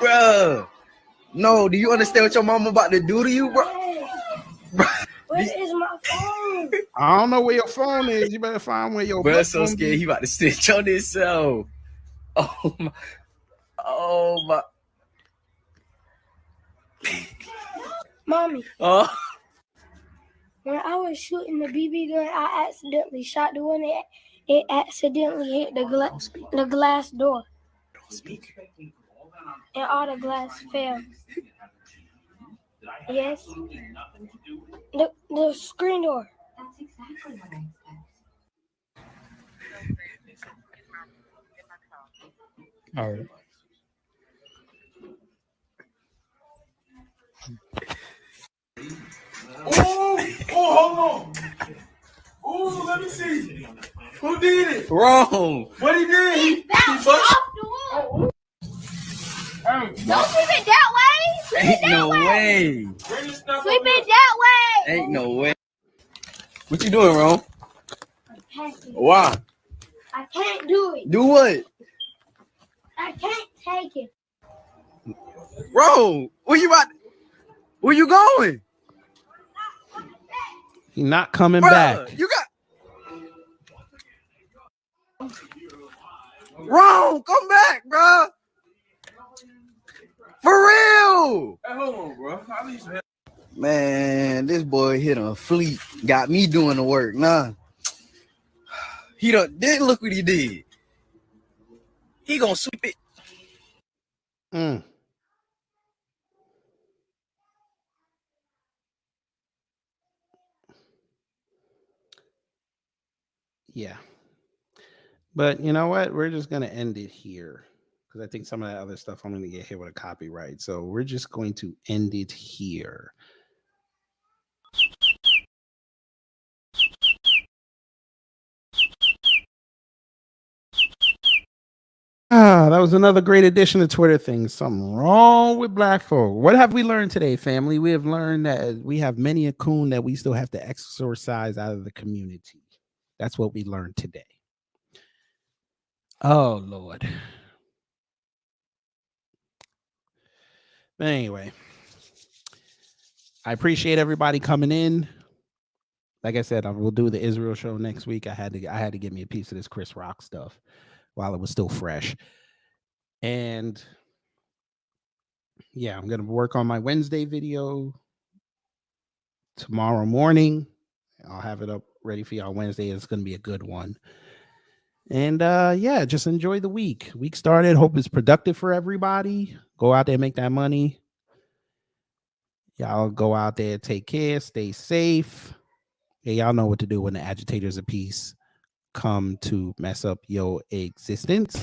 bro. No, do you understand what your mama about to do to you, bro? Where is my phone? I don't know where your phone is. You better find where your. Bro, so scared he about to stitch on himself. Oh my, oh my. Mommy. Oh. When I was shooting the BB gun, I accidentally shot the one that it accidentally hit the glass door. Don't speak. And all the glass fell. Yes. The screen door. That's exactly what I expect. All right. Oh, hold on. Oh, let me see. Who did it? Wrong. What he did? He bounced off the wall. Don't sweep it that way. Sweep Ain't it that no way. way. Sweep it that way. Ain't no way. What you doing, Ron? Passing. Why? I can't do it. Do what? I can't take it. Ron, where you at? Where you going? He's not coming Bruh, back. You got. Ron, come back, bro. For real. Hey, hold on, bro. Man, this boy hit a fleet. Got me doing the work. Nah. He didn't look what he did. He gonna sweep it. Yeah. But you know what? We're just going to end it here because I think some of that other stuff I'm going to get hit with a copyright. So we're just going to end it here. That was another great addition to Twitter things. Something wrong with black folk. What have we learned today, family? We have learned that we have many a coon that we still have to exorcise out of the community. That's what we learned today. Oh, Lord. But anyway, I appreciate everybody coming in. Like I said, I will do the Israel show next week. I had to get me a piece of this Chris Rock stuff while it was still fresh. And yeah, I'm going to work on my Wednesday video tomorrow morning. I'll have it up ready for y'all Wednesday. It's going to be a good one. And yeah, just enjoy the week. Week started. Hope it's productive for everybody. Go out there and make that money. Y'all go out there, take care, stay safe. Yeah, y'all know what to do when the agitators of peace come to mess up your existence.